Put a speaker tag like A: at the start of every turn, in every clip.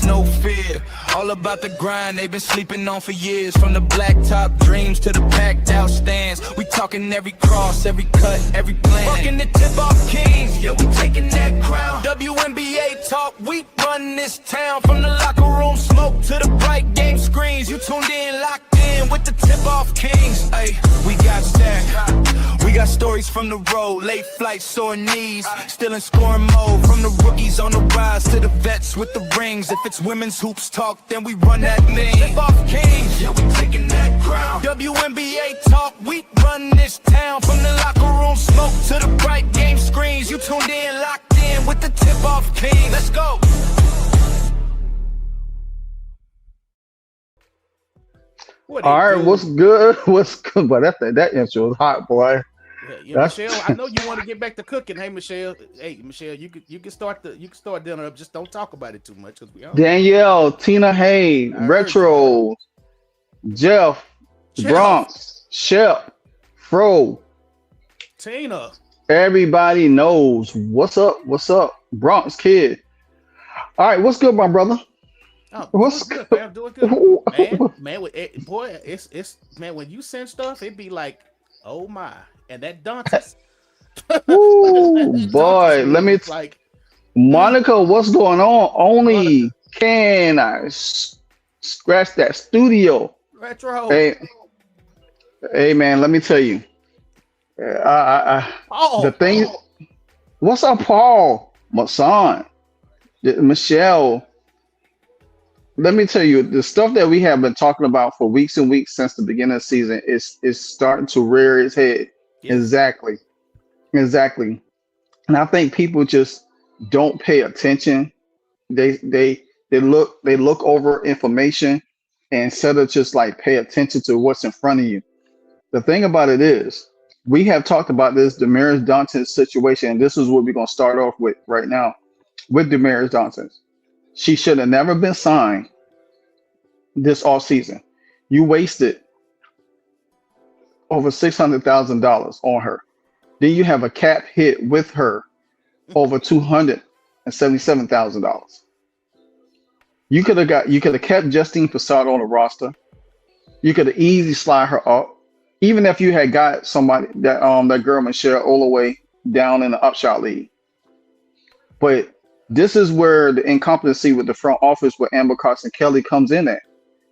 A: no fear. All about the grind they've been sleeping on for years. From the blacktop dreams to the packed out stands. We talking every cross, every cut, every plan. Fucking the tip off Kingz, yeah, we taking that crown. WNBA talk, we run this town. From the locker room smoke to the bright game screens. You tuned in, locked in with the tip off Kingz. Ay, we got that. We got stories from the road, late flights, sore knees. Still in scoring mode. From the rookies on the rise to the vets with the rings. If it's women's hoops talk, then we run that thing. Tip off Kingz, yeah, we taking that crown. WNBA talk, we run this town. From the locker room smoke to the bright game screens. You tuned in, locked in with the tip off Kingz. Let's go.
B: All right, what's good? What's good? But that intro was hot, boy.
C: Yeah, Michelle, I know you want to get back to cooking. Hey, Michelle, you can start dinner up. Just don't talk about it too much, cause we
B: Danielle, Tina Hay, Retro, Jeff, Bronx, Shep, Fro,
C: Tina.
B: Everybody knows what's up. What's up, Bronx kid? All right, what's good, my brother?
C: Oh,
B: what's
C: good, man? Doing good, man. Boy, it's man. When you send stuff, it be like, oh my. And that Dantes.
B: Ooh, boy, let me
C: like
B: Monica, what's going on? Only Monica. Can I scratch that studio?
C: Retro.
B: Hey, man, let me tell you. The thing. What's up, Paul? My son, Michelle. Let me tell you, the stuff that we have been talking about for weeks and weeks since the beginning of the season is starting to rear its head. Yeah. Exactly. And I think people just don't pay attention. They look over information instead of just like pay attention to what's in front of you. The thing about it is, we have talked about this Damaris Johnson situation, and this is what we're gonna start off with right now with Damaris Johnson. She should have never been signed this offseason. You wasted over $600,000 on her. Then you have a cap hit with her over $277,000. You could have kept Justine Facade on the roster. You could have easily slide her up, even if you had got somebody that girl Michelle Holloway down in the Upshot League. But this is where the incompetency with the front office with Amber Carson Kelly comes in at,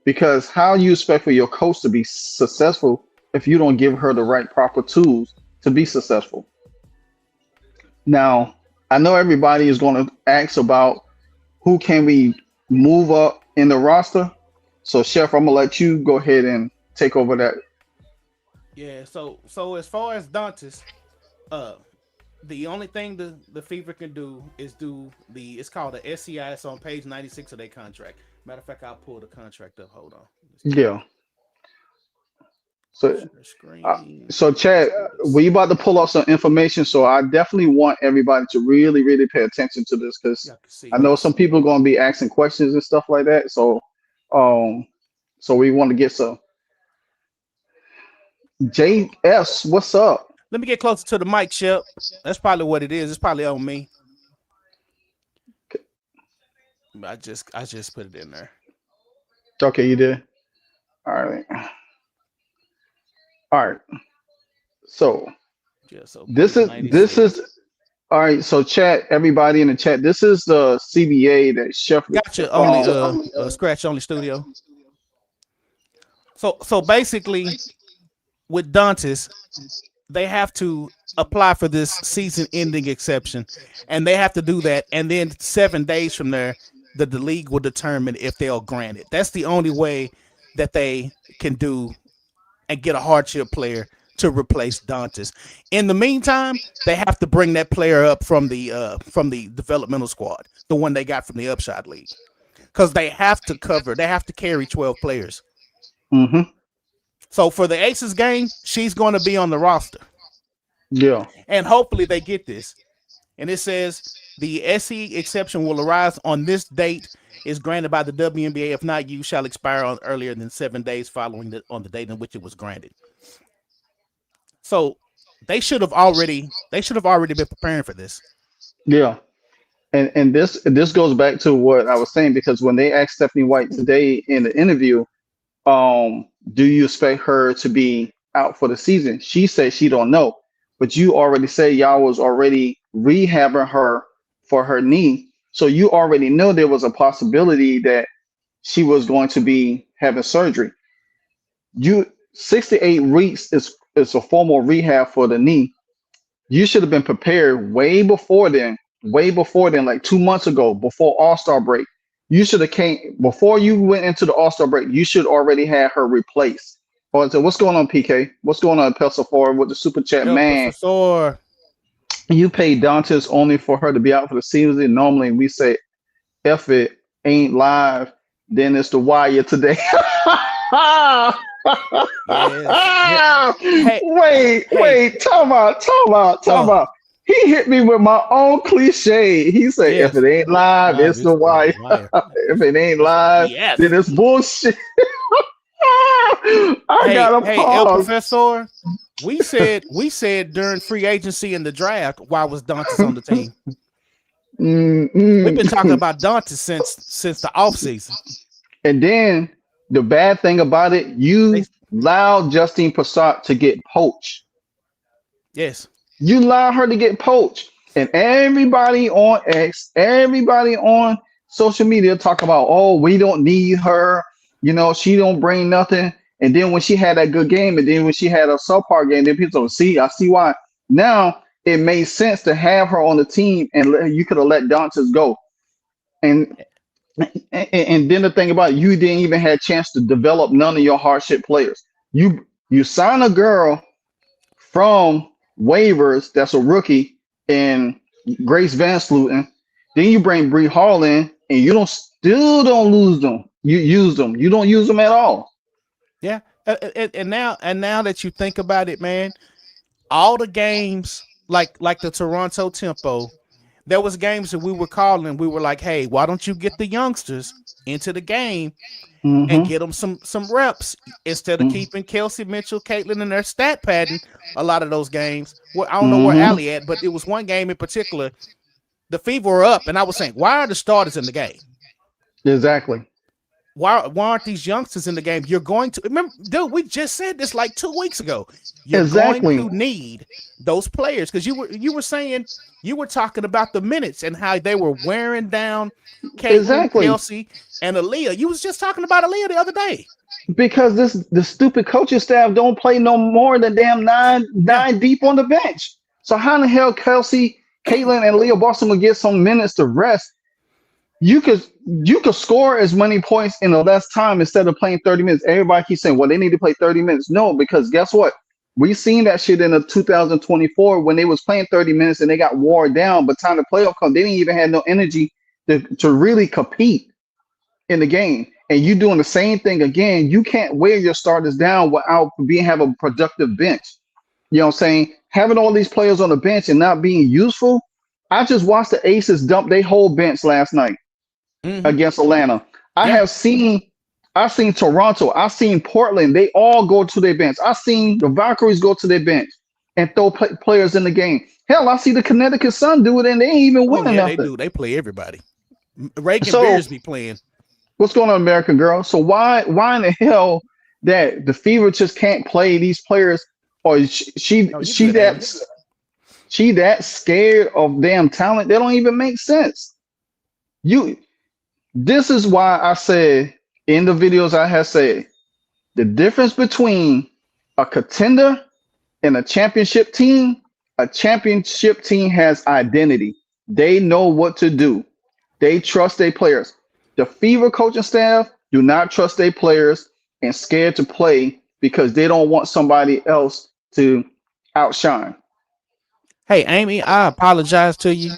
B: because how you expect for your coach to be successful if you don't give her the right proper tools to be successful? Now, I know everybody is going to ask about who can we move up in the roster. So, Chef, I'm going to let you go ahead and take over that.
C: Yeah, so as far as Dantes, the only thing the Fever can do is it's called the SCI. It's on page 96 of their contract. Matter of fact, I'll pull the contract up. Hold on.
B: Yeah. So Chad, we about to pull up some information. So I definitely want everybody to really, really pay attention to this, because I know some people are going to be asking questions and stuff like that. So, so we want to get some. JS, what's up?
C: Let me get closer to the mic, Shep. That's probably what it is. It's probably on me. I just put it in there.
B: Okay, you did. All right. So,
C: yeah, so
B: this is all right. So chat, everybody in the chat, this is the CBA that Chef
C: gotcha. Only scratch only studio. So basically, with Dantes, they have to apply for this season-ending exception, and they have to do that. And then 7 days from there, the league will determine if they'll grant it. That's the only way that they can do and get a hardship player to replace Dantes. In the meantime, they have to bring that player up from the developmental squad, the one they got from the Upshot League, because they have to carry 12 players.
B: Mm-hmm.
C: So for the Aces game, she's going to be on the roster.
B: Yeah.
C: And hopefully they get this. And it says the SE exception will arise on this date, is granted by the WNBA. If not, you shall expire on earlier than 7 days following on the date in which it was granted. So they should have already been preparing for this.
B: Yeah. and this goes back to what I was saying, because when they asked Stephanie White today in the interview, do you expect her to be out for the season? She said she don't know, but you already said y'all was already rehabbing her for her knee, so you already know there was a possibility that she was going to be having surgery. You 68 weeks is a formal rehab for the knee. You should have been prepared way before then, like 2 months ago, before All-Star break. You should have came before you went into the All-Star break. You should already have her replaced. Oh, so what's going on, PK? What's going on, Pelsafor with the super chat,
C: Yo,
B: man?
C: Professor.
B: You paid Dantes only for her to be out for the season. Normally we say, "F it, ain't live." Then it's the wire today.
C: Yes. Hey,
B: Wait, time out.
C: oh,
B: He hit me with my own cliche. He said, if
C: yes.
B: it ain't live,
C: Live
B: it's
C: is
B: the
C: the
B: wire.
C: wire.
B: If it ain't live,
C: Yes.
B: then it's bullshit. I
C: Hey,
B: gotta
C: hey, El
B: pause.
C: Professor. We said during free agency and the draft, why was Dantes on the team? We've been talking about Dantes since the offseason.
B: And then the bad thing about it, you
C: They,
B: allowed Justine Passat to get poached.
C: yes.
B: You allowed her to get poached. And everybody on X, everybody on social media talk about, oh, we don't need her. You know, she don't bring nothing. And then when she had that good game, and then when she had a subpar game, then people see, I see why. Now it made sense to have her on the team, and you could have let Dantes go. And and then the thing about it, you didn't even have a chance to develop none of your hardship players. You sign a girl from waivers that's a rookie in Grace Van Sluten. Then you bring Bree Hall in, and you don't lose them. You use them. You don't use them at all.
C: Yeah. And now that you think about it, man, all the games like the Toronto Tempo, there was games that we were calling. We were like, hey, why don't you get the youngsters into the game and
B: Mm-hmm.
C: get them some reps instead of keeping Kelsey Mitchell, Caitlin in their stat pattern? A lot of those games. Well, I don't know where
B: Mm-hmm.
C: Allie at, but it was one game in particular. The Fever were up, and I was saying, why are the starters in the game?
B: Exactly.
C: Why aren't these youngsters in the game? You're going to remember, dude. We just said this like 2 weeks ago. You're going
B: Exactly.
C: to need those players because you were saying you were talking about the minutes and how they were wearing down Caitlin,
B: Exactly.
C: Kelsey, and Aaliyah. You was just talking about Aaliyah the other day.
B: Because the stupid coaching staff don't play no more than damn
C: Yeah,
B: nine deep on the bench. So how in the hell Kelsey, Caitlin, and Leah Boston will get some minutes to rest? You could score as many points in a less time instead of playing 30 minutes. Everybody keeps saying, well, they need to play 30 minutes. No, because guess what? We seen that shit in the 2024 when they was playing 30 minutes and they got wore down. But time the playoff come, they didn't even have no energy to really compete in the game. And you doing the same thing again. You can't wear your starters down without have a productive bench. You know what I'm saying? Having all these players on the bench and not being useful. I just watched the Aces dump their whole bench last night against Atlanta.
C: yeah.
B: I've seen Toronto. I've seen Portland. They all go to their bench. I've seen the Valkyries go to their bench and throw players in the game. Hell, I see the Connecticut Sun do it, and they ain't even
C: Oh
B: winning
C: yeah, they
B: nothing.
C: do. They play everybody. Reagan
B: So
C: Beers be playing.
B: what's going on, American Girl? So why in the hell that the Fever just can't play these players, or
C: No, you good, Amy.
B: she that scared of damn talent? They don't even make sense. You. This is why I said in the videos I have said the difference between a contender and a championship team. A championship team has identity. They know what to do. They trust their players. The Fever coaching staff do not trust their players and scared to play because they don't want somebody else to outshine.
C: Hey, Amy, I apologize to you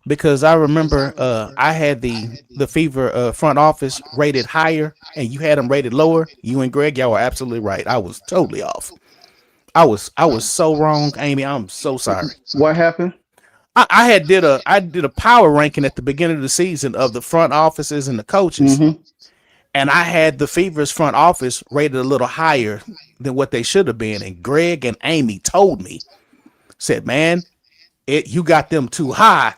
C: because I remember I had the Fever front office rated higher and you had them rated lower. You and Greg, y'all were absolutely right. I was totally off. I was so wrong, Amy. I'm so sorry.
B: What happened?
C: I did a power ranking at the beginning of the season of the front offices and the coaches,
B: Mm-hmm.
C: and I had the Fever's front office rated a little higher than what they should have been. And Greg and Amy told me, said, "Man, you got them too high."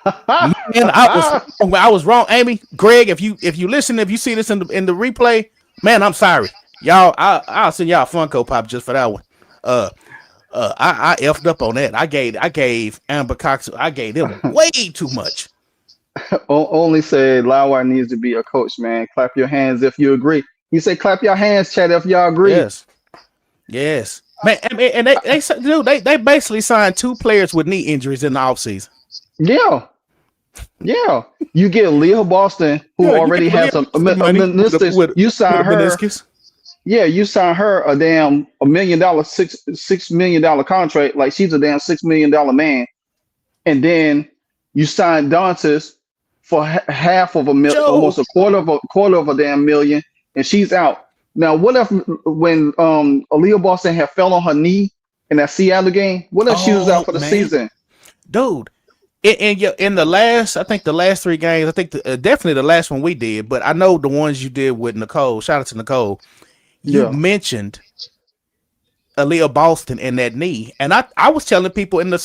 C: Man, I was wrong, Amy. Greg, if you listen, if you see this in the replay, man, I'm sorry, y'all. I'll send y'all a Funko Pop just for that one. I effed up on that. I gave Amber Cox. I gave them way too much.
B: Only said Lawyer needs to be a coach, man. Clap your hands if you agree. You say clap your hands, chat, if y'all agree.
C: Yes, man. And they basically signed 2 players with knee injuries in the offseason.
B: Yeah. You get Leah Boston, who already has a meniscus. You sign her. Meniscus. Yeah, you sign her a damn $1 million, $6 million contract. Like she's a damn $6 million man, and then you sign Dantas for half of a million, almost a quarter of a damn million, and she's out. Now, what if when Aaliyah Boston had fell on her knee in that Seattle game? What if she was out for the season?
C: Dude, in the last, I think the last 3 games, I think definitely the last one we did, but I know the ones you did with Nicole. Shout out to Nicole. You mentioned Aaliyah Boston in that knee, and I was telling people in the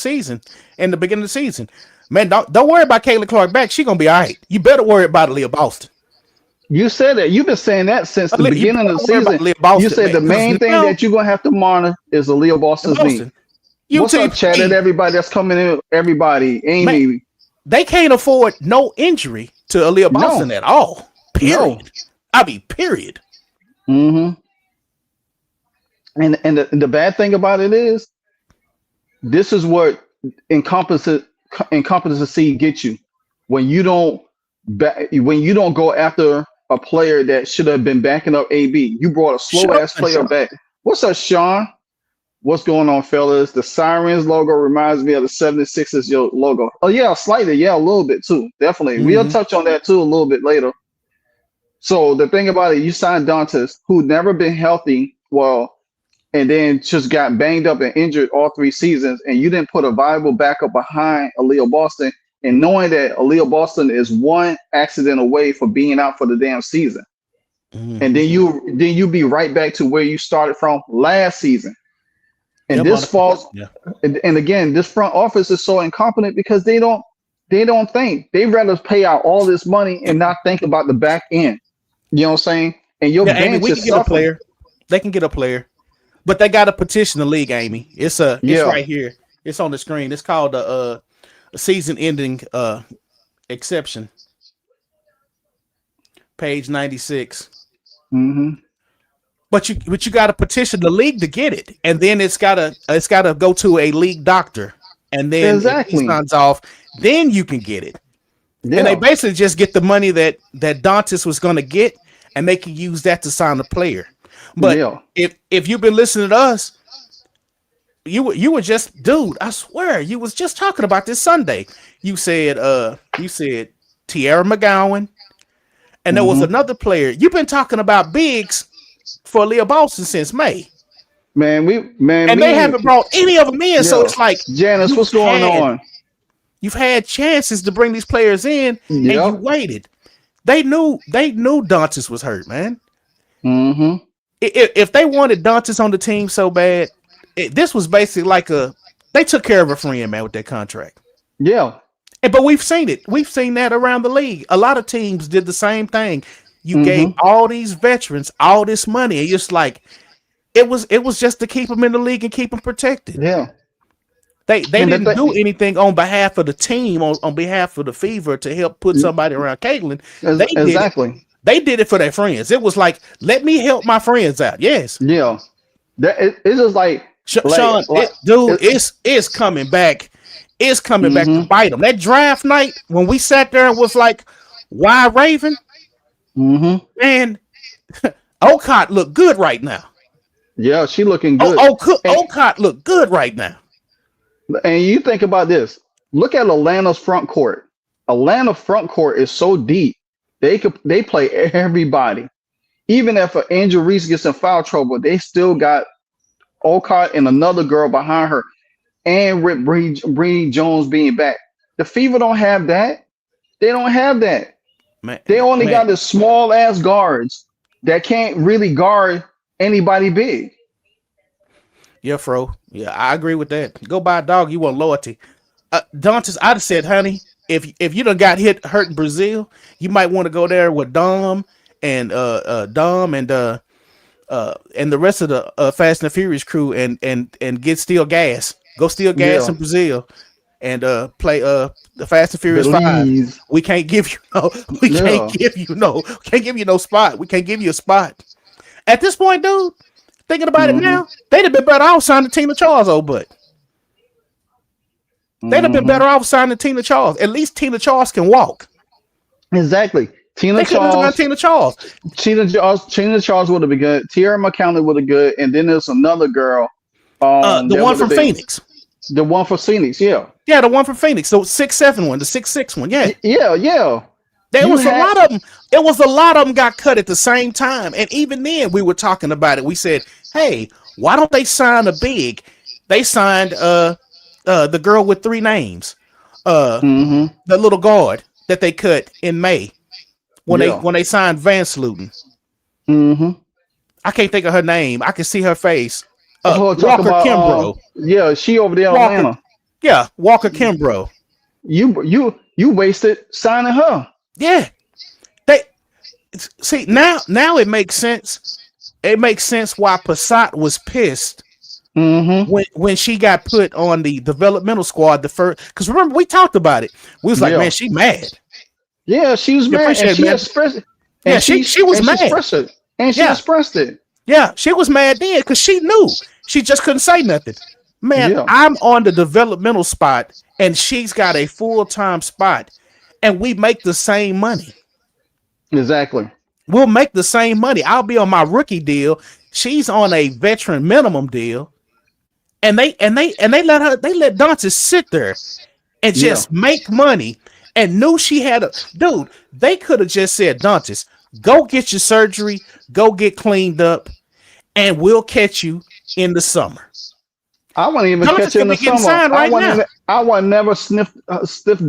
C: beginning of the season, man, don't worry about Caitlin Clark back. She's gonna be all right. You better worry about Aaliyah Boston.
B: You said that. You've been saying that since the beginning of the season. Boston, you said the main thing that you're gonna have to monitor is Aaliyah Boston's knee. What's up, chat, and everybody that's coming in? Everybody, Amy. Man,
C: they can't afford no injury to Aaliyah Boston at all. Period. No. I mean, period.
B: Mm-hmm. And the bad thing about it is, this is what incompetency gets you when you don't go after a player that should have been backing up AB. You brought a slow ass player back. What's up, Sean? What's going on, fellas? The Sirens logo reminds me of the 76ers logo. Oh yeah, slightly, yeah, a little bit too. Definitely. Mm-hmm. We'll touch on that too a little bit later. So the thing about it, you signed Dantas, who never been healthy, and then just got banged up and injured all 3 seasons, and you didn't put a viable backup behind Aaliyah Boston, and knowing that Aaliyah Boston is 1 accident away for being out for the damn season. Mm-hmm. And then you be right back to where you started from last season. And this falls, and again, this front office is so incompetent because they don't think. They'd rather pay out all this money and not think about the back end. You know what I'm saying? And your bench is suffering.
C: They can get a player, but they got to petition the league, Amy. It's right here. It's on the screen. It's called a season-ending exception. Page 96.
B: Mm-hmm.
C: But you got to petition the league to get it, and then it's gotta go to a league doctor, and then if he signs off, then you can get it. Yeah. And they basically just get the money that Dantas was going to get, and they can use that to sign a player. But if you've been listening to us, you were just, dude, I swear, you was just talking about this Sunday. You said Tierra McGowan, and there was another player. You've been talking about bigs for Aaliyah Boston since May.
B: They
C: haven't brought any of them in. So it's like,
B: Janice, what's going on?
C: You've had chances to bring these players in, and you waited. They knew Dantas was hurt, man.
B: Mm-hmm.
C: If they wanted Dantas on the team so bad, this was basically like they took care of a friend, man, with that contract.
B: Yeah.
C: But we've seen it. We've seen that around the league. A lot of teams did the same thing. You gave all these veterans all this money, and just like it was just to keep them in the league and keep them protected.
B: Yeah.
C: They didn't do anything on behalf of the team, on behalf of the Fever to help put somebody around Caitlin. They did it for their friends. It was like, let me help my friends out. Yes.
B: Yeah. It's just like
C: Sean, it's coming back. It's coming back to bite them. That draft night when we sat there and was like, why Raven? Man, Ocott look good right now.
B: Yeah, she looking good.
C: Ocott look good right now.
B: And you think about this. Look at Atlanta's front court. Atlanta front court is so deep. They play everybody. Even if Angel Reese gets in foul trouble, they still got Ocott and another girl behind her, and Rip Bree Jones being back. The Fever don't have that. They don't have that. They only got the small ass guards that can't really guard anybody big.
C: Yeah, Fro. Yeah, I agree with that. Go buy a dog. You want loyalty. Dantas, I'd have said, honey, if you done got hurt in Brazil, you might want to go there with Dom and the rest of the Fast and the Furious crew and get steal gas. Go steal gas
B: Yeah.
C: in Brazil and play the Fast and Furious 5.
B: Belize.
C: We can't give you
B: Yeah.
C: can't give you no spot. We can't give you a spot. At this point, dude, thinking about it now, they'd have been better off signing Tina Charles, old butt. They'd have been better off signing Tina Charles. At least Tina Charles can walk.
B: Exactly.
C: They could have done Tina Charles.
B: Tina Charles would have been good. Tierra McConnell would have good, and then there's another girl.
C: The one from Phoenix.
B: The one for Phoenix, yeah.
C: Yeah, the one from Phoenix. So 6'7" one, the 6'6" one. Yeah.
B: Yeah.
C: There was a lot of them. It was a lot of them got cut at the same time. And even then we were talking about it. We said, hey, why don't they sign a big? They signed the girl with 3 names. The little guard that they cut in May when they signed Vance Luton. I can't think of her name. I can see her face. Walker Kimbrough.
B: Yeah, she over there in Atlanta.
C: Yeah, Walker Kimbrough.
B: You wasted signing her.
C: Yeah. They see now it makes sense. It makes sense why Passat was pissed when she got put on the developmental squad the first, because remember we talked about it. We was like, man, she mad.
B: Yeah, she was mad. And she expressed it.
C: Yeah, she was mad.
B: She expressed it.
C: Yeah, she was mad then because she knew. She just couldn't say nothing. Man, I'm on the developmental spot and she's got a full-time spot and we make the same money.
B: Exactly.
C: We'll make the same money. I'll be on my rookie deal. She's on a veteran minimum deal. And they let Dantes sit there and just make money and knew she had a dude. They could have just said, Dantes, go get your surgery, go get cleaned up, and we'll catch you in the summer.
B: I wouldn't even catch you in the summer. I would never stiff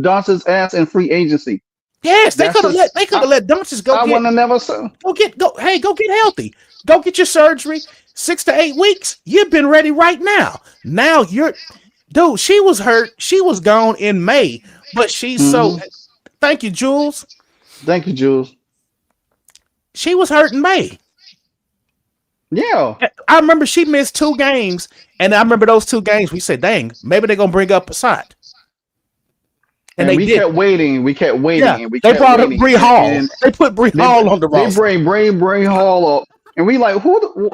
B: Dantes' ass in free agency.
C: Yes, they could have let Dantes go. Go get healthy. Go get your surgery. 6 to 8 weeks. You've been ready right now. Now dude, she was hurt. She was gone in May, but she's so. Thank you, Jules.
B: Thank you, Jules.
C: She was hurt in May.
B: Yeah.
C: I remember she missed 2 games, and I remember those 2 games. We said, dang, maybe they're going to bring up Passat.
B: And we kept waiting.
C: Yeah,
B: and we
C: they
B: kept
C: brought
B: waiting.
C: up Bree Hall. They put Bree Hall on the roster.
B: They bring Bree Hall up. And we like,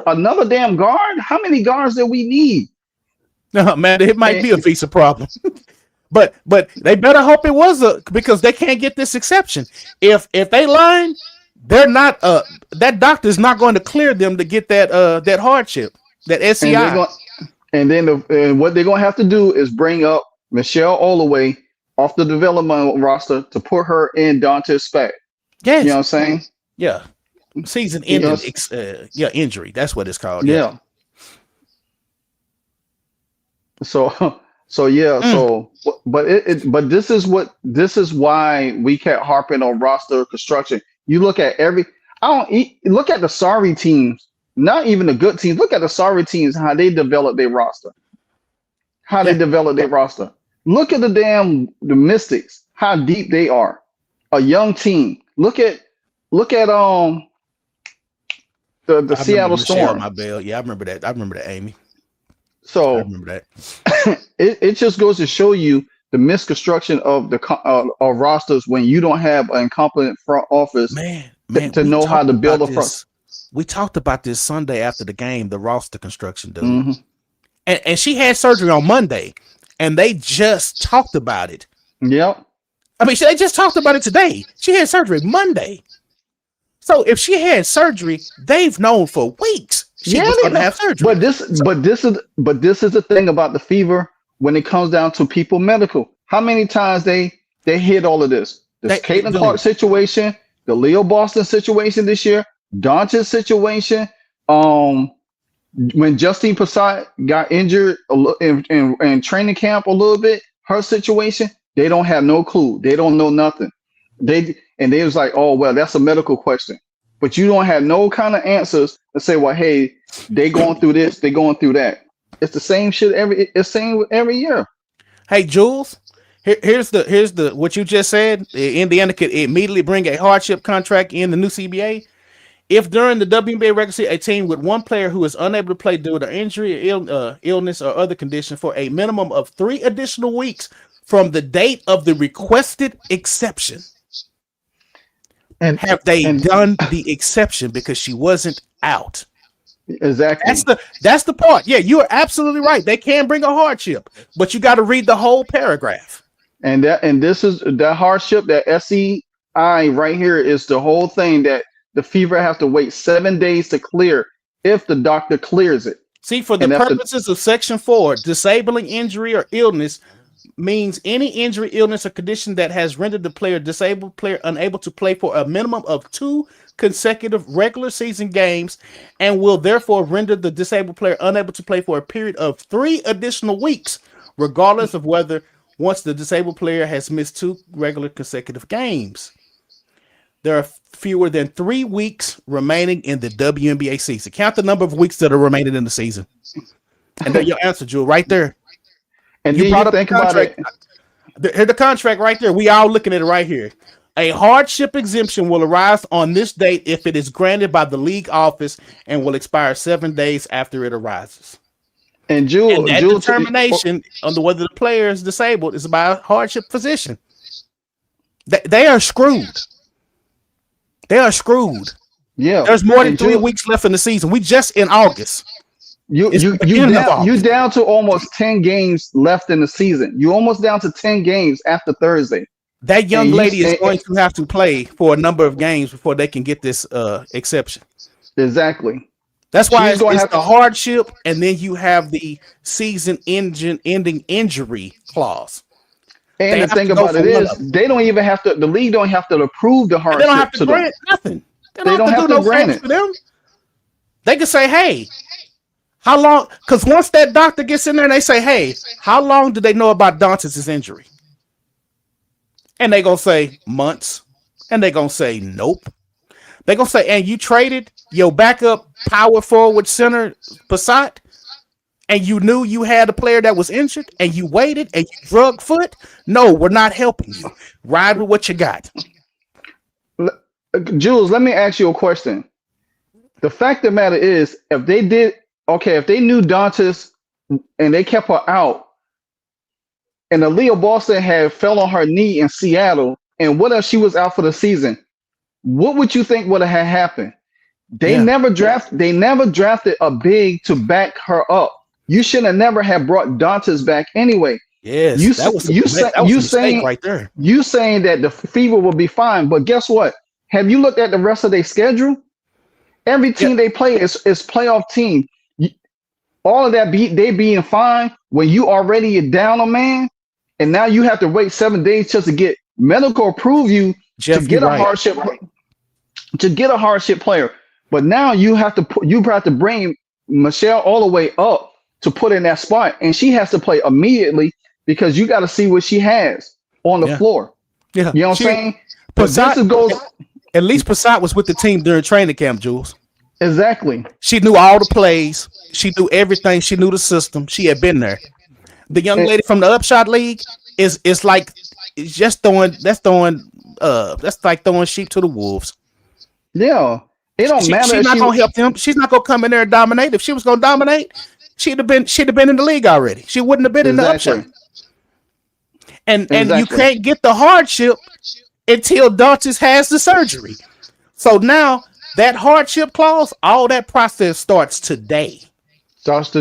B: another damn guard? How many guards do we need?
C: No, man, it might be a visa problem. But they better hope it was because they can't get this exception. If they lying, they're not that doctor's not going to clear them to get that hardship, that SCI.
B: And then what they're going to have to do is bring up Michelle Holloway off the development roster to put her in Dantes' spot.
C: Yes.
B: You know what I'm saying?
C: Yeah. Season ending injury. That's what it's called.
B: Yeah. So but this is why we kept harping on roster construction. You look at look at the sorry teams, not even the good teams. Look at the sorry teams, how they develop their roster. Look at the Mystics, how deep they are. A young team. Look at the Seattle Storm.
C: Yeah, I remember that. I remember that, Amy.
B: So
C: I remember that.
B: it just goes to show you the misconstruction of the rosters when you don't have an incompetent front office to know how to build a front.
C: We talked about this Sunday after the game, the roster construction, dude. And she had surgery on Monday, and they just talked about it.
B: Yep.
C: I mean, they just talked about it today. She had surgery Monday. So if she had surgery, they've known for weeks she was going to have surgery.
B: But this is the thing about the Fever when it comes down to people medical. How many times they hit all of this? The Caitlin Clark situation, the Leo Boston situation this year, Dantes situation. When Justine Passat got injured in training camp a little bit, her situation, they don't have no clue. They don't know nothing. They was like, oh, well, that's a medical question. But you don't have no kind of answers to say, well, hey, they going through this, they going through that. It's the same shit every year.
C: Hey, Jules, Here's the what you just said. Indiana could immediately bring a hardship contract in the new CBA. If during the WNBA regular season, a team with one player who is unable to play due to injury, illness, or other condition for a minimum of 3 additional weeks from the date of the requested exception,
B: And
C: have they
B: and
C: done the exception because she wasn't out?
B: exactly.
C: That's the part. Yeah, you are absolutely right. They can bring a hardship, but you got to read the whole paragraph.
B: And this is that hardship, that SEI right here is the whole thing that the fever have to wait 7 days to clear if the doctor clears it.
C: See, for the purposes of Section 4, disabling injury or illness means any injury, illness, or condition that has rendered the disabled player unable to play for a minimum of 2 consecutive regular season games and will therefore render the disabled player unable to play for a period of 3 additional weeks, regardless of whether once the disabled player has missed 2 regular consecutive games. There are fewer than 3 weeks remaining in the WNBA season. Count the number of weeks that are remaining in the season. And there's your answer, Jewel, right there.
B: And you brought up think about it.
C: Here's the contract right there. We all looking at it right here. A hardship exemption will arise on this date if it is granted by the league office and will expire 7 days after it arises.
B: And
C: that determination on whether the player is disabled is by a hardship physician. They are screwed. They are screwed.
B: Yeah.
C: There's more than 3 weeks left in the season. We just in August.
B: You down to almost 10 games left in the season. You almost down to 10 games after Thursday.
C: That young lady is going to have to play for a number of games before they can get this exception.
B: Exactly.
C: That's why it's the hardship, and then you have the season-ending injury clause.
B: And the thing about it is, they don't even have to. The league don't have to approve the hardship.
C: They don't have to grant nothing. They don't have to do no grant for them. They can say, "Hey, how long?" Because once that doctor gets in there, and they say, "Hey, how long do they know about Dantas' injury?" And they gonna say months, and they gonna say nope. They gonna say, "And you traded your backup power forward center, Passat, and you knew you had a player that was injured, and you waited and you drug foot? No, we're not helping you. Ride with what you got."
B: Jules, let me ask you a question. The fact of the matter is, if they knew Dantas and they kept her out, and Aaliyah Boston had fell on her knee in Seattle, and what if she was out for the season? What would you think would have happened? They never drafted a big to back her up. You should have never have brought Dantas back anyway.
C: Yes,
B: you
C: saying right there.
B: You saying that the Fever will be fine, but guess what? Have you looked at the rest of their schedule? Every team they play is playoff team. All of that they being fine when you already down a man, and now you have to wait 7 days just to get medical approve you to get a hardship player. But now you have to bring Michelle all the way up to put in that spot, and she has to play immediately because you got to see what she has on the floor.
C: Yeah,
B: you know what I'm saying?
C: At least Passat was with the team during training camp, Jules.
B: Exactly.
C: She knew all the plays. She knew everything. She knew the system. She had been there. The young lady from the Upshot League is like just throwing. That's like throwing sheep to the wolves.
B: Yeah, it don't matter.
C: She's not gonna help them. She's not gonna come in there and dominate. If she was gonna dominate, she'd have been in the league already. She wouldn't have been in the Upshot. And you can't get the hardship until Dantas has the surgery. So now that hardship clause, all that process starts today. That's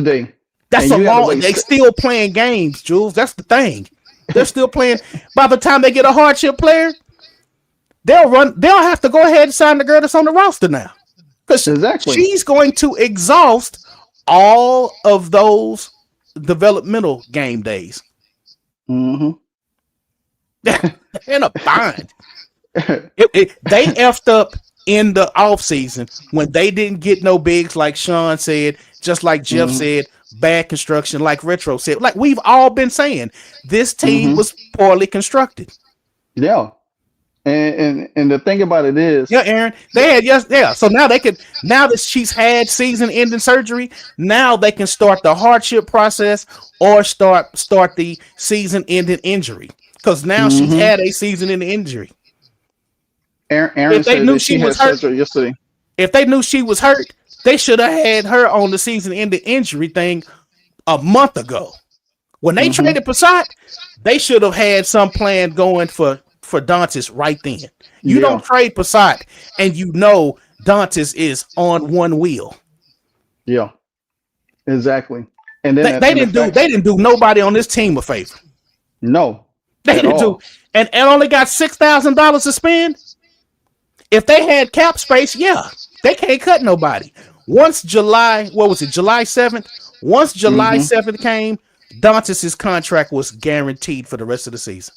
C: a long. They still playing games, Jules. That's the thing. They're still playing. By the time they get a hardship player, they'll have to go ahead and sign the girl that's on the roster now, because she's going to exhaust all of those developmental game days.
B: Mm-hmm.
C: In a bind. They effed up in the offseason when they didn't get no bigs, like Sean said, just like Jeff said, bad construction, like Retro said. Like we've all been saying, this team was poorly constructed.
B: Yeah. And the thing about it is,
C: Aaron, they had so now now that she's had season-ending surgery, now they can start the hardship process or start the season-ending injury. because now she's had a season in the injury.
B: Aaron
C: If they
B: said
C: knew
B: that
C: she
B: she had
C: was hurt,
B: surgery yesterday.
C: if they knew she was hurt, they should have had her on the season-ending injury thing a month ago. When they traded Passat, they should have had some plan going for Dantas right then. You don't trade Passat and you know Dantas is on one wheel.
B: Yeah, exactly. And then
C: They didn't do nobody on this team a favor.
B: No,
C: They didn't do, and only got $6,000 to spend. If they had cap space, yeah, they can't cut nobody. Once July 7th? Once July 7th came, Dantas' contract was guaranteed for the rest of the season.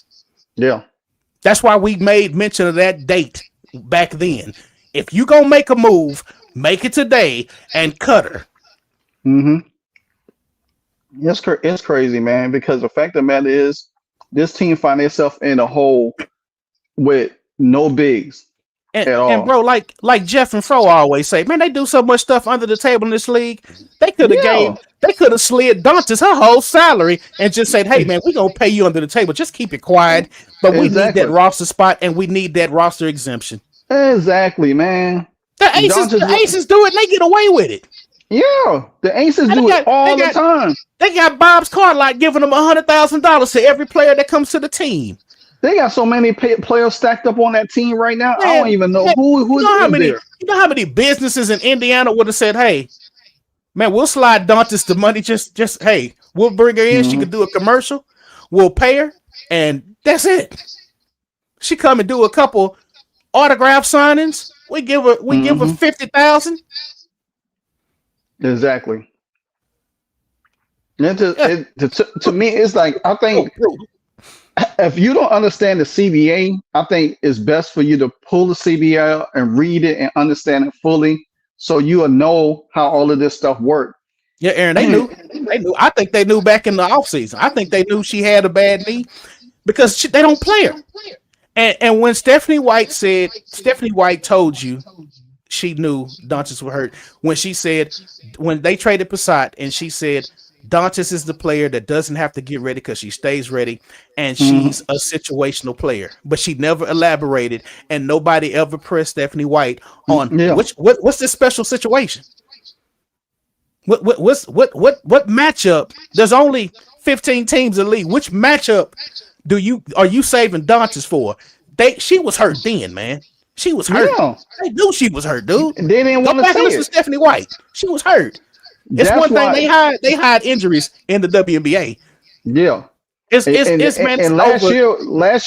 B: Yeah.
C: That's why we made mention of that date back then. If you gonna make a move, make it today and cut her.
B: It's crazy, man, because the fact of the matter is this team find itself in a hole with no bigs at all.
C: And bro, like Jeff and Fro always say, man, they do so much stuff under the table in this league. They could have slid Dantas her whole salary and just said, hey man, we're gonna pay you under the table. Just keep it quiet. But we need that roster spot and we need that roster exemption.
B: Exactly, man.
C: The Aces do it and they get away with it.
B: Yeah, the Aces do it all the time.
C: They got Bob's Carlot giving them $100,000 to every player that comes to the team.
B: They got so many players stacked up on that team right now. Man, I don't even know who is there.
C: You know how many businesses in Indiana would have said, "Hey, man, we'll slide Dantas the money. Just hey, we'll bring her in. She can do a commercial. We'll pay her, and that's it. She come and do a couple autograph signings. We give her $50,000.
B: Exactly. And to me, it's like I think. If you don't understand the CBA, I think it's best for you to pull the CBA out and read it and understand it fully, so you will know how all of this stuff works.
C: Yeah, Aaron, they knew. I think they knew back in the offseason. I think they knew she had a bad knee because they don't play her. And when Stephanie White told you she knew Dantas was hurt, when they traded Passat and she said, Dantas is the player that doesn't have to get ready because she stays ready, and she's a situational player. But she never elaborated, and nobody ever pressed Stephanie White on what's this special situation. What matchup? There's only 15 teams in the league. Which matchup are you saving Dantas for? She was hurt then, man. She was hurt. Yeah. They knew she was hurt, dude.
B: They didn't want to say it.
C: Stephanie White. She was hurt. It's one thing they hide injuries in the WNBA.
B: Yeah, last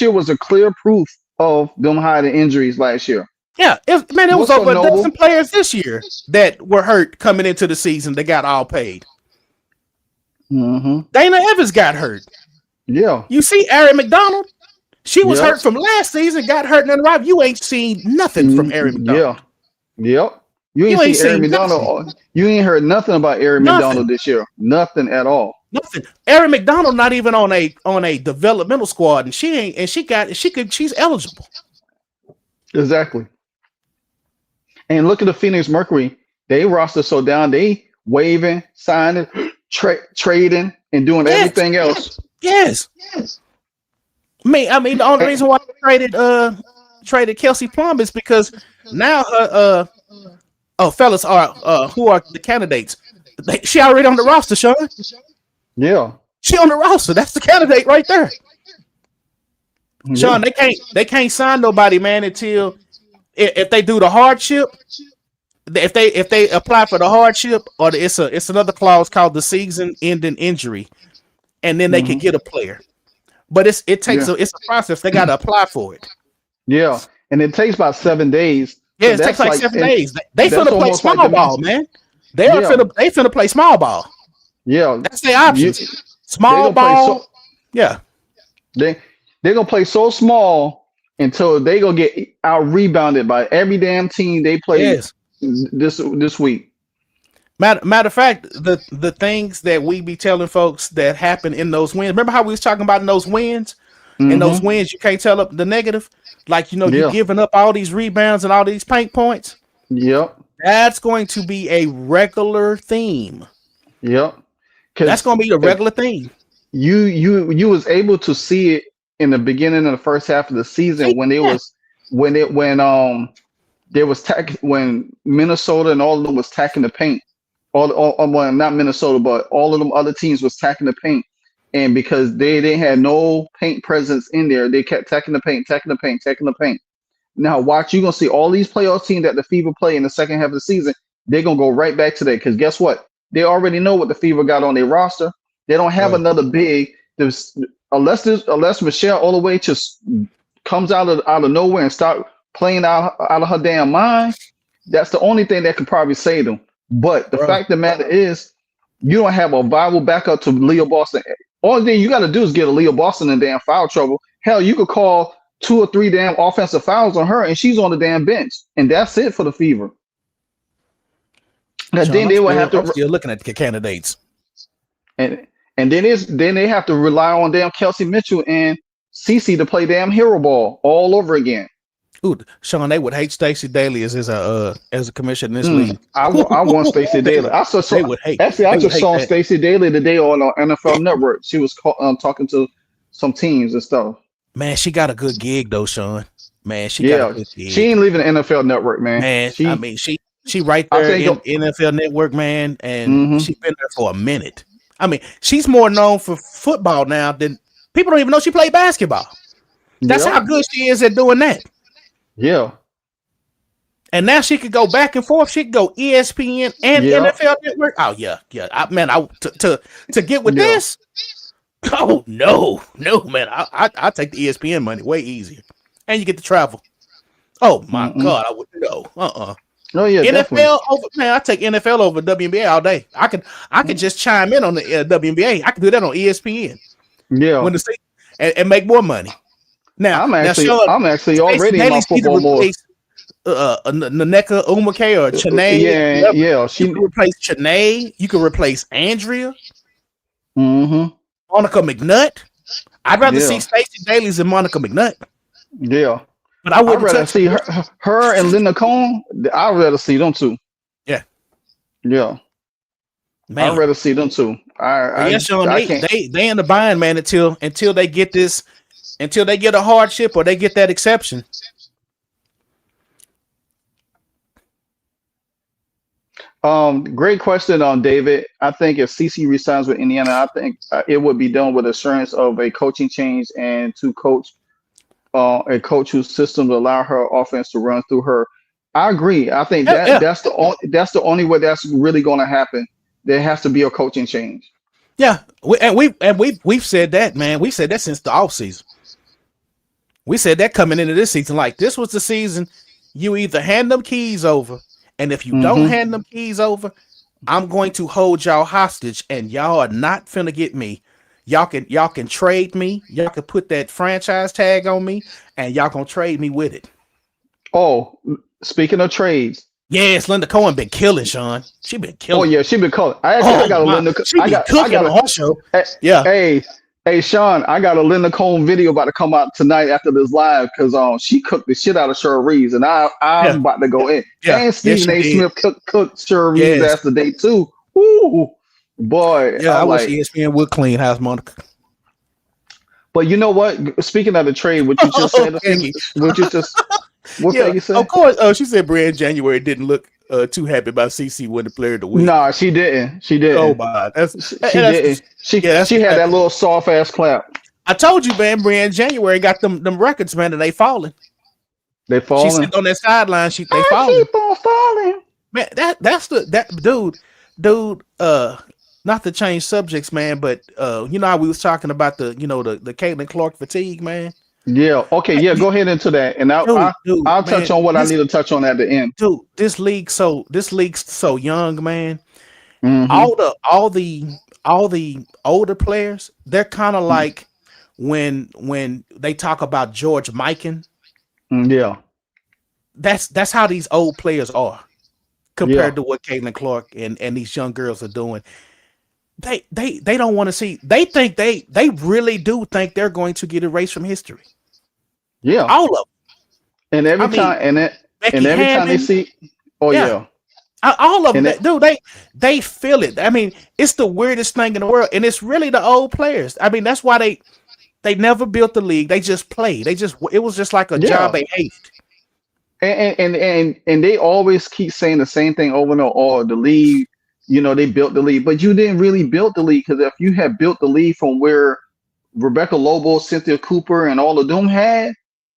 B: year was a clear proof of them hiding injuries last year.
C: Yeah, it was over a dozen players this year that were hurt coming into the season. They got all paid. Dana Evans got hurt.
B: Yeah,
C: you see, Ari McDonald, she was hurt from last season, got hurt and then arrived. You ain't seen nothing from Ari McDonald.
B: Yep. You ain't seen Ari McDonald. You ain't heard nothing about Ari McDonald this year. Nothing at all.
C: Nothing. Ari McDonald not even on a developmental squad, and she's eligible.
B: Exactly. And look at the Phoenix Mercury. They roster so down. They waving, signing, trading, and doing everything else.
C: Yes. I mean, the only reason why I traded Kelsey Plum is because now her fellas are who are the candidates? She already on the roster, Sean.
B: Yeah,
C: she on the roster. That's the candidate right there. Yeah. Sean, they can't sign nobody, man, until if they do the hardship. If they apply for the hardship, or it's another clause called the season-ending injury, and then they can get a player. But it's a process. They got to apply for it.
B: Yeah, and it takes about 7 days.
C: Yeah, it takes like 7 days. They finna play small ball, man. They finna play small ball.
B: Yeah,
C: that's their options. Small ball. They're
B: gonna play so small until they gonna get out rebounded by every damn team they play this week.
C: Matter of fact, the things that we be telling folks that happen in those wins. Remember how we was talking about in those wins? In those wins, you can't tell up the negative. Like, you're giving up all these rebounds and all these paint points.
B: Yep.
C: That's going to be a regular theme.
B: Yep.
C: That's going to be a regular theme.
B: You was able to see it in the beginning of the first half of the season when
C: Yeah,
B: there was when Minnesota and all of them was tacking the paint. Well, not Minnesota, but all of them other teams was tacking the paint. And because they had no paint presence in there, they kept tacking the paint, tacking the paint, tacking the paint. Now watch, you're gonna see all these playoff teams that the Fever play in the second half of the season. They're gonna go right back to that because guess what? They already know what the Fever got on their roster. They don't have
C: right.
B: another big. Unless Michelle all the way just comes out of nowhere and start playing out of her damn mind. That's the only thing that could probably save them. But the
C: Bro.
B: fact of the matter is, you don't have a viable backup to Leo Boston. Only thing you got to do is get a Leo Boston in damn foul trouble. Hell, you could call 2 or 3 damn offensive fouls on her, and she's on the damn bench, and that's it for the Fever. And
C: Sean,
B: then they would have
C: I'm
B: to,
C: still looking at the candidates.
B: and then they have to rely on damn Kelsey Mitchell and Cece to play damn hero ball all over again.
C: Ooh, Sean, they would hate Stacey Daly as a commissioner in this league.
B: I want Stacey Daly. I saw
C: They would hate.
B: actually I
C: They would
B: just
C: hate
B: saw
C: that.
B: Stacey Daly today on NFL Network. She was talking to some teams and stuff.
C: Man, she got a good gig though, Sean. Man, she got
B: Yeah,
C: a good gig.
B: she ain't leaving the NFL Network, man.
C: Man,
B: She,
C: I mean, she right
B: I
C: there
B: think
C: in NFL Network, man, and
B: Mhm.
C: she's been there for a minute. I mean, she's more known for football now than people don't even know she played basketball. That's
B: yeah,
C: how good she is at doing that.
B: yeah,
C: And now she could go back and forth. She could go ESPN and
B: yeah,
C: NFL Network. Oh yeah. To get with
B: yeah.
C: this. Oh no, man. I take the ESPN money way easier, and you get to travel. Oh my
B: Mm-mm.
C: God, I would no.
B: Oh yeah, definitely.
C: NFL over man. I take NFL over WNBA all day. I could just chime in on the WNBA. I can do that on ESPN
B: Yeah,
C: when the se- and make more money. Now,
B: I'm actually
C: Sean,
B: already in my
C: Daly's either
B: football mode.
C: replace Naneka Umake or Chanae.
B: Yeah,
C: whatever.
B: yeah.
C: You
B: She.
C: can replace Chanae. You can replace Andrea,
B: Mm-hmm.
C: Monica McNutt. I'd rather
B: Yeah,
C: see Stacey Daly than Monica McNutt,
B: yeah.
C: but I
B: I'd
C: wouldn't
B: rather
C: touch
B: see her and Linda Cohn. I'd rather see them two.
C: Yeah,
B: Yeah, I'd
C: man.
B: rather see them two.
C: But yeah, Sean,
B: I can't.
C: they in the bind, man, until they get this, until they get a hardship or they get that exception.
B: Great question on David. I think if CC resigns with Indiana, I think it would be done with assurance of a coaching change and to coach a coach whose system will allow her offense to run through her. I agree. I think
C: Yeah, yeah,
B: that's the only way that's really going to happen. There has to be a coaching change.
C: yeah. We've said that, man. We've said that since the offseason. We said that coming into this season. Like this was the season you either hand them keys over, and if you don't
B: Mm-hmm.
C: hand them keys over, I'm going to hold y'all hostage, and y'all are not finna get me. Y'all can trade me. Y'all can put that franchise tag on me, and y'all gonna trade me with it.
B: Oh, speaking of trades.
C: Yes, Linda Cohen been killing, Sean. She been
B: Oh
C: killing.
B: yeah, she been calling. I
C: Oh
B: got a
C: my,
B: Linda.
C: she be
B: I
C: cooking
B: got
C: on her show.
B: a.
C: Yeah,
B: Hey, Sean, I got a Linda Cohn video about to come out tonight after this live because she cooked the shit out of Cheryl Reeves, and I'm
C: yeah,
B: about to go in.
C: yeah.
B: And
C: Yes,
B: Stephen
C: she
B: A.
C: did.
B: Smith cooked Cheryl Reeves
C: Yes,
B: ass today too. Woo, boy,
C: yeah. I
B: I'm
C: wish
B: like,
C: ESPN would clean house, Monica.
B: but you know what? Speaking of the trade, what you just said,
C: Peggy.
B: what
C: Yeah,
B: Peggy said?
C: of course. Oh, she said Brian January didn't look too happy about CC winning the Player of the Week.
B: Nah, she didn't. She
C: Oh
B: didn't.
C: my, that's
B: She
C: that's
B: didn't.
C: yeah. That's
B: She had that little soft ass clap.
C: I told you, man. Brian January got them records, man, and they falling.
B: They
C: She's
B: falling.
C: sitting on that sideline. They
B: I
C: falling.
B: keep on falling.
C: Man, that's that dude. Not to change subjects, man, but you know how we was talking about the Caitlin Clark fatigue, man.
B: Yeah. Okay. Yeah. Go ahead into that, and
C: Dude,
B: I'll
C: man,
B: touch on what I need to touch on at the end.
C: dude, this league's so young, man.
B: Mm-hmm.
C: All the older players, they're kind of like when they talk about George Mikan.
B: Yeah.
C: That's how these old players are compared
B: Yeah.
C: to what Caitlin Clark and these young girls are doing. They don't want to see. They think they really do think they're going to get erased from history.
B: Yeah.
C: All of them.
B: And
C: I
B: every
C: mean,
B: time,
C: Becky
B: and every time they
C: Hammond,
B: see, oh
C: yeah,
B: yeah,
C: all of them.
B: and
C: Dude, they feel it. I mean, it's the weirdest thing in the world, and it's really the old players. I mean, that's why They never built the league. They just played. It was just like a job they hated.
B: And they always keep saying the same thing over and over. Oh, the league, they built the league, but you didn't really build the league, because if you had built the league from where Rebecca Lobo, Cynthia Cooper, and all of them had,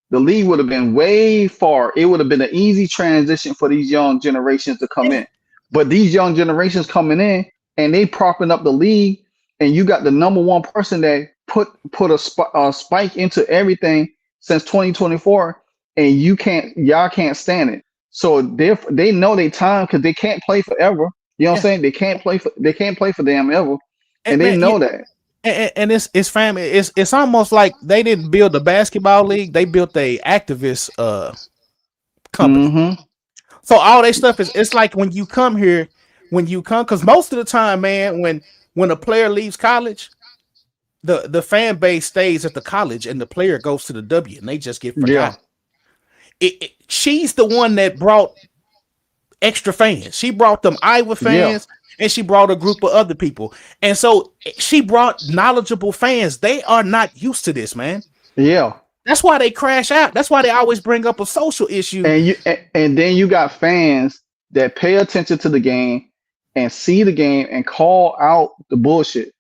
B: the league would have been way far. It would have been an easy transition for these young generations to come in. But these young generations coming in and they propping up the league, and you got the number one person that put a spike into everything since 2024, and y'all can't stand it. So they know their time, because they can't play forever. You know what I'm saying? They can't play for them ever, and they know that.
C: And it's family. It's almost like they didn't build a basketball league; they built a activist company.
B: Mm-hmm.
C: So all that stuff it's like when you come here, because most of the time, man, when a player leaves college, the fan base stays at the college, and the player goes to the W, and they just get forgotten. She's the one that brought extra fans. She brought them Iowa fans. Yeah. And she brought a group of other people. And so she brought knowledgeable fans. They are not used to this, man.
B: Yeah.
C: That's why they crash out. That's why they always bring up a social issue.
B: And then you got fans that pay attention to the game and see the game and call out the bullshit.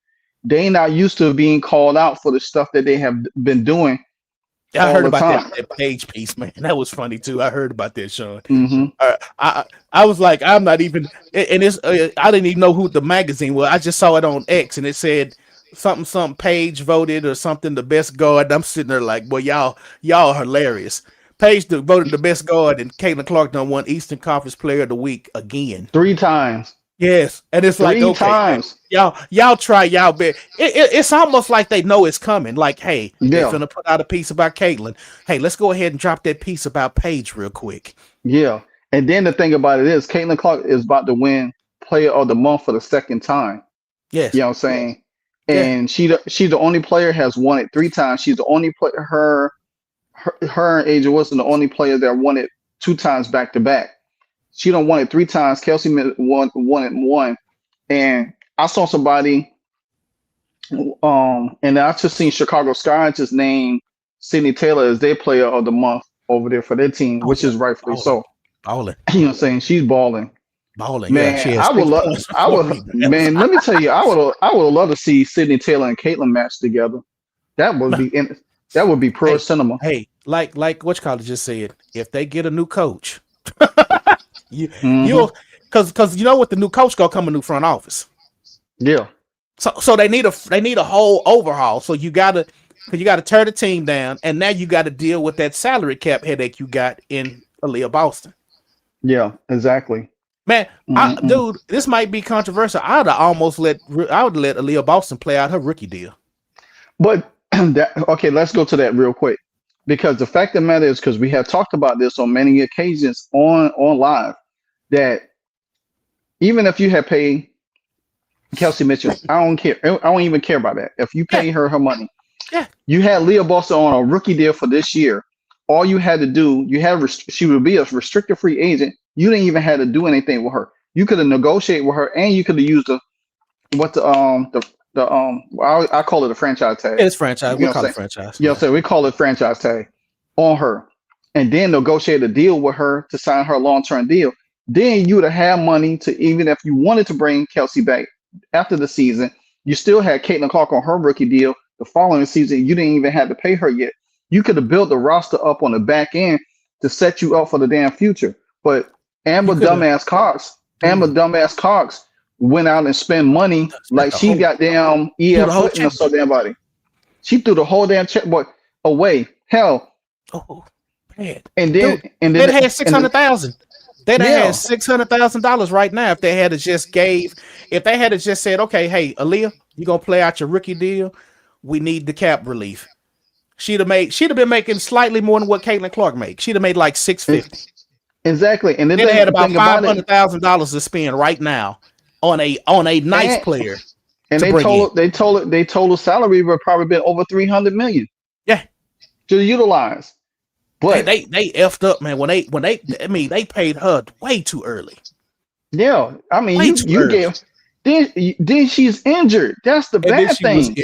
B: They not used to being called out for the stuff that they have been doing.
C: I heard about that page piece, man. That was funny too. I heard about that, Sean.
B: Mm-hmm.
C: I was like, I'm not even, and it's I didn't even know who the magazine was. I just saw it on X, and it said something Page voted or something the best guard. I'm sitting there like, boy, y'all are hilarious. Page voted the best guard, and Caitlin Clark done won Eastern Conference Player of the Week again.
B: 3 times.
C: Yes, and it's like, okay,
B: times.
C: Y'all try y'all best. It's almost like they know it's coming. Like, hey, they're gonna put out a piece about Caitlin. Hey, let's go ahead and drop that piece about Paige real quick.
B: Yeah, and then the thing about it is, Caitlin Clark is about to win Player of the Month for the second time.
C: Yes,
B: you know what I'm saying. And she's the only player has won it 3 times. She's the only player. Her and Aja Wilson the only player that won it 2 times back to back. She done won it 3 times. Kelsey won it 1. And I saw somebody, and I just seen Chicago Sky just named Sydney Taylor as their player of the month over there for their team, which is rightfully so.
C: Balling.
B: You know what I'm saying? She's balling.
C: Man,
B: Man, man, let me tell you, I would love to see Sydney Taylor and Caitlin match together. That would be pro cinema.
C: Hey, like what college just said, if they get a new coach. You'll because you know what, the new coach gonna come a new front office.
B: Yeah.
C: So they need a whole overhaul. So you gotta tear the team down, and now you got to deal with that salary cap headache you got in Aaliyah Boston.
B: Yeah, exactly.
C: Man, dude, this might be controversial. I would let Aaliyah Boston play out her rookie deal.
B: But okay, let's go to that real quick, because the fact of the matter is, because we have talked about this on many occasions on live, that even if you had paid Kelsey Mitchell, I don't care. I don't even care about that. If you pay her money, you had Leah Boston on a rookie deal for this year. All you had to do, she would be a restricted free agent. You didn't even have to do anything with her. You could have negotiated with her, and you could have used I call it a franchise tag.
C: It's franchise. We call it franchise.
B: Yeah, so we call it franchise tag on her, and then negotiate a deal with her to sign her long-term deal. Then you would have had money to, even if you wanted to bring Kelsey back after the season, you still had Caitlin Clark on her rookie deal the following season. You didn't even have to pay her yet. You could have built the roster up on the back end to set you up for the damn future. But Amber Dumbass Cox went out and spent money like she got damn EF putting so damn body. She threw the whole damn checkbook away. Hell.
C: Oh, man.
B: And then
C: they had $600,000. They'd have had $600,000 right now if they had just said, okay, hey, Aaliyah, you're gonna play out your rookie deal. We need the cap relief. She'd have been making slightly more than what Caitlin Clark makes. She'd have made like $650,000.
B: Exactly. And then
C: they had about $500,000 to spend right now on a nice player.
B: And they told the salary would probably been over $300 million.
C: Yeah.
B: To utilize. But
C: they effed up, man. When they paid her way too early.
B: Yeah, I mean, you gave. Then she's injured. That's the bad thing.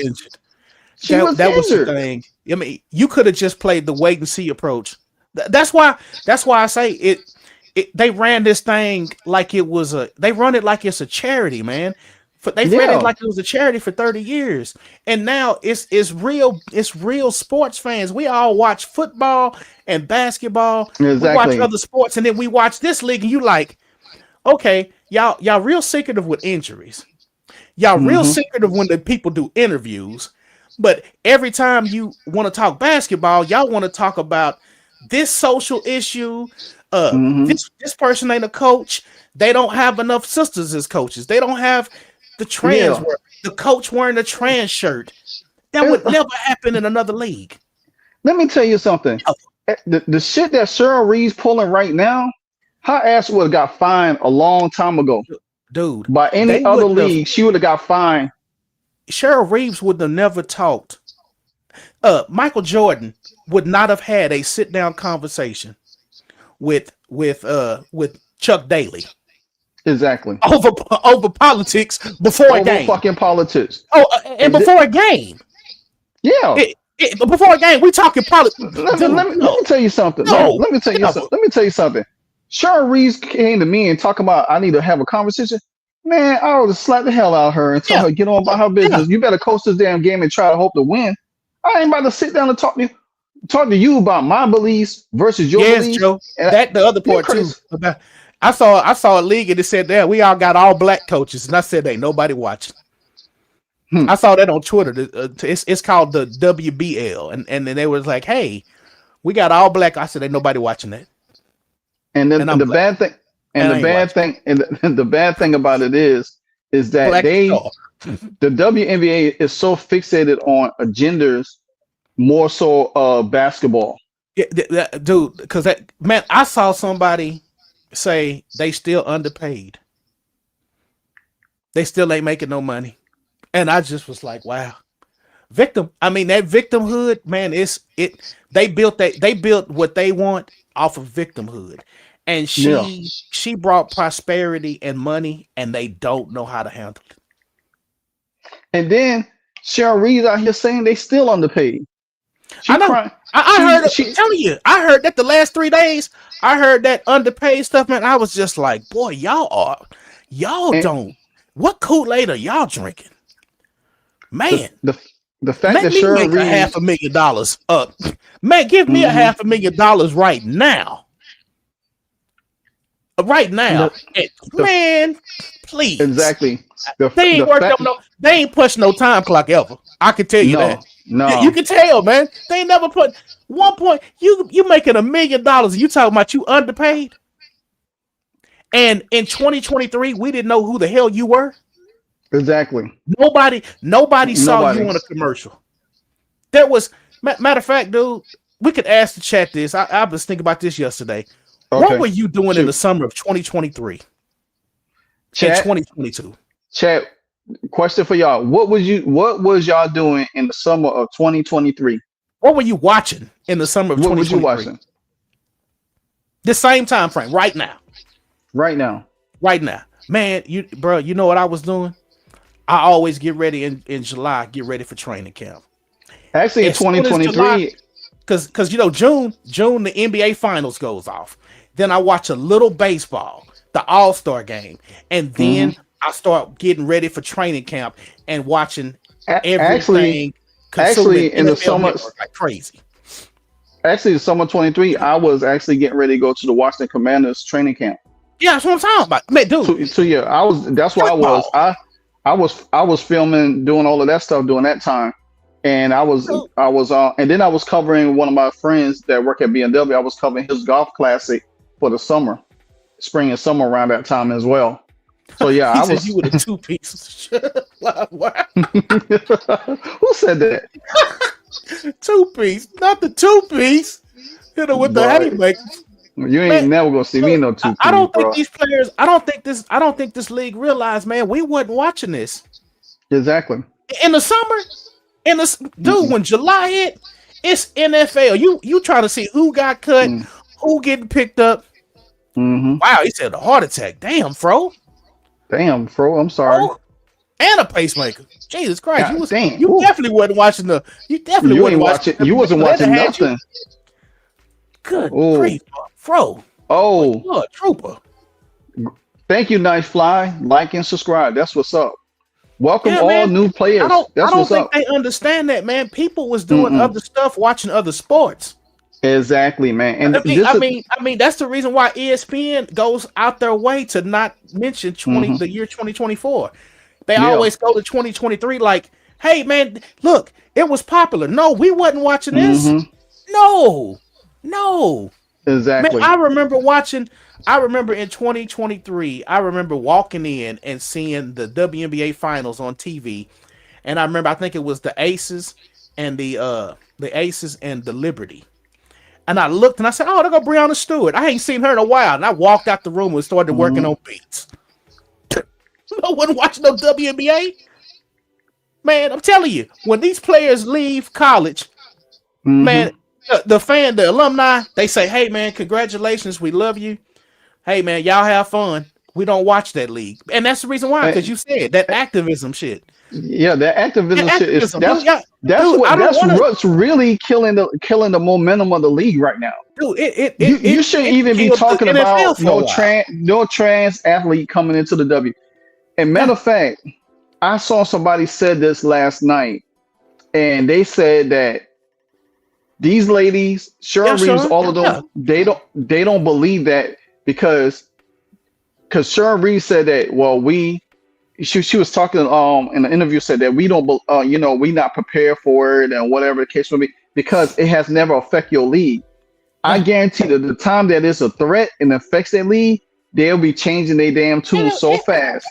B: She was
C: that was the
B: injured.
C: thing. I mean, you could have just played the wait and see approach. That's why I say it. They ran this thing like it was they run it like it's a charity, man. They ran it
B: Yeah,
C: like it was a charity for 30 years. And now it's real sports fans. We all watch football and basketball. We watch
B: exactly.
C: other sports, and then we watch this league, and you like, okay, y'all real secretive with injuries. Y'all real
B: Hmm.
C: secretive when the people do interviews. But every time you want to talk basketball, y'all want to talk about this social issue.
B: Hmm.
C: This person ain't a coach. They don't have enough sisters as coaches. They don't have
B: Yeah.
C: the coach wearing a trans shirt. That would
B: And,
C: never happen in another league.
B: let me tell you something.
C: No,
B: The shit that Cheryl Reed's pulling right now, her ass would have got fined a long time ago.
C: dude,
B: By
C: they
B: any other
C: wouldn't have.
B: league, she would have got fined.
C: Cheryl Reeves would have never talked. Michael Jordan would not have had a sit down conversation with Chuck Daly
B: Exactly.
C: over politics before a
B: Over
C: game.
B: fucking politics.
C: Oh, and
B: And th-
C: before a game.
B: yeah.
C: Before a game, we talking politics.
B: Let me tell you something.
C: No,
B: Let me tell you
C: never.
B: something. Let me tell you something. Cheryl Reeves came to me and talking about I need to have a conversation. Man, I would have slapped the hell out of her and told
C: Yeah,
B: her get on about her
C: yeah.
B: business. You better coach this damn game and try to hope to win. I ain't about to sit down and talk to you about my beliefs versus your
C: Yes,
B: beliefs.
C: Joe.
B: And
C: That the other
B: you're
C: part too.
B: crazy.
C: I saw a league and it said that we all got all black coaches, and I said ain't nobody watching.
B: Hmm.
C: I saw that on Twitter. It's called the WBL, and then they was like, hey, we got all black. I said ain't nobody watching that,
B: And then
C: and I'm
B: the
C: black,
B: bad thing,
C: and
B: and
C: I
B: the
C: ain't
B: bad
C: watching.
B: thing, and the bad thing about it is that
C: Black star.
B: the WNBA is so fixated on agendas more so basketball.
C: Yeah, dude, because that man, I saw somebody say they still underpaid. They still ain't making no money, and I just was like, wow. Victim. I mean, that victimhood, man, they built what they want off of victimhood. And
B: Yeah.
C: she brought prosperity and money, and they don't know how to handle it.
B: And then Cheryl Reeves out here saying they still underpaid.
C: I
B: She
C: know.
B: crying.
C: I heard I'm
B: She
C: telling you, I heard that the last 3 days, I heard that underpaid stuff, man. I was just like, boy, y'all
B: and
C: don't what Kool-Aid are y'all drinking?
B: the
C: Man,
B: the the fact
C: make
B: that
C: me
B: Cheryl
C: make a
B: Reeves,
C: $500,000 up. Man, give me a
B: mhm,
C: $500,000 right now. Right now.
B: the,
C: And,
B: the
C: man, please.
B: exactly the
C: They ain't
B: the
C: worked
B: fact
C: up they ain't pushed no time clock ever. I can tell you that.
B: no
C: You
B: no
C: can tell, man. They ain't never put one point. You making $1 million. You talking about you underpaid? And in 2023, we didn't know who the hell you were.
B: exactly
C: Nobody saw you
B: nobody.
C: on a commercial. There was matter of fact, dude. We could ask the chat this. I was thinking about this yesterday. What
B: Okay,
C: were you doing in the
B: shoot.
C: summer of 2023 and
B: Chat
C: 2022?
B: chat. Question for y'all. What was y'all doing in the summer of 2023?
C: What were you watching in the summer of
B: What was you
C: 2023?
B: watching
C: The same time frame, right now.
B: right now?
C: Right now. Man, you know what I was doing? I always get ready in July, get ready for training camp.
B: Actually, in
C: As soon as July,
B: 2023,
C: because June the NBA finals goes off. Then I watch a little baseball, the All-Star game, and
B: hmm
C: then I start getting ready for training camp and watching
B: actually,
C: everything, consuming
B: in the
C: NFL
B: summer,
C: Network like crazy.
B: actually, the summer 23, I was actually getting ready to go to the Washington Commanders training camp.
C: Yeah, that's what I'm talking about. Man, dude,
B: So yeah, I was. That's why I was.
C: football.
B: I was filming, doing all of that stuff during that time, and and then I was covering one of my friends that work at BMW. I was covering his golf classic for the summer, spring and summer around that time as well. So yeah,
C: He
B: I
C: said you
B: was.
C: were the two pieces. Wow.
B: Who said that?
C: Two piece, not the two piece. Hit her with the
B: Boy,
C: haymakers.
B: you ain't
C: Man,
B: never gonna see me
C: look,
B: no two
C: I
B: piece,
C: don't think
B: bro.
C: these players. I don't think this league realized, man. We wasn't watching this
B: Exactly.
C: in the summer. Dude,
B: Mm-mm,
C: when July hit, it's NFL. You trying to see who got cut,
B: mm,
C: who getting picked up.
B: mm-hmm.
C: Wow, he said a heart attack. Damn, fro.
B: Damn, bro. I'm sorry.
C: Oh, and a pacemaker. Jesus Christ,
B: God damn.
C: you
B: Ooh.
C: definitely wasn't watching the. You definitely
B: You
C: wasn't
B: ain't
C: watching.
B: watching. You wasn't watching nothing.
C: Good
B: Oh,
C: grief, bro. Boy,
B: oh.
C: you're a trooper.
B: Thank you, Nice Fly. Like and subscribe. That's what's up. Welcome
C: Yeah,
B: all
C: man.
B: new players.
C: I
B: That's
C: don't
B: what's
C: think
B: up.
C: they understand that, man. People was doing
B: Mm-mm.
C: other stuff, watching other sports.
B: Exactly, man. And
C: I mean,
B: this
C: I
B: is.
C: mean, I mean, that's the reason why ESPN goes out their way to not mention
B: Hmm.
C: the year 2024. They
B: Yeah.
C: always go to 2023 like, hey man, look, it was popular. No, we wasn't watching this.
B: Hmm.
C: No, no. Man,
B: Exactly.
C: I remember in 2023, I remember walking in and seeing the WNBA finals on TV. And I remember I think it was the Aces and the Aces and the Liberty. And I looked and I said, oh, there go Breonna Stewart. I ain't seen her in a while. And I walked out the room and started working
B: Hmm.
C: on beats. No one watching no WNBA. Man, I'm telling you, when these players leave college,
B: Hmm.
C: man, the alumni, they say, hey man, congratulations, we love you. Hey man, y'all have fun. We don't watch that league. And that's the reason why, because you said that activism shit.
B: Yeah, that
C: Yeah,
B: activism shit is
C: activism. Dude, yeah,
B: that's
C: dude, I
B: what
C: don't
B: that's
C: want to.
B: what's really killing the momentum of the league right now.
C: Dude,
B: You shouldn't
C: it
B: even be
C: killed the
B: talking
C: NFL
B: about
C: for a while.
B: no trans athlete coming into the W. And matter
C: Yeah,
B: of fact, I saw somebody said this last night, and they said that these ladies,
C: yeah,
B: Cheryl Reeves,
C: Sean.
B: all of
C: Yeah,
B: them, they don't believe that because Cheryl Reeves said that she was talking in the interview, said that we don't we not prepared for it and whatever the case may be, because it has never affected your league. I
C: yeah.
B: guarantee that the time that it's a threat and affects their league, they'll be changing their damn tune so fast.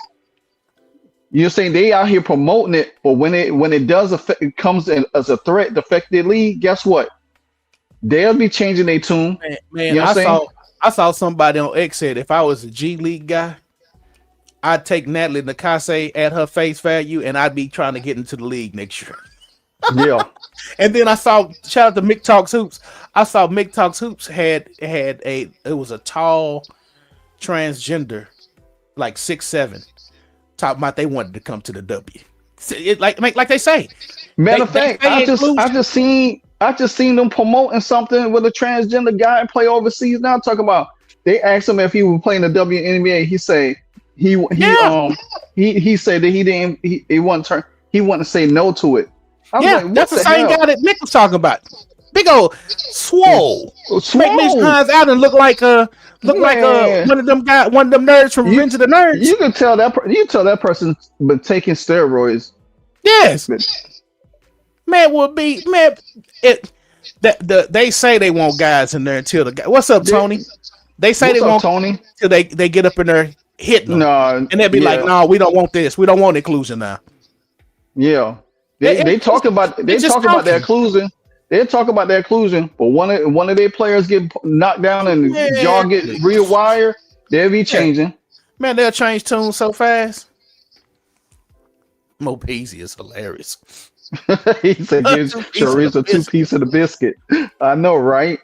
B: You're saying they out here promoting it, but when it does affect, it comes in as a threat to affect their league, guess what? They'll be changing their tune.
C: Man,
B: You know what I'm saying?
C: I saw somebody on X said if I was a G League guy, I'd take Natalie Nakase at her face value and I'd be trying to get into the league next year.
B: Yeah.
C: And then I saw, shout out to Mick Talks Hoops. I saw Mick Talks Hoops had it was a tall transgender, like 6'7", talking about they wanted to come to the W. It like they say.
B: Matter of
C: They
B: fact,
C: say inclusion.
B: I just seen them promoting something with a transgender guy and play overseas. Now talking about they asked him if he would play in the WNBA. He say
C: Yeah,
B: he said that he wouldn't say no to it. I was
C: yeah,
B: like, what
C: that's the
B: the
C: same
B: hell?
C: guy that Mick was talking about. Big old swole. Make these
B: Swole,
C: guys out and look like
B: man.
C: one of them nerds from
B: You
C: Revenge of the Nerds.
B: you can tell that person been taking steroids.
C: Yes, man would be man. They say they want guys in there until the guy. What's up, Tony? They say
B: What's
C: they
B: up,
C: want
B: Tony?
C: till they get up in there hitting them,
B: No,
C: and they'll be like,
B: yeah,
C: "No, we don't want this. We don't want inclusion now."
B: yeah.
C: It-
B: They
C: it-
B: talk about
C: it's just
B: their
C: talking.
B: inclusion. They talk about their inclusion, but one of their players get knocked down and the jaw
C: Man,
B: get rewired, they'll be
C: yeah,
B: changing.
C: man, they'll change tunes so fast. Mo Peasy is hilarious.
B: He said, "Give
C: Two piece of
B: Charisse
C: the
B: a 2 piece of the biscuit." I know, right?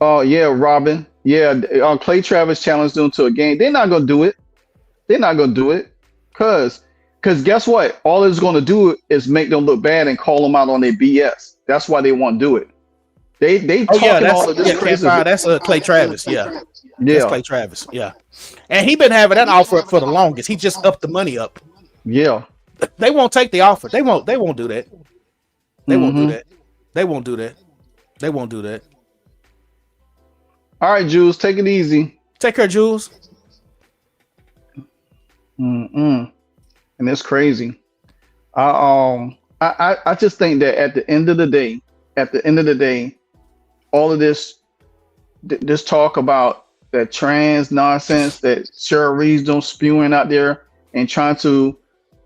B: Oh yeah, Robin. Yeah, Clay Travis challenged them to a game. They're not gonna do it. They're not gonna do it, cause guess what? All it's gonna do is make them look bad and call them out on their BS. That's why they won't do it. They
C: Oh yeah,
B: talking all of this
C: Cat
B: crazy.
C: Five. That's Clay Travis. Yeah, that's
B: Yeah,
C: Clay Travis. Yeah, and he been having that offer for the longest. He just upped the money up.
B: yeah.
C: They won't take the offer. They won't do that. They won't do
B: Hmm.
C: that. They won't do that. They won't do that.
B: All right, Jules, take it easy.
C: Take care, Jules.
B: Mm-mm. And it's crazy. I just think that at the end of the day, all of this talk about that trans nonsense that Cheryl Reeves don't spewing out there and trying to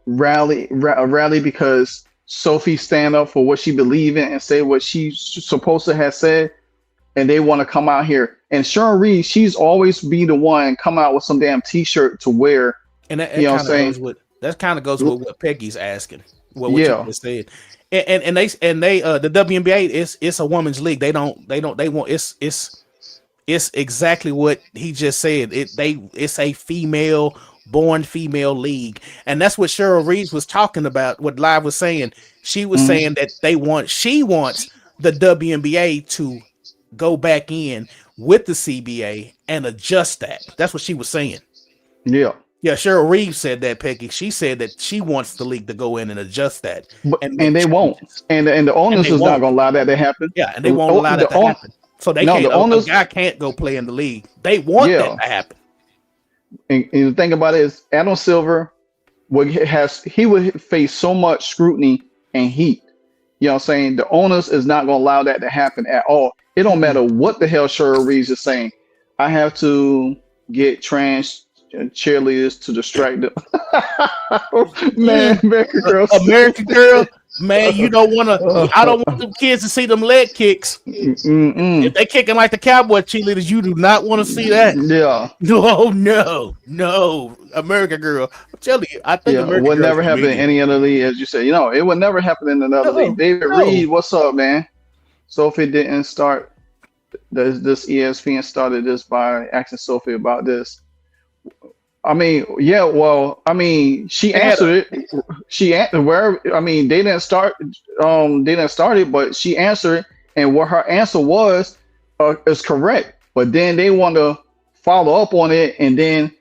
B: rally because Sophie stand up for what she believe in and say what she's supposed to have said, and they want to come out here. And Cheryl Reeves, she's always be the one come out with some damn t-shirt to wear.
C: And that
B: You know
C: kind
B: what
C: of
B: I'm saying?
C: goes with what Peggy's asking. What
B: Yeah.
C: you just said. And they the WNBA it's a woman's league. They want it's exactly what he just said. It's a female born female league, and that's what Cheryl Reeves was talking about. What Live was saying, she was saying that she wants the WNBA to go back in with the CBA and adjust that. That's what she was saying.
B: Yeah.
C: Yeah, Cheryl Reeves said that, Peggy. She said that she wants the league to go in and adjust that.
B: And they won't. And the owners is not going to allow that to happen.
C: Yeah, and they won't allow that to happen. So they can't. A guy can't go play in the league. They want that to happen.
B: And the thing about it is, Adam Silver would face so much scrutiny and heat. You know what I'm saying? The owners is not going to allow that to happen at all. It don't matter what the hell Cheryl Reeves is saying. I have to get trans cheerleaders to distract them. Man, American Girl.
C: Man, you don't want to. I don't want them kids to see them leg kicks. If they kicking like the Cowboy cheerleaders, you do not want to see that.
B: Yeah.
C: No. American Girl. I'm telling you, I think
B: it would never happen in any other league, as you said. It would never happen in another league. David Reed, what's up, man? Sophie didn't start this. ESPN started this by asking Sophie about this. I mean, yeah. Well, I mean, she answered it. She answered where. I mean, they didn't start. They didn't start it, but she answered it, and what her answer was is correct. But then they want to follow up on it, and then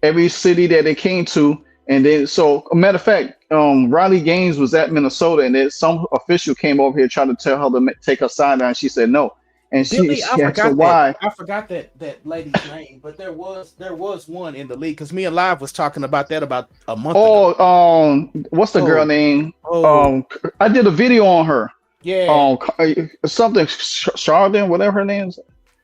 B: every city that they came to, and then so a matter of fact, Riley Gaines was at Minnesota, and then some official came over here trying to tell her to take her side down. She said no. And she asked her why.
C: I forgot that lady's name, but there was one in the league because me and Live was talking about that about a month ago.
B: What's the girl name? I did a video on her.
C: Yeah.
B: Something Chardon, whatever her name is.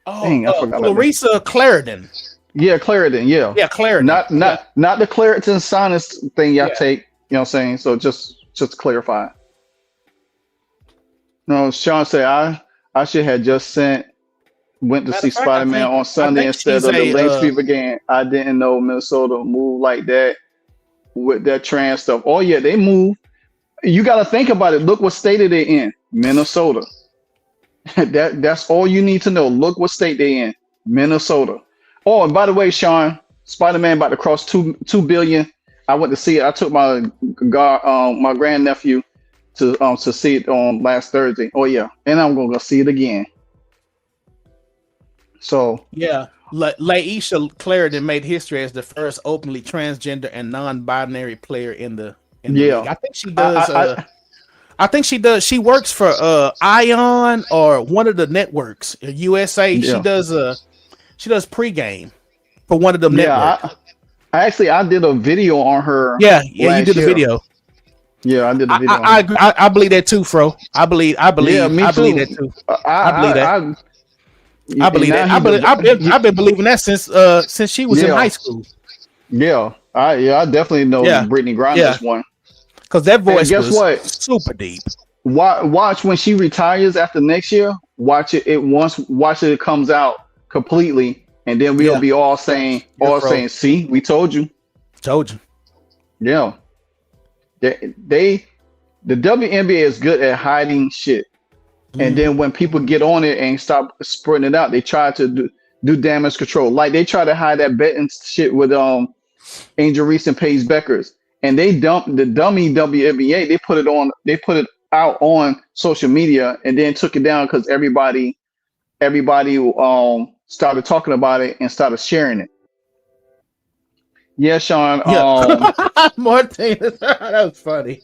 B: Dang, I forgot.
C: Larissa Clarendon.
B: Yeah, Clarendon. Yeah.
C: Yeah, Clarendon.
B: Not the Claritin sinus thing y'all take. You know what I'm saying? So just to clarify. No, Sean said I should have just went to see Spider-Man on Sunday instead of the late fever game. I didn't know Minnesota moved like that with that trans stuff. Oh yeah, they move. You got to think about it. Look what state they're in, Minnesota. That's all you need to know. Look what state they're in, Minnesota. Oh, and by the way, Sean, Spider-Man about to cross 2 billion. I went to see it. I took my grandnephew to see it on last Thursday. Oh yeah, and I'm gonna go see it again. So
C: yeah, Laisha Clarendon made history as the first openly transgender and non-binary player in the league. I think she does. I think she does. She works for Ion or one of the networks, USA. Yeah. She does pregame for one of them networks.
B: I did a video on her.
C: Yeah, you did a video.
B: Yeah, I did the video.
C: I agree. I believe that too, Fro. I believe.
B: Yeah, me
C: I
B: too.
C: believe that too. I believe that. I've been believing that since she was in high school.
B: Yeah, I definitely know Brittany Griner's one.
C: Because that voice was super deep.
B: Watch when she retires after next year. Watch it comes out completely, and then we'll be all saying, "See, we told you." Yeah. The WNBA is good at hiding shit, and then when people get on it and stop spreading it out, they try to do damage control. Like they try to hide that betting shit with Angel Reese and Paige Beckers, and they dumped the dummy WNBA. They put it out on social media and then took it down because everybody started talking about it and started sharing it. Yeah, Sean.
C: Martinez, that was funny,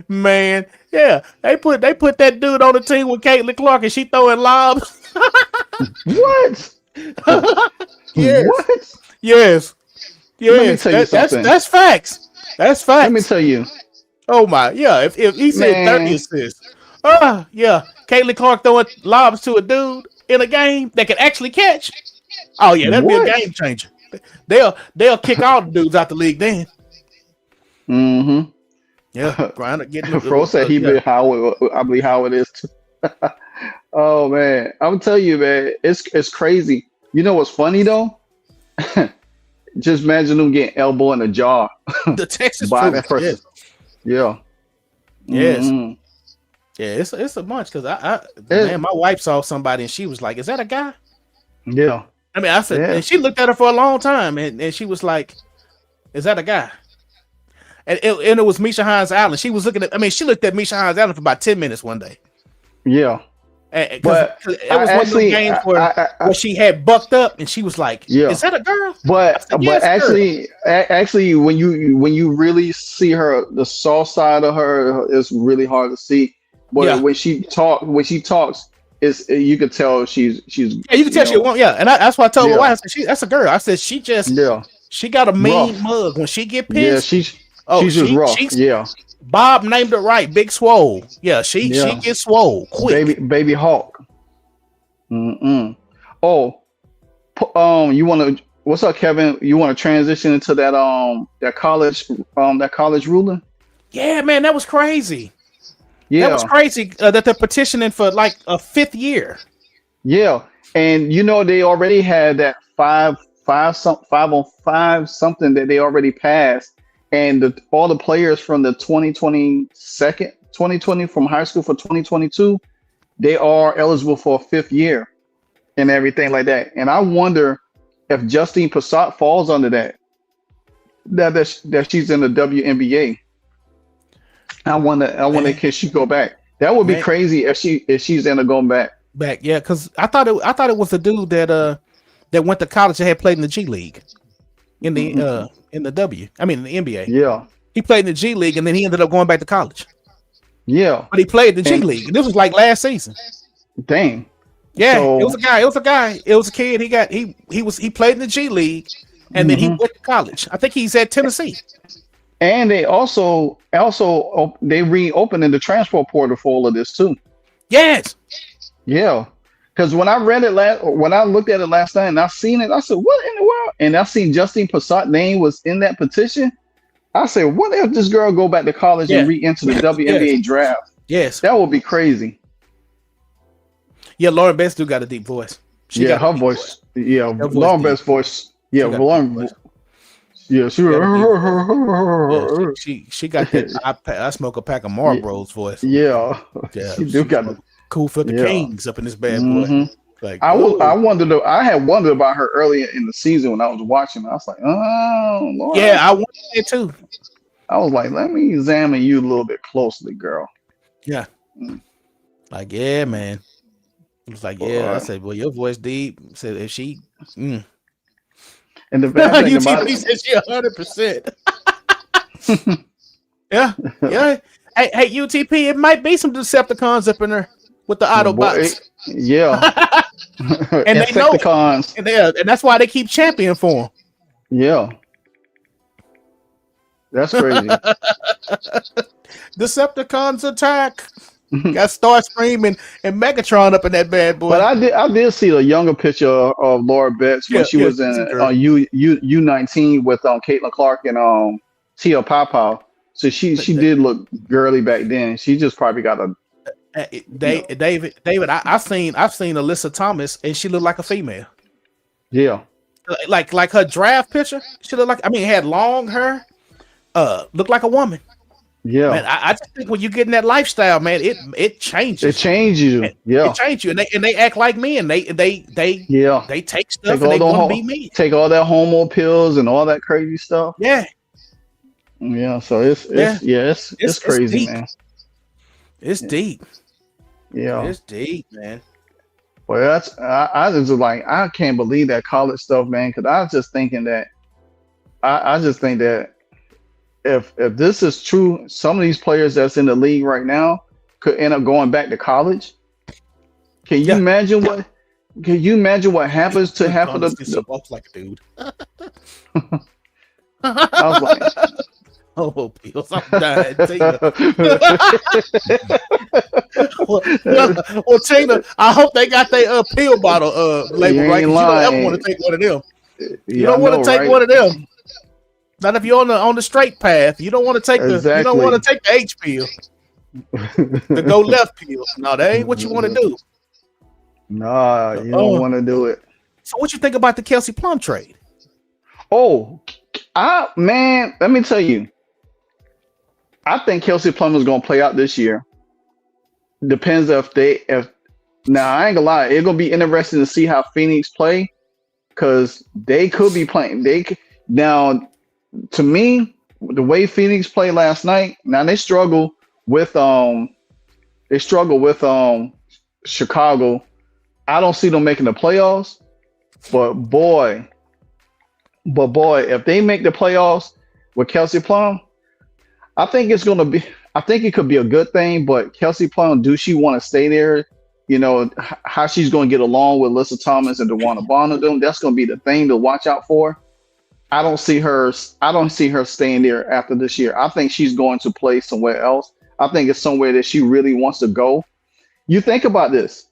C: man. Yeah, they put that dude on the team with Caitlin Clark, and she throwing lobs.
B: What?
C: Yes.
B: What?
C: Yes.
B: Let me tell you something.
C: That's facts. That's facts.
B: Let me tell you.
C: Oh my, yeah. If he said 30 assists, yeah, Caitlin Clark throwing lobs to a dude in a game that can actually catch. Oh yeah, that'd be a game changer. They'll kick all the dudes out the league then.
B: Mm-hmm.
C: Yeah, Griner getting.
B: Fro said he been how I believe how it is. Oh man, I'm telling you, man, it's crazy. You know what's funny though? Just imagine them getting elbow in the jaw.
C: The Texas
B: by that person. Yes.
C: Yeah. Yes. Mm-hmm. Yeah, it's a bunch because man, my wife saw somebody and she was like, "Is that a guy?"
B: Yeah.
C: I mean, I said, and she looked at her for a long time, and she was like, Is that a guy? And it was Misha Hines Allen. She was looking at. I mean, she looked at Misha Hines Allen for about 10 minutes one day.
B: Yeah.
C: But it was one of those games where she had bucked up and she was like,
B: yeah.
C: "Is that a girl?"
B: But
C: said, yes,
B: actually, when you really see her, the soft side of her is really hard to see. But when she talks, you could tell she's.
C: Yeah, you can tell she won't. Yeah, and that's why I told my wife, I said, that's a girl. I said she just she got a mean mug when she get pissed.
B: Yeah, she's just rough.
C: Bob named it right, Big Swole. Yeah, she gets swole quick.
B: Baby Hawk. Oh, you want to? What's up, Kevin? You want to transition into that college ruling?
C: Yeah, man, that was crazy.
B: Yeah,
C: that was crazy that they're petitioning for like a 5th year.
B: Yeah, and they already had that 5-on-5 something that they already passed. And all the players from the 2020 from high school for 2022, they are eligible for a 5th year and everything like that. And I wonder if Justine Passat falls under that she's in the WNBA. I wonder can she go back? That would be crazy if she's in the going back.
C: Yeah, because I thought it was the dude that went to college and had played in the G League. In the in the NBA.
B: Yeah.
C: He played in the G League and then he ended up going back to college.
B: Yeah.
C: But he played the G League. And this was like last season.
B: Dang.
C: Yeah, so, it was a guy. It was a kid. He played in the G League and then he went to college. I think he's at Tennessee.
B: And they also they reopened in the transfer portal for all of this too.
C: Yes.
B: Yeah. Because when I looked at it last night and I seen it, I said, "What in the world?" And I seen Justine Passat's name was in that petition. I said, "What if this girl go back to college and re-enter the WNBA draft?"
C: Yes,
B: that would be crazy.
C: Yeah, Lauren Best do got a deep voice.
B: Her voice. Yeah, Lauren Best's voice. Yeah, Lauren. Yeah, she
C: got that. I smoke a pack of Marlboros voice.
B: Yeah, she do got the
C: cool for the Kingz up in this bad boy. Like
B: I had wondered about her earlier in the season when I was watching. I was like, oh Lord.
C: Yeah, I wondered it too.
B: I was like, let me examine you a little bit closely, girl.
C: Yeah. Like, yeah, man. It was like, yeah. I said, well, your voice deep. I said, if she
B: And the bad thing about
C: it, said she 100%. Yeah. Hey, UTP, it might be some Decepticons up in there with the Autobots.
B: Yeah.
C: And they know it. And that's why they keep champion for them.
B: Yeah. That's crazy.
C: Decepticons attack. Got Starscream and Megatron up in that bad boy.
B: But I did see a younger picture of Laura Betts when she was in U19 with Caitlin Clark and Tia Papa. So she did look girly back then. She just probably got a
C: David. I've seen Alyssa Thomas and she looked like a female.
B: Yeah.
C: Like her draft picture, she looked like, had long hair, looked like a woman.
B: Yeah,
C: man, I just think when you get in that lifestyle, man, it changes.
B: It changes you. Yeah,
C: it changes you, and they act like men. They take stuff and they want to be me.
B: Take all that homo pills and all that crazy stuff.
C: Yeah.
B: So it's crazy,
C: deep.
B: Man.
C: It's deep.
B: Yeah,
C: it's deep, man.
B: Well, I just like I can't believe that college stuff, man. Because I was just thinking that I just think that. If this is true, some of these players that's in the league right now could end up going back to college. Can you imagine what? Can you imagine what happens to half of the?
C: Like a dude.
B: I was like,
C: "Oh, pills! I'm dying." Well, Tina, I hope they got their pill bottle label right. You don't ever want to take one of them. You don't want to take one of them. Not if you're on the straight path. You don't want to take you don't want to take the H pill. The go left pill. No, that ain't what you want to do.
B: Nah, you don't want to do it.
C: So what you think about the Kelsey Plum trade?
B: Oh, man, let me tell you. I think Kelsey Plum is gonna play out this year. Depends now I ain't gonna lie, it's gonna be interesting to see how Phoenix play because they could be playing. Now to me, the way Phoenix played last night, now with um they struggle with Chicago. I don't see them making the playoffs, but boy, if they make the playoffs with Kelsey Plum, I think it could be a good thing, but Kelsey Plum, do she want to stay there? How she's going to get along with Alyssa Thomas and DeWanna Bonner, that's going to be the thing to watch out for. I don't see her staying there after this year. I think she's going to play somewhere else. I think it's somewhere that she really wants to go. You think about this.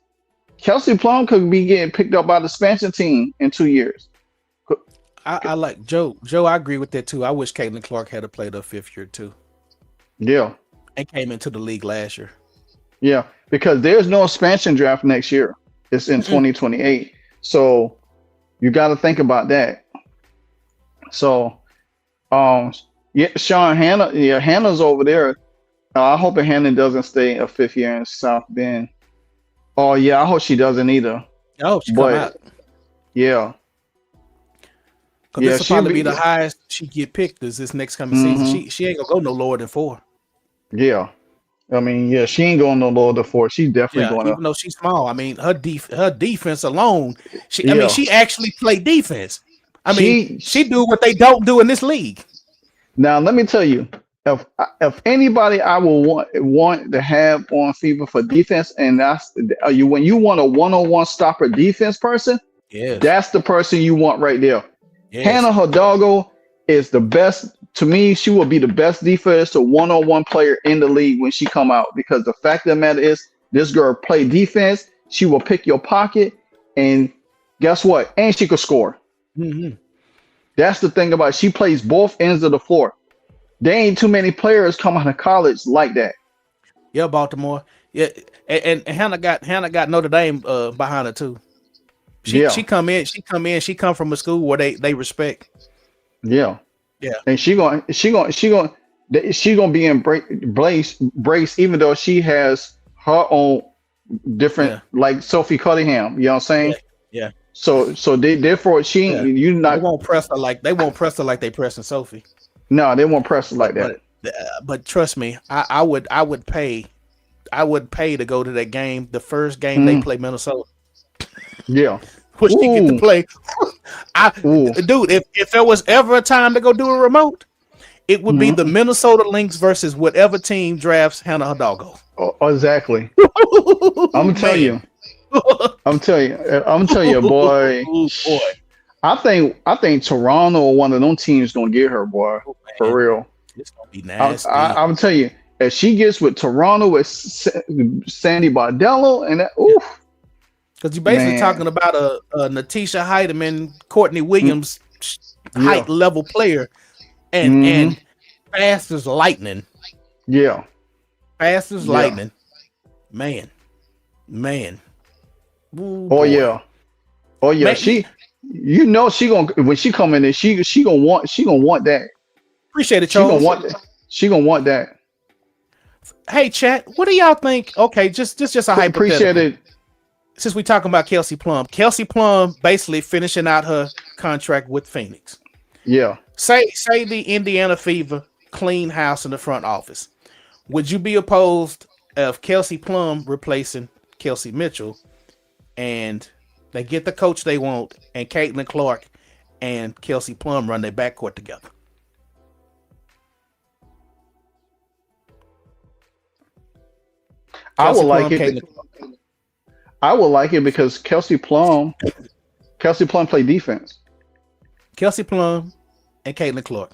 B: Kelsey Plum could be getting picked up by the expansion team in 2 years.
C: I like Joe. Joe, I agree with that too. I wish Caitlin Clark had played her 5th year too.
B: Yeah.
C: And came into the league last year. Yeah.
B: Because there's no expansion draft next year. It's in 2028. So you got to think about that. So, Sean Hannah's over there. I hope Hannah doesn't stay a 5th year in South Bend. Oh yeah, I hope she doesn't either.
C: Oh, she come out.
B: Yeah.
C: Because this will probably be the highest she get picked this next coming season. She ain't gonna go no lower than 4.
B: Yeah. I mean, she ain't going no lower than 4. She's definitely going
C: even though she's small. I mean, her defense alone. I mean, she actually play defense. I mean, she do what they don't do in this league.
B: Now, let me tell you, if anybody I will want to have on FIBA for defense, and that's when you want a one-on-one stopper defense person, that's the person you want right there. Yes. Hannah Hidalgo is the best. To me, she will be the best defense to one-on-one player in the league when she come out, because the fact of the matter is this girl play defense. She will pick your pocket, and guess what? And she could score. That's the thing about it. She plays both ends of the floor. There ain't too many players coming out of college like that.
C: Yeah, Baltimore. Yeah, and Hannah got Notre Dame behind her too. She come from a school where they respect.
B: Yeah. And she gonna be embraced, even though she has her own different, like Sophie Cunningham. You know what I'm saying?
C: Yeah.
B: So therefore
C: they won't press her like they pressing Sophie.
B: No, they won't press her like that.
C: But trust me, I would pay to go to that game, the first game they play Minnesota.
B: Yeah.
C: Which she get to play. Dude, if there was ever a time to go do a remote, it would be the Minnesota Lynx versus whatever team drafts Hannah Hidalgo.
B: Oh, exactly. I'm telling you, boy. Boy. I think Toronto or one of them teams gonna get her, boy. For real.
C: It's gonna be nasty.
B: I'm telling you, if she gets with Toronto with Sandy Bardello and that,
C: because you're basically talking about a Natisha Heidemann, Courtney Williams height level player, and fast as lightning.
B: Yeah,
C: fast as lightning, man. Ooh,
B: oh yeah. Man. She gonna, when she come in there, she gonna want that.
C: Appreciate it, Charles.
B: She gonna want that.
C: Hey, chat, what do y'all think? Okay, just a hypothetical.
B: Appreciate it.
C: Since we talking about Kelsey Plum basically finishing out her contract with Phoenix.
B: Yeah.
C: Say the Indiana Fever clean house in the front office. Would you be opposed of Kelsey Plum replacing Kelsey Mitchell, and they get the coach they want, and Caitlin Clark and Kelsey Plum run their backcourt together?
B: I would like it. I would like it because Kelsey Plum play defense. Kelsey
C: Plum and Caitlin Clark.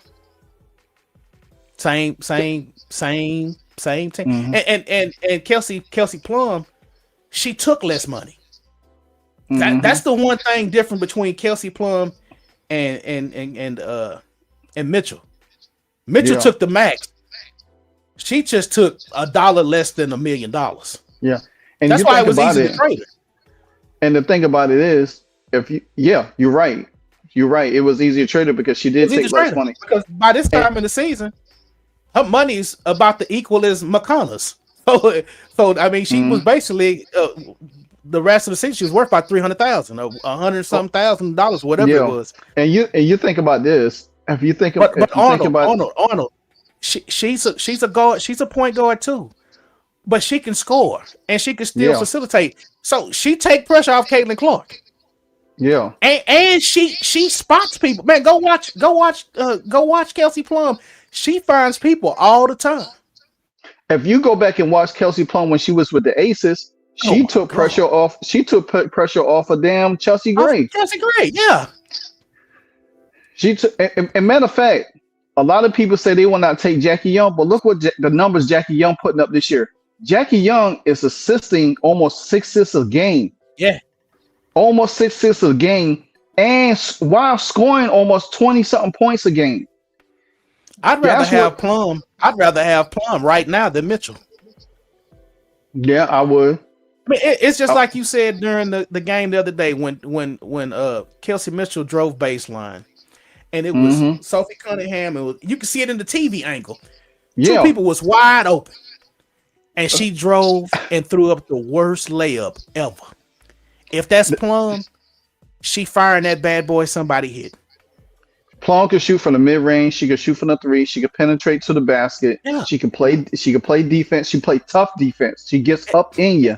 C: Same team. And Kelsey Plum, she took less money. That's the one thing different between Kelsey Plum and Mitchell. Mitchell took the max. She just took $1 less than $1 million.
B: Yeah. And
C: that's why it was easy to trade her.
B: And the thing about it is, you're right. You're right. It was easy to trade her because she did take less money.
C: Because by this time in the season, her money's about to equal as McConnell's. So I mean, she was basically the rest of the season she was worth about $300,000 or $100-some thousand, whatever it was.
B: And you think about this. If you think,
C: But
B: if you think about,
C: Arnold, she's a guard. She's a point guard too. But she can score and she can still
B: yeah,
C: facilitate. So she take pressure off Caitlin Clark.
B: yeah.
C: And she spots people. Man, go watch Kelsey Plum. She finds people all the time.
B: If you go back and watch Kelsey Plum when she was with the Aces,
C: Oh
B: she
C: my
B: took
C: God.
B: pressure off. She took pressure off of damn Chelsea Gray.
C: Kelsey Gray, yeah.
B: She took. And matter of fact, a lot of people say they will not take Jackie Young, but look what the numbers Jackie Young putting up this year. Jackie Young is assisting almost 6 assists a game.
C: Yeah.
B: Almost 6 assists a game, and while scoring almost 20 something points a game.
C: I'd rather have Plum right now than Mitchell.
B: Yeah, I would.
C: I mean, it's just like you said during the game the other day when Kelsey Mitchell drove baseline, and it was Sophie Cunningham. You can see it in the TV angle.
B: Yeah.
C: Two people was wide open, and she drove and threw up the worst layup ever. If that's Plum, she firing that bad boy. Somebody hit.
B: Plum can shoot from the mid range. She can shoot from the three. She can penetrate to the basket.
C: Yeah.
B: She can play defense. She play tough defense. She gets up in you.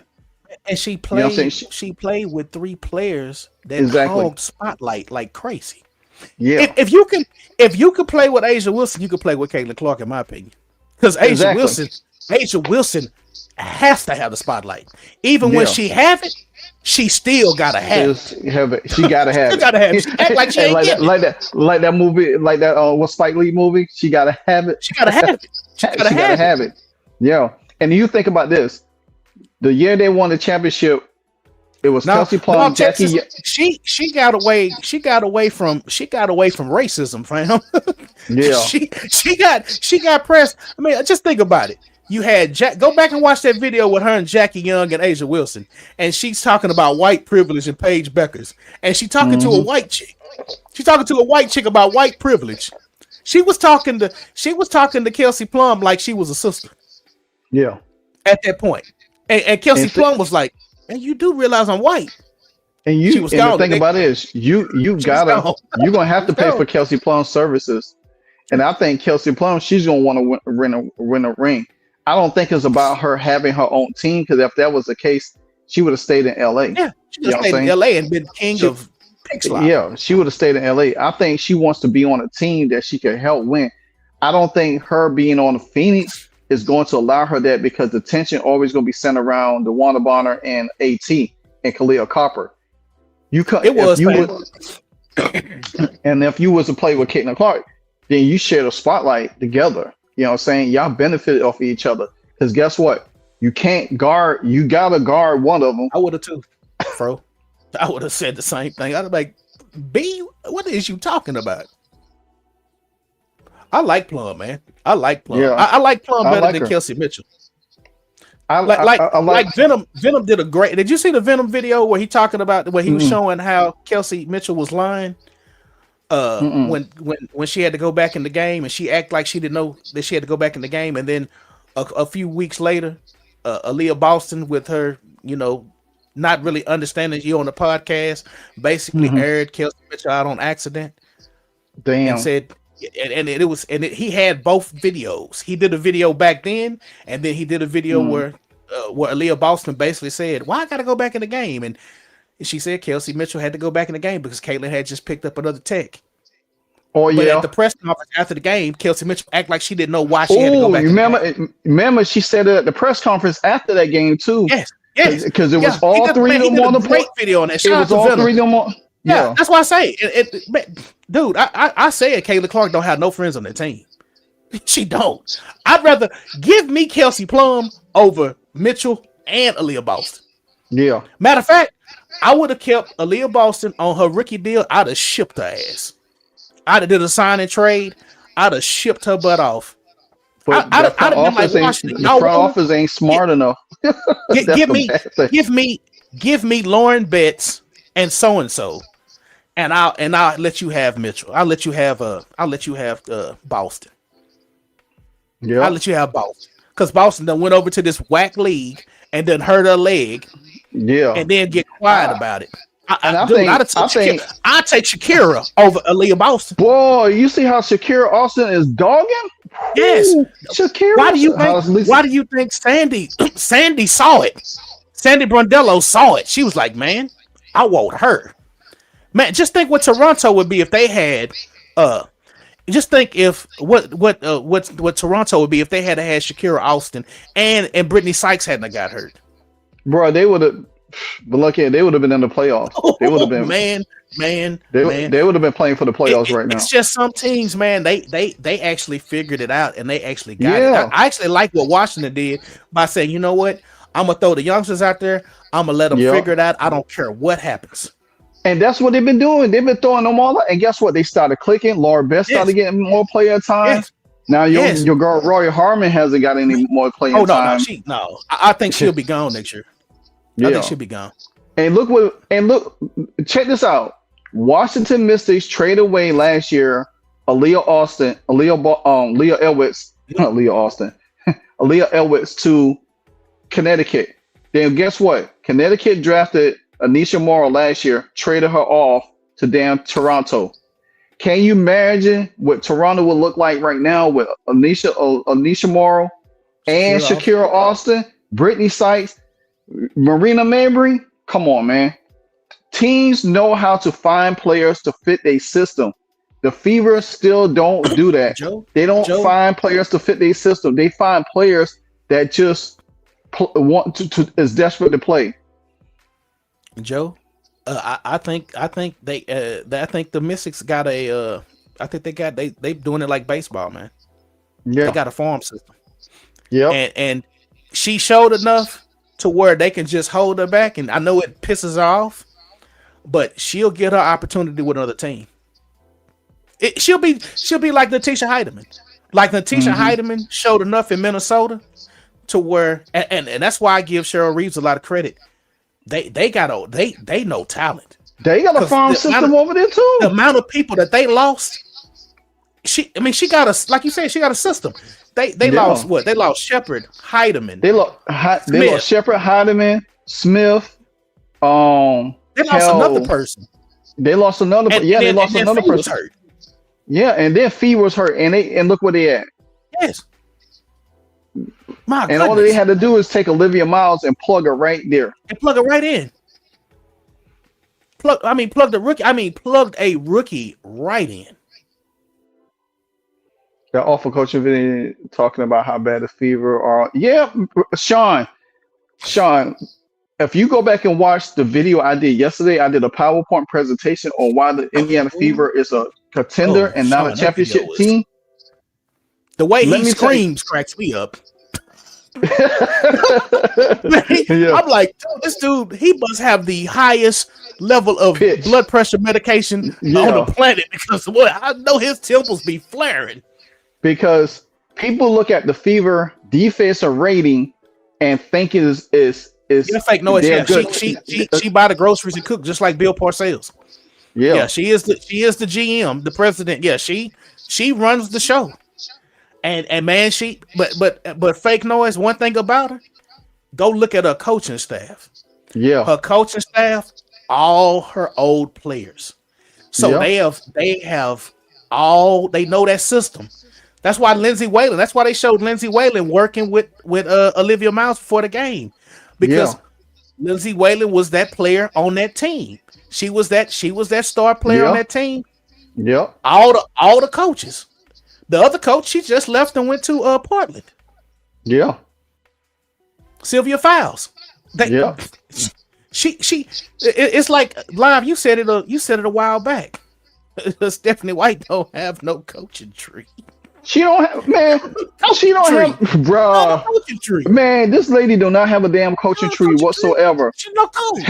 C: And she played.
B: You know what I'm saying?
C: She played with 3 players that
B: Exactly.
C: hogged spotlight like crazy.
B: Yeah.
C: If you can play with Asia Wilson, you can play with Caitlin Clark, in my opinion. Because Asia Wilson has to have the spotlight. Even when she have it, she still gotta have it.
B: She gotta have it.
C: Gotta have it. She act like she ain't
B: like that movie, like that what Spike Lee movie. She gotta have it.
C: She gotta have it.
B: She gotta have it. Yeah. And you think about this. The year they won the championship, it was Kelsey Plum, Jackie.
C: She got away from racism, fam.
B: Yeah.
C: she got pressed. I mean, just think about it. You had go back and watch that video with her and Jackie Young and Asia Wilson, and she's talking about white privilege and Paige Beckers, and she's talking to a white chick. She's talking to a white chick about white privilege. She was talking to Kelsey Plum like she was a sister.
B: Yeah.
C: At that point. And Kelsey Plum was like, "And you do realize I'm white."
B: And the thing about it is, you're gonna have to pay for Kelsey Plum's services. And I think Kelsey Plum, she's gonna want to win a ring. I don't think it's about her having her own team, because if that was the case, she would have stayed in LA.
C: Yeah, she would have stayed in LA and been king of pick slot.
B: Yeah, she would have stayed in LA. I think she wants to be on a team that she can help win. I don't think her being on the Phoenix is going to allow her that, because the tension always going to be centered around DeWanda Bonner and AT and Khalil Copper. If you was to play with Caitlin Clark, then you share the spotlight together. You know what I'm saying? Y'all benefit off of each other. Because guess what? You gotta guard one of them.
C: I would have too, bro. I would have said the same thing. I'd have like, B, what is you talking about? I like Plum, man. I like Plum.
B: Yeah.
C: I like Plum better than
B: her.
C: Kelsey Mitchell.
B: I
C: like Venom. Venom did a great. Did you see the Venom video where he talking about where he was showing how Kelsey Mitchell was lying? When she had to go back in the game and she acted like she didn't know that she had to go back in the game, and then a few weeks later, Aaliyah Boston, with her, not really understanding you on the podcast, basically aired Kelsey Mitchell out on accident.
B: Damn.
C: And said, he had both videos. He did a video back then, and then he did a video where Aaliyah Boston basically said, "Why I got to go back in the game?" And she said Kelsey Mitchell had to go back in the game because Caitlin had just picked up another tech.
B: Oh,
C: but
B: yeah.
C: At the press conference after the game, Kelsey Mitchell acted like she didn't know why she had to go back.
B: Remember, she said it at the press conference after that game too.
C: Yes,
B: because it was all three of them on the
C: great video on that.
B: It was all three of them on.
C: Yeah, that's why I say dude. I said Caitlin Clark don't have no friends on the team. She don't. I'd rather give me Kelsey Plum over Mitchell and Aaliyah Boston.
B: Yeah.
C: Matter of fact, I would have kept Aaliyah Boston on her rookie deal. I'd have shipped her ass. I'd have did a sign and trade. I'd have shipped her butt off.
B: But
C: I'd have been like Washington.
B: The front office ain't smart enough.
C: Give me Lauren Betts and so, and I'll let you have Mitchell. I'll let you have Boston.
B: Yeah.
C: I'll let you have Boston, because Boston done went over to this whack league and then hurt her leg.
B: Yeah.
C: And then get quiet about it. I take Shakira over Aaliyah Boston.
B: Boy, you see how Shakira Austin is dogging?
C: Yes.
B: Ooh, Shakira.
C: Why do you think Sandy saw it? Sandy Brondello saw it. She was like, man, I want her. Man, just think what Toronto would be if they had just think if what Toronto would be if they had Shakira Austin and Brittany Sykes hadn't got hurt.
B: Bro, they would have. But look here, they would have been in the playoffs. They would have been They would have been playing for the playoffs right now.
C: It's just some teams, man. They actually figured it out and they actually got it. I actually like what Washington did by saying, you know what, I'm gonna throw the youngsters out there. I'm gonna let them figure it out. I don't care what happens.
B: And that's what they've been doing. They've been throwing them all out. And guess what? They started clicking. Laura Best started getting more player time.
C: Yes.
B: Now your girl Roy Harmon hasn't got any more playing time.
C: I think she'll be gone next year. I think she'll be gone. And
B: look, check this out. Washington Mystics traded away last year Aaliyah Elwitz to Connecticut. Then guess what? Connecticut drafted Anisha Morrow last year, traded her off to damn Toronto. Can you imagine what Toronto would look like right now with Anisha Morrow and Shakira Austin, Brittany Sykes, Marina Mabry? Come on, man. Teams know how to find players to fit their system. The Fever still don't do that. They don't find players to fit their system. They find players that just want to is desperate to play.
C: Joe, I think the Mystics got a. I think they doing it like baseball, man. Yeah, they got a farm system. Yeah, and she showed enough to where they can just hold her back, and I know it pisses her off, but she'll get her opportunity with another team. She'll be like Natisha Heidemann. Like Natisha Heidemann showed enough in Minnesota to where, and that's why I give Cheryl Reeves a lot of credit. They know talent.
B: They got a farm system over there too.
C: The amount of people that they lost, she got a, like you said, she got a system. They lost what? They lost Shepard, Heidemann.
B: They lost Shepard, Heidemann, Smith.
C: They lost another person.
B: They lost another. They lost another person. Hurt. Yeah, and then Fee was hurt, and look where they at.
C: Yes.
B: And all they had to do is take Olivia Miles and plug her right there.
C: And plug her right in. Plugged a rookie right in.
B: That awful coaching video talking about how bad the Fever are. Yeah, Sean, if you go back and watch the video I did yesterday, I did a PowerPoint presentation on why the Indiana Fever is a contender and not a championship team.
C: The way he screams cracks me up. I'm like, this dude, he must have the highest level of blood pressure medication on the planet because I know his temples be flaring.
B: Because people look at the Fever defensive rating and think it is
C: fake noise. Yeah, she buy the groceries and cook just like Bill Parcells. Yeah, she is the GM, the president. Yeah, she runs the show. And man, but fake noise. One thing about her, go look at her coaching staff. Yeah, her coaching staff, all her old players. So they know that system. That's why Lindsay Whalen. That's why they showed Lindsay Whalen working with Olivia Miles before the game, because Lindsay Whalen was that player on that team. She was that star player on that team. Yeah, all the coaches. The other coach, she just left and went to Portland. Yeah. Sylvia Fowles. It's like Live. You said it a while back. Stephanie White don't have no coaching tree.
B: She don't have, man. She don't have, bruh. Coaching tree. Man, this lady do not have a damn coaching tree whatsoever. She's no coach.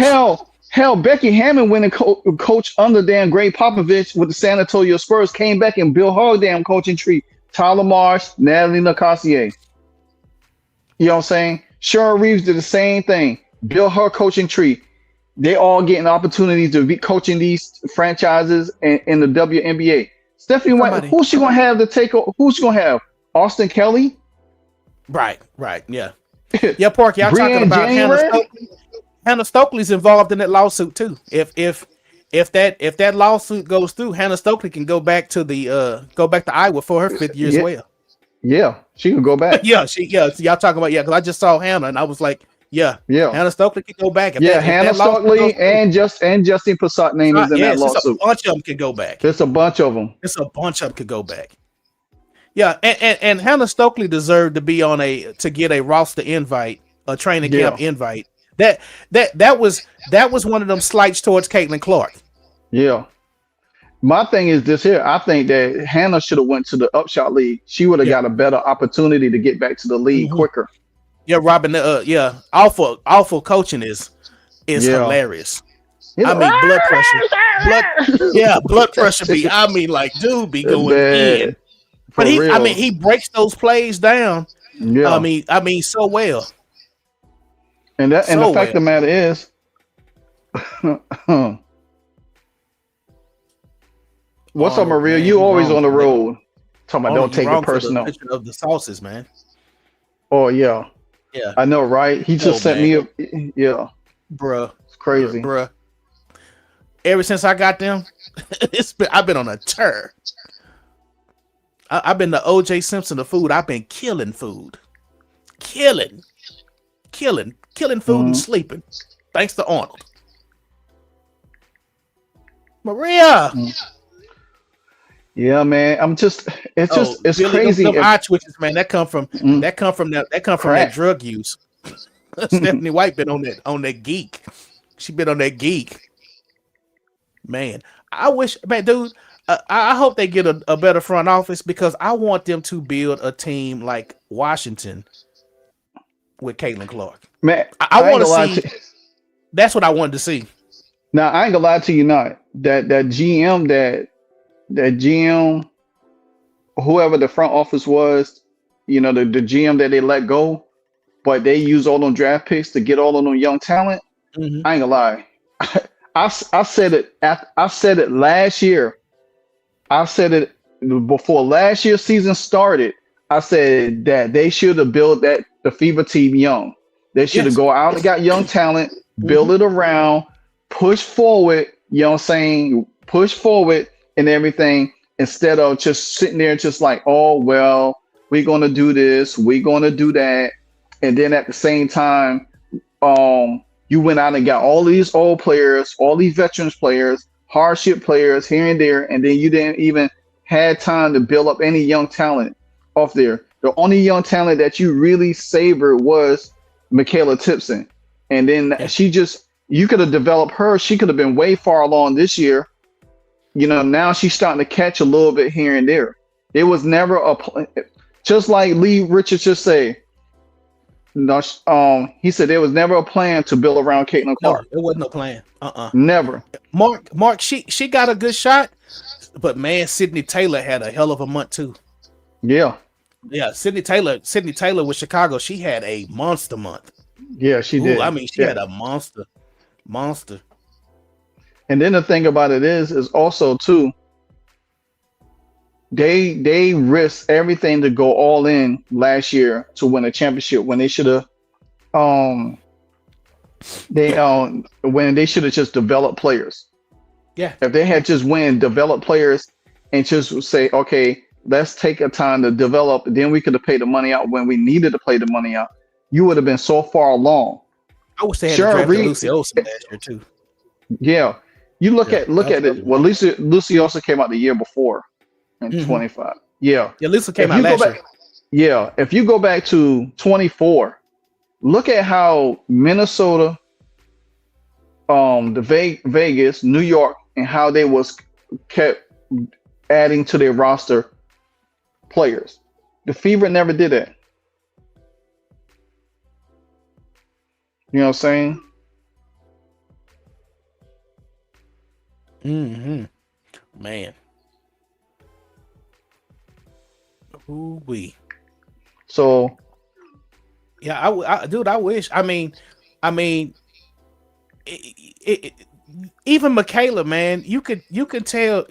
B: Hell, Becky Hammond went and coached under damn Greg Popovich with the San Antonio Spurs, came back and built her damn coaching tree. Tyler Marsh, Natalie Lacossiere. You know what I'm saying? Cheryl Reeves did the same thing. Built her coaching tree. They all getting opportunities to be coaching these franchises in the WNBA. Stephanie White, who's she gonna have to take? Who's she gonna have? Austin Kelly?
C: Right, yeah. Yeah, Park, y'all talking about Hannah Stokely? Hannah Stokely's involved in that lawsuit too. If that lawsuit goes through, Hannah Stokely can go back to Iowa for her 5th year as
B: Yeah,
C: well.
B: yeah, she can go back.
C: Yeah, so y'all talking about because I just saw Hannah and I was like, yeah,
B: Yeah,
C: Hannah Stokely can go back.
B: yeah.
C: If
B: Hannah
C: that lawsuit goes
B: Stokely
C: through,
B: and Justine Passat name is in that
C: yes, it's a
B: lawsuit.
C: bunch of them can go back.
B: There's a bunch of them.
C: It's a bunch of them could go back. Yeah, and Hannah Stokely deserved to be to get a roster invite, a training camp invite. That was one of them slights towards Caitlin Clark.
B: Yeah. My thing is this here. I think that Hannah should have went to the Upshot League. She would have got a better opportunity to get back to the league quicker.
C: Yeah, Robin. Awful coaching is hilarious.
B: Yeah.
C: I mean, blood pressure be. I mean, like, dude, be going in. But he breaks those plays down.
B: Yeah.
C: I mean, so well.
B: And the fact of the matter is, what's up, Maria? You always on the road. Talking about don't take it personal.
C: Of the sauces, man.
B: Oh yeah.
C: Yeah.
B: I know, right? He just sent me
C: bruh.
B: It's crazy.
C: Bruh. Ever since I got them, I've been on a tear. I've been the OJ Simpson of food. I've been killing food. Killing food and sleeping. Thanks to Arnold. Maria.
B: Yeah, man. It's crazy.
C: Them eye twitches, man. That come from that drug use. Stephanie White been on that geek. She been on that geek. Man, I wish, man, dude. I hope they get a better front office because I want them to build a team like Washington with Caitlin Clark.
B: Man,
C: I want to see. That's what I wanted to see.
B: Now I ain't gonna lie to you, not that GM that GM, whoever the front office was, the GM that they let go, but they use all them draft picks to get all of them young talent. I ain't gonna lie. I said it last year. I said it before last year's season started. I said that they should have built the FIBA team young. They should have go out and got young talent, build it around, push forward, push forward and everything instead of just sitting there just like, oh, well, we're going to do this, we're going to do that. And then at the same time, you went out and got all these old players, all these veterans players, hardship players here and there, and then you didn't even had time to build up any young talent off there. The only young talent that you really savored was Michaela Tipson. And then you could have developed her. She could have been way far along this year. Now she's starting to catch a little bit here and there. It was never just like Lee Richards just said. No, he said there was never a plan to build around Caitlin Clark.
C: No, it wasn't a plan.
B: Never.
C: Mark, she got a good shot, but man, Sydney Taylor had a hell of a month too.
B: Yeah.
C: Yeah, Sydney Taylor with Chicago, she had a monster month.
B: Yeah, she did.
C: I mean, she had a monster.
B: And then the thing about it is also too, they risked everything to go all in last year to win a championship when they should have when they should have just developed players.
C: Yeah.
B: If they had just developed players and just say, okay, let's take a time to develop, then we could have paid the money out when we needed to pay the money out. You would have been so far along.
C: I wish they had drafted Lucy Olsen last year too.
B: Yeah. You look at it. Well, Lucy also came out the year before in 25. Yeah.
C: Yeah, Lucy came out last year.
B: Yeah. If you go back to 24, look at how Minnesota, the Vegas, New York, and how they kept adding to their roster players. The FIBA never did that. You know what I'm saying?
C: Man. Ooh-wee.
B: So
C: yeah, I wish. I mean, even Michaela, man, you could tell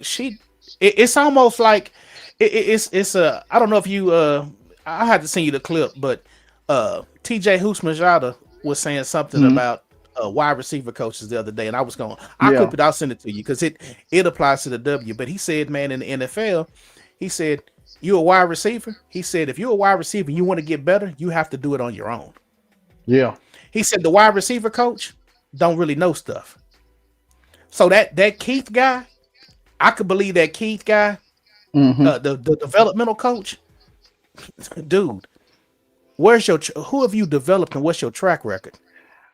C: it's almost like it's I don't know if you I had to send you the clip, but TJ Houshmandzadeh was saying something about wide receiver coaches the other day, and I
B: Yeah.
C: clip it. I'll send it to you because it applies to the W. But he said, man, in the NFL, he said, you a wide receiver. He said, if you're a wide receiver, and you want to get better, you have to do it on your own.
B: Yeah.
C: He said the wide receiver coach don't really know stuff. So that Keith guy, I could believe that Keith guy, the developmental coach, dude. Who have you developed and what's your track record?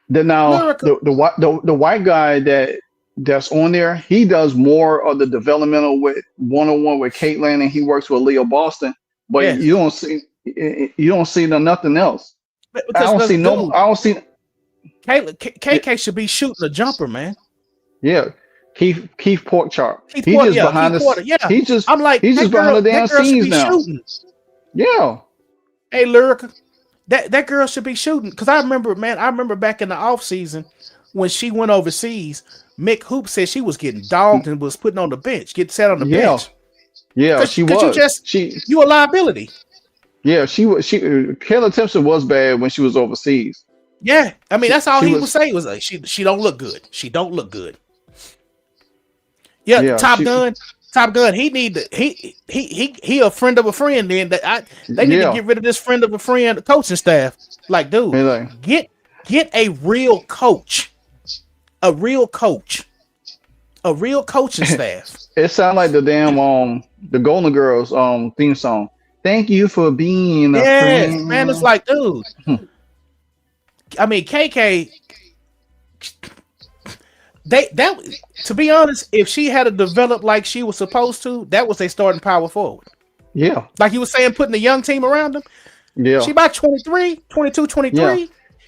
B: Then now
C: America.
B: the white guy that's on there, he does more of the developmental with one-on-one with Caitlin, and he works with Leo Boston. But
C: Yes.
B: you don't see nothing else. I don't see
C: KK should be shooting a jumper, man.
B: Yeah. Keith Porkchop.
C: Keith
B: He's
C: Porter,
B: just behind
C: Keith Porter, yeah.
B: He's just
C: I'm like,
B: he's
C: that
B: just behind
C: girl-
B: the damn
C: that girl should
B: scenes
C: be
B: now.
C: shooting.
B: Yeah.
C: Hey, Lyrica, that girl should be shooting. Because I remember back in the off season when she went overseas, Mick Hoop said she was getting dogged and was putting on the bench, getting sat on the bench.
B: Yeah, she was.
C: You a liability.
B: Yeah, she was. Kayla Timpson was bad when she was overseas.
C: Yeah, I mean that's all
B: she
C: he
B: was-
C: would say was like she don't look good. She don't look good. Yeah, Top Gun. He a friend of a friend. Then they need to get rid of this friend of a friend coaching staff. Like, dude,
B: Like,
C: get a real coach, a real coaching staff.
B: it sounded like the damn the Golden Girls theme song. Thank you for being a friend.
C: Man, it's like, dude. I mean, KK. To be honest, if she had developed like she was supposed to, that was a starting power forward.
B: Yeah.
C: Like you were saying, putting a young team around him.
B: Yeah.
C: She about 23.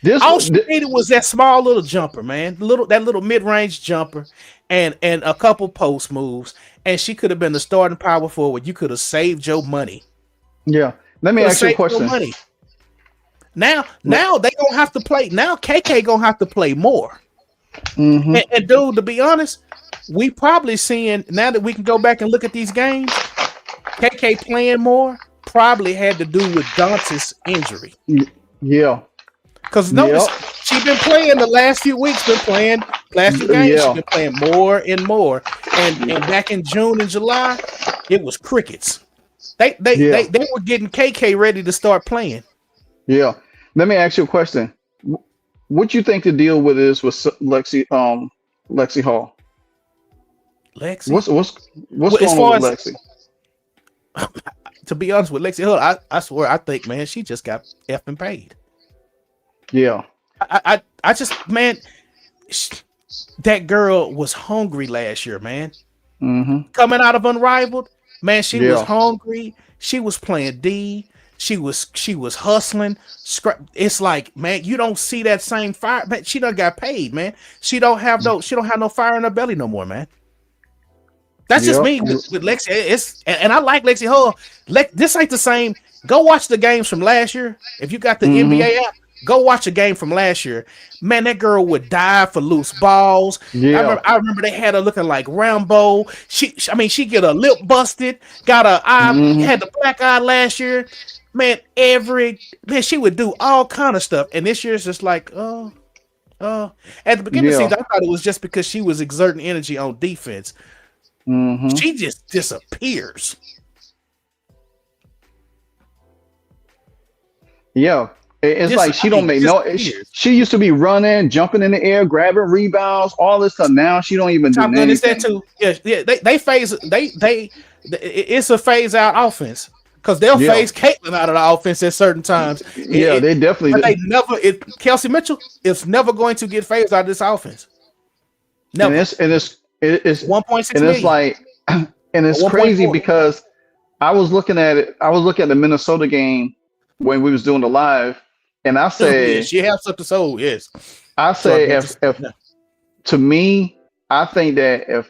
B: Yeah.
C: All she needed was that small little jumper, man. That little mid-range jumper and a couple post moves. And she could have been the starting power forward. You could have saved your money.
B: Yeah. Let me ask you a question.
C: Now they gonna have to play. Now KK gonna have to play more.
B: Mm-hmm.
C: And dude, to be honest, we probably seeing now that we can go back and look at these games. KK playing more probably had to do with Dante's injury.
B: Yeah.
C: Because notice she's been playing the last few weeks. Last few games. She's been playing more and more. And back in June and July, it was crickets. They were getting KK ready to start playing.
B: Yeah. Let me ask you a question. What you think the deal with is with Lexi Hall?
C: Lexi?
B: What's
C: Well,
B: going on with Lexi?
C: To be honest with Lexi Hall, I swear I think, man, she just got effing paid.
B: Yeah.
C: I just, man, that girl was hungry last year, man.
B: Mm-hmm.
C: Coming out of Unrivaled, man, she was hungry. She was playing D. She was hustling. It's like, man, you don't see that same fire. Man, she done got paid, man. She don't have no fire in her belly no more, man. That's just me with Lexi. And I like Lexi Hall. This ain't the same. Go watch the games from last year. If you got the NBA app, go watch a game from last year. Man, that girl would dive for loose balls.
B: Yeah.
C: I remember they had her looking like Rambo. She get her lip busted, got her eye, had the black eye last year. Man, she would do all kind of stuff. And this year it's just like, at the beginning of the season, I thought it was just because she was exerting energy on defense.
B: Mm-hmm.
C: She just disappears.
B: Yeah. It's like she don't make no. She used to be running, jumping in the air, grabbing rebounds, all this stuff. Now she don't even do anything.
C: That too. Yeah. They phase. It's a phase out offense because they'll phase Caitlin out of the offense at certain times.
B: Yeah, they definitely.
C: But they never. Kelsey Mitchell is never going to get phased out of this offense. Never.
B: And it's
C: 1.6
B: and
C: million.
B: it's like, and it's crazy because I was looking at it. I was looking at the Minnesota game when we was doing the live. And I say
C: she has something so yes.
B: I say if to me, I think that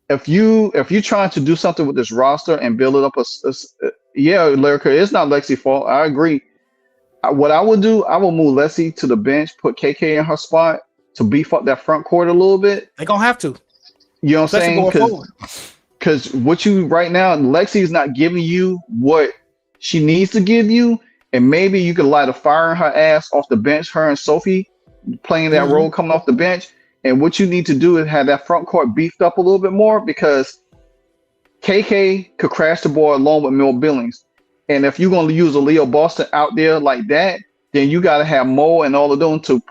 B: if you're trying to do something with this roster and build it up, Lyrica, it's not Lexi's fault. I agree. What I would do, I will move Lexi to the bench, put KK in her spot to beef up that front court a little bit.
C: They're gonna have to.
B: You know what I'm saying? Because what you right now, Lexi is not giving you what she needs to give you. And maybe you could light a fire in her ass off the bench, her and Sophie, playing that role coming off the bench. And what you need to do is have that front court beefed up a little bit more because KK could crash the ball along with Mel Billings. And if you're going to use a Leo Boston out there like that, then you got to have Mo and all of them to,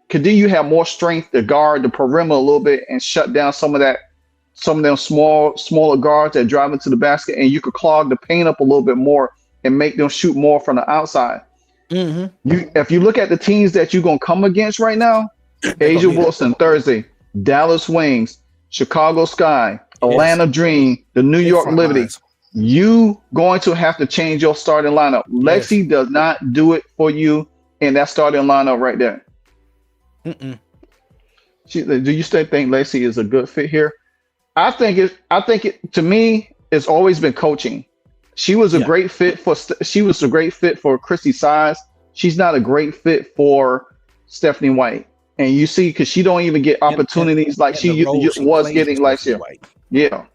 B: because then you have more strength to guard the perimeter a little bit and shut down some of them smaller guards that drive into the basket, and you could clog the paint up a little bit more and make them shoot more from the outside. If you look at the teams that you're going to come against right now, Asia Wilson Thursday, Dallas Wings, Chicago Sky, Atlanta Dream, the New York Liberty, you going to have to change your starting lineup. Lexi does not do it for you in that starting lineup right there. Do you still think Lexi is a good fit here? I think it to me, it's always been coaching. She was a great fit for Christy Size. She's not a great fit for Stephanie White. And you see, because she don't even get opportunities like she was getting last year. Yeah. You know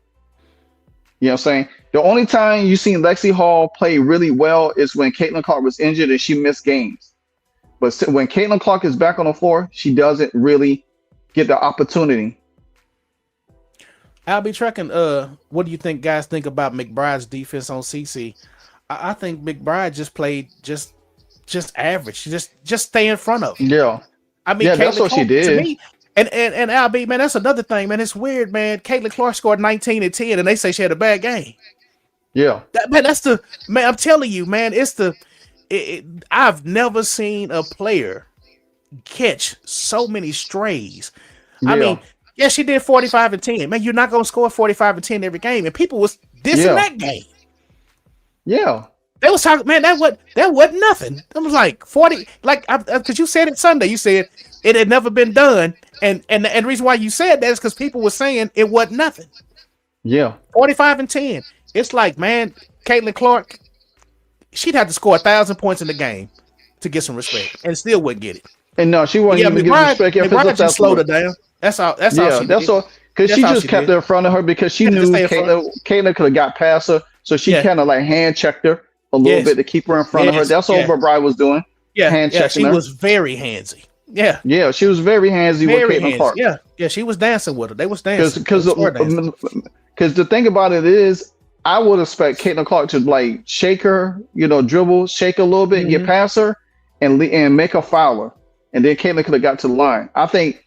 B: what I'm saying? The only time you seen Lexi Hall play really well is when Caitlin Clark was injured and she missed games. But when Caitlin Clark is back on the floor, she doesn't really get the opportunity.
C: I'll be tracking. What do you think guys think about McBride's defense on CC? I think McBride just played just average. Just stay in front of him.
B: Yeah.
C: I mean, Caitlin
B: that's what
C: Clark,
B: she did.
C: to me, and LB, man, that's another thing, man. It's weird, man. Caitlin Clark scored 19 and 10, and they say she had a bad game.
B: Yeah.
C: I'm telling you, man, I've never seen a player catch so many strays. Yeah. I mean, she did 45 and 10. Man, you're not going to score 45 and 10 every game. And people was dissing that game.
B: Yeah.
C: They was talking, man, that wasn't nothing. It was like 40, like, because you said it Sunday. You said it had never been done. And the reason why you said that is because people were saying it wasn't nothing.
B: Yeah.
C: 45 and 10. It's like, man, Caitlin Clark, she'd have to score 1,000 points in the game to get some respect and still wouldn't get it.
B: And no, she wasn't even getting respect.
C: McBride just slowed her down. That's all. That's all.
B: That's all. Because she just kept her in front of her because she knew Caitlin could have got past her. So she kind of like hand checked her a little bit to keep her in front of her. That's all McBride was doing.
C: Hand checking her. She was very handsy.
B: Yeah, she was very handsy with Caitlin Clark.
C: Yeah, she was dancing with her. They was dancing.
B: Because the thing about it is, I would expect Caitlin Clark to like shake her, dribble, shake her a little bit, get past her, and make her foul her. And then Caitlin could have got to the line. I think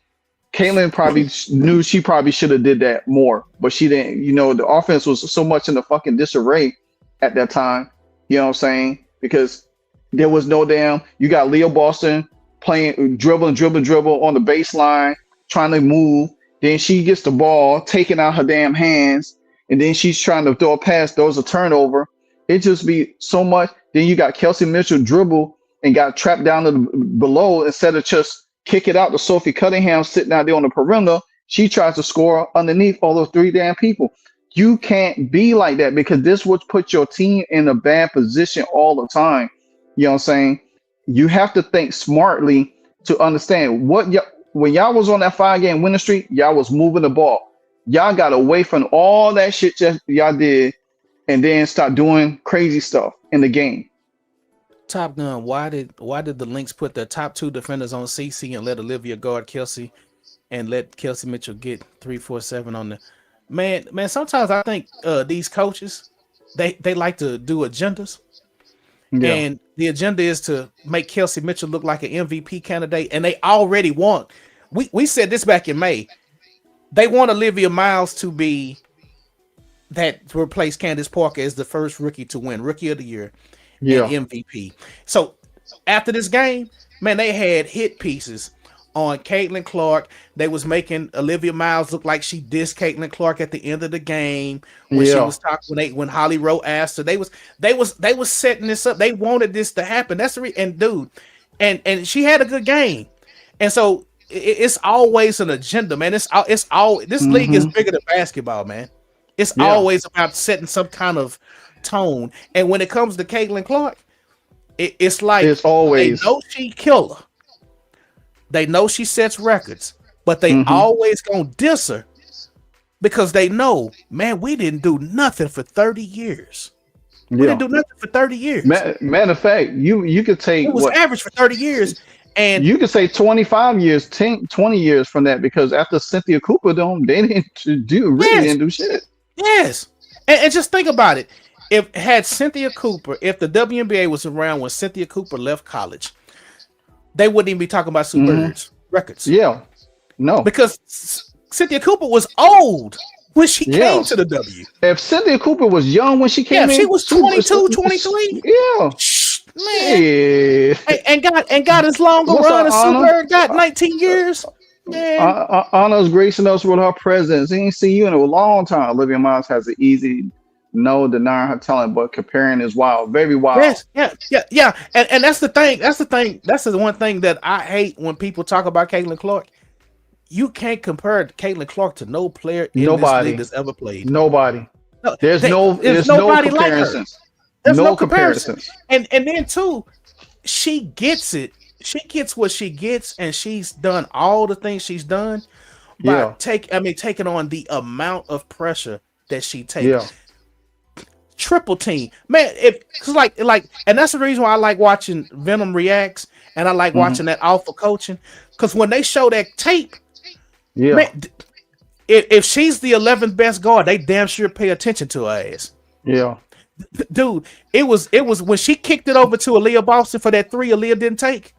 B: Caitlin probably knew she probably should have did that more, but she didn't. The offense was so much in the fucking disarray at that time. You know what I'm saying? Because there was no damn. You got Leo Boston playing dribble on the baseline, trying to move. Then she gets the ball, taking out her damn hands, and then she's trying to throw a pass, throws a turnover. It just be so much. Then you got Kelsey Mitchell dribble and got trapped down to below instead of just kick it out to Sophie Cunningham sitting out there on the perimeter. She tries to score underneath all those three damn people. You can't be like that because this would put your team in a bad position all the time. You know what I'm saying? You have to think smartly to understand when y'all was on that 5-game winning streak, y'all was moving the ball. Y'all got away from all that shit that y'all did and then start doing crazy stuff in the game.
C: Top Gun, why did the Lynx put their top 2 defenders on CC and let Olivia guard Kelsey and let Kelsey Mitchell get 3-4-7 on the man? Sometimes I think these coaches they like to do agendas. Yeah. And the agenda is to make Kelsey Mitchell look like an MVP candidate. And they already want, we said this back in May, they want Olivia Miles to be that to replace Candace Parker as the first rookie to win Rookie of the Year and MVP. So after this game, man, they had hit pieces on Caitlin Clark. They was making Olivia Miles look like she dissed Caitlin Clark at the end of the game when she was talking when Holly Rowe asked her. They was setting this up. They wanted this to happen. That's the and she had a good game. And so it's always an agenda, man. It's all this league is bigger than basketball, man. It's always about setting some kind of tone. And when it comes to Caitlin Clark, it's like
B: it's always
C: they know she killer. They know she sets records, but they always gonna diss her because they know, man, we didn't do nothing for 30 years. We didn't do nothing for 30 years.
B: Matter of fact, you could take
C: it was average for 30 years, And
B: you could say 25 years, 10, 20 years from that, because after Cynthia Cooper, they didn't do shit.
C: Yes. And just think about it. If the WNBA was around when Cynthia Cooper left college, they wouldn't even be talking about Sue Bird's records.
B: Yeah. No.
C: Because Cynthia Cooper was old when she came to the W.
B: If Cynthia Cooper was young when she came in,
C: she was 22, 23.
B: Yeah.
C: Man.
B: Yeah.
C: And got as long a run as Sue Bird got 19 years.
B: Anna's gracing us with her presence. He ain't seen you in a long time. Olivia Miles has an easy no denying her talent, but comparing is wild, very wild.
C: Yes, yeah. And that's the thing. That's the one thing that I hate when people talk about Caitlin Clark. You can't compare Caitlin Clark to no player in this league that's ever played.
B: Nobody.
C: No,
B: there's no
C: nobody like her. There's no
B: comparison.
C: And then too, she gets it. She gets what she gets, and she's done all the things she's done by taking on the amount of pressure that she takes.
B: Yeah.
C: Triple team, man. Cause like, and that's the reason why I like watching Venom Reacts, and I like watching that alpha coaching. Cause when they show that tape, man, if she's the 11th best guard, they damn sure pay attention to her ass.
B: Yeah,
C: dude, it was when she kicked it over to Aaliyah Boston for that 3 Aaliyah didn't take.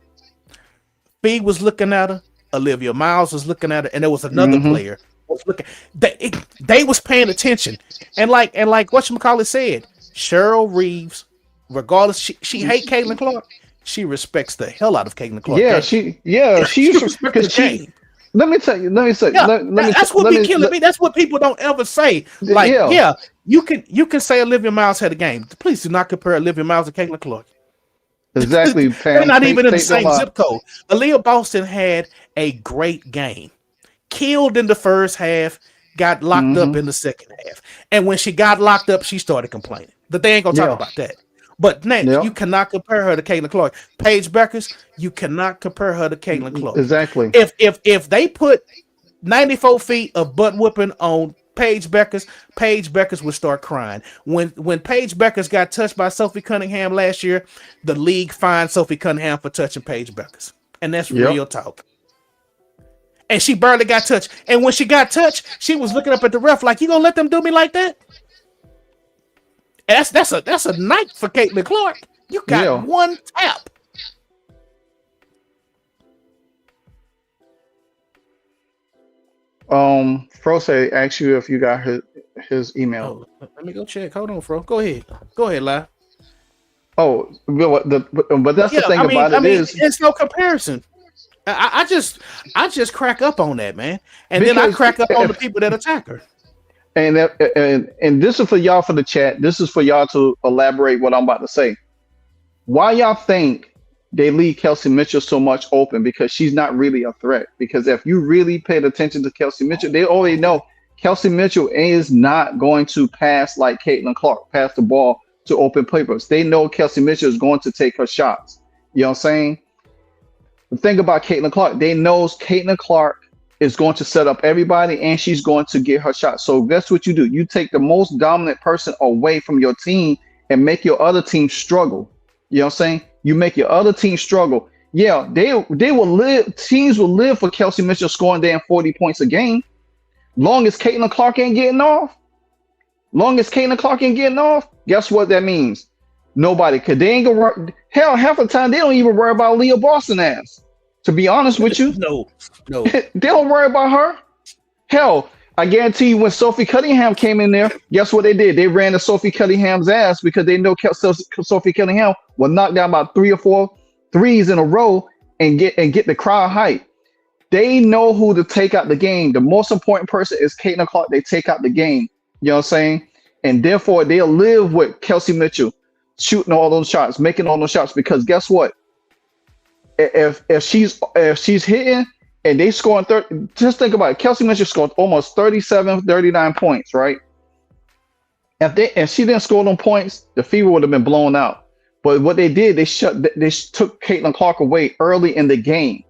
C: Fee was looking at her, Olivia Miles was looking at her, and there was another player was looking. They was paying attention, and like whatchamacallit said, Cheryl Reeves, regardless, she hate Caitlin Clark, she respects the hell out of Caitlin Clark.
B: Yeah, she used to, because she. Let me say.
C: That's what be killing me. That's what people don't ever say. Like, you can say Olivia Miles had a game. Please do not compare Olivia Miles to Caitlin Clark.
B: Exactly.
C: They're not even in the same zip code. Aaliyah Boston had a great game. Killed in the first half, got locked up in the second half. And when she got locked up, she started complaining. But they ain't gonna talk about that. But now you cannot compare her to Caitlin Clark. Paige Beckers, you cannot compare her to Caitlin Clark.
B: Exactly.
C: If they put 94 feet of butt whooping on Paige Beckers would start crying. When Paige Beckers got touched by Sophie Cunningham last year, the league fined Sophie Cunningham for touching Paige Beckers. And that's real talk. And she barely got touched. And when she got touched, she was looking up at the ref like, you gonna let them do me like that? And that's a night for Caitlin Clark. You got one tap.
B: Frose asked you if you got his email.
C: Oh, let me go check. Hold on, Fro. Go ahead, live.
B: Oh, but that's the thing about it is
C: it's no comparison. I just crack up on that, man, and then I crack up on the people that attack her.
B: And this is for y'all for the chat. This is for y'all to elaborate what I'm about to say. Why y'all think they leave Kelsey Mitchell so much open? Because she's not really a threat. Because if you really paid attention to Kelsey Mitchell, they already know Kelsey Mitchell is not going to pass like Caitlin Clark, pass the ball to open players. They know Kelsey Mitchell is going to take her shots. You know what I'm saying? The thing about Caitlin Clark, they know Caitlin Clark is going to set up everybody and she's going to get her shot. So that's what you do. You take the most dominant person away from your team and make your other team struggle. You know what I'm saying? You make your other team struggle. Yeah, they will live. Teams will live for Kelsey Mitchell scoring damn 40 points a game. Long as Caitlin Clark ain't getting off. Guess what that means? Nobody. Cause they ain't gonna. Hell, half the time they don't even worry about Leah Boston ass. To be honest with you,
C: no,
B: they don't worry about her. Hell, I guarantee you, when Sophie Cunningham came in there, guess what they did? They ran to Sophie Cunningham's ass because they know Sophie Cunningham will knock down about 3 or 4 threes in a row and get the crowd hype. They know who to take out the game. The most important person is Caitlin Clark. They take out the game. You know what I'm saying? And therefore, they'll live with Kelsey Mitchell shooting all those shots, making all those shots. Because guess what? If she's hitting and they scoring 30, just think about it. Kelsey Mitchell scored almost 37, 39 points, right? If she didn't score them points, the Fever would have been blown out. But what they did, they took Caitlin Clark away early in the game.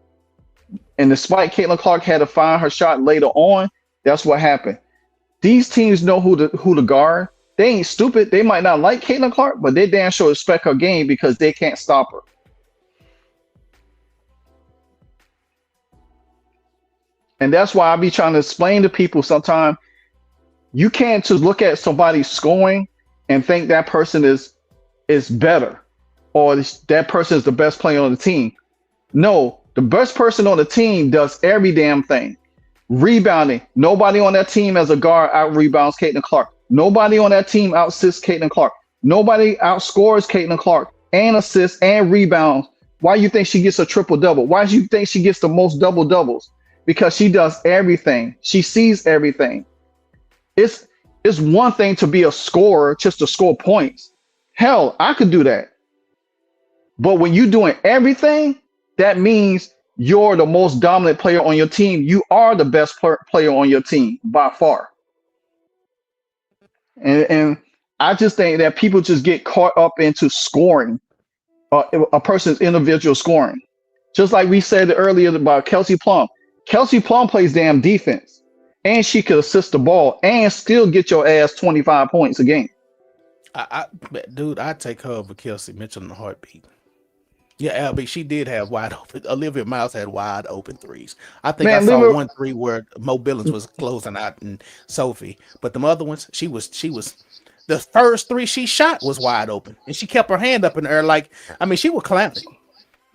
B: And despite Caitlin Clark had to find her shot later on, that's what happened. These teams know who to guard. They ain't stupid. They might not like Caitlin Clark, but they damn sure respect her game because they can't stop her. And that's why I be trying to explain to people sometimes you can't just look at somebody scoring and think that person is better or that person is the best player on the team. No, the best person on the team does every damn thing. Rebounding. Nobody on that team as a guard out rebounds Caitlin Clark. Nobody on that team outsists Caitlin Clark. Nobody outscores Caitlin Clark and assists and rebounds. Why do you think she gets a triple double? Why do you think she gets the most double doubles? Because she does everything. She sees everything. It's one thing to be a scorer, just to score points. Hell, I could do that. But when you're doing everything, that means you're the most dominant player on your team. You are the best player on your team by far. And I just think that people just get caught up into scoring, a person's individual scoring. Just like we said earlier about Kelsey Plum. Kelsey Plum plays damn defense, and she could assist the ball and still get your ass 25 points a game.
C: Dude, I'd take her over Kelsey Mitchell in a heartbeat. Yeah, LB, she did have wide open. Olivia Miles had wide open threes. I think I saw 1 3 where Mo Billings was closing out and Sophie, but the other ones, she was. The first 3 she shot was wide open, and she kept her hand up in the air she was clapping.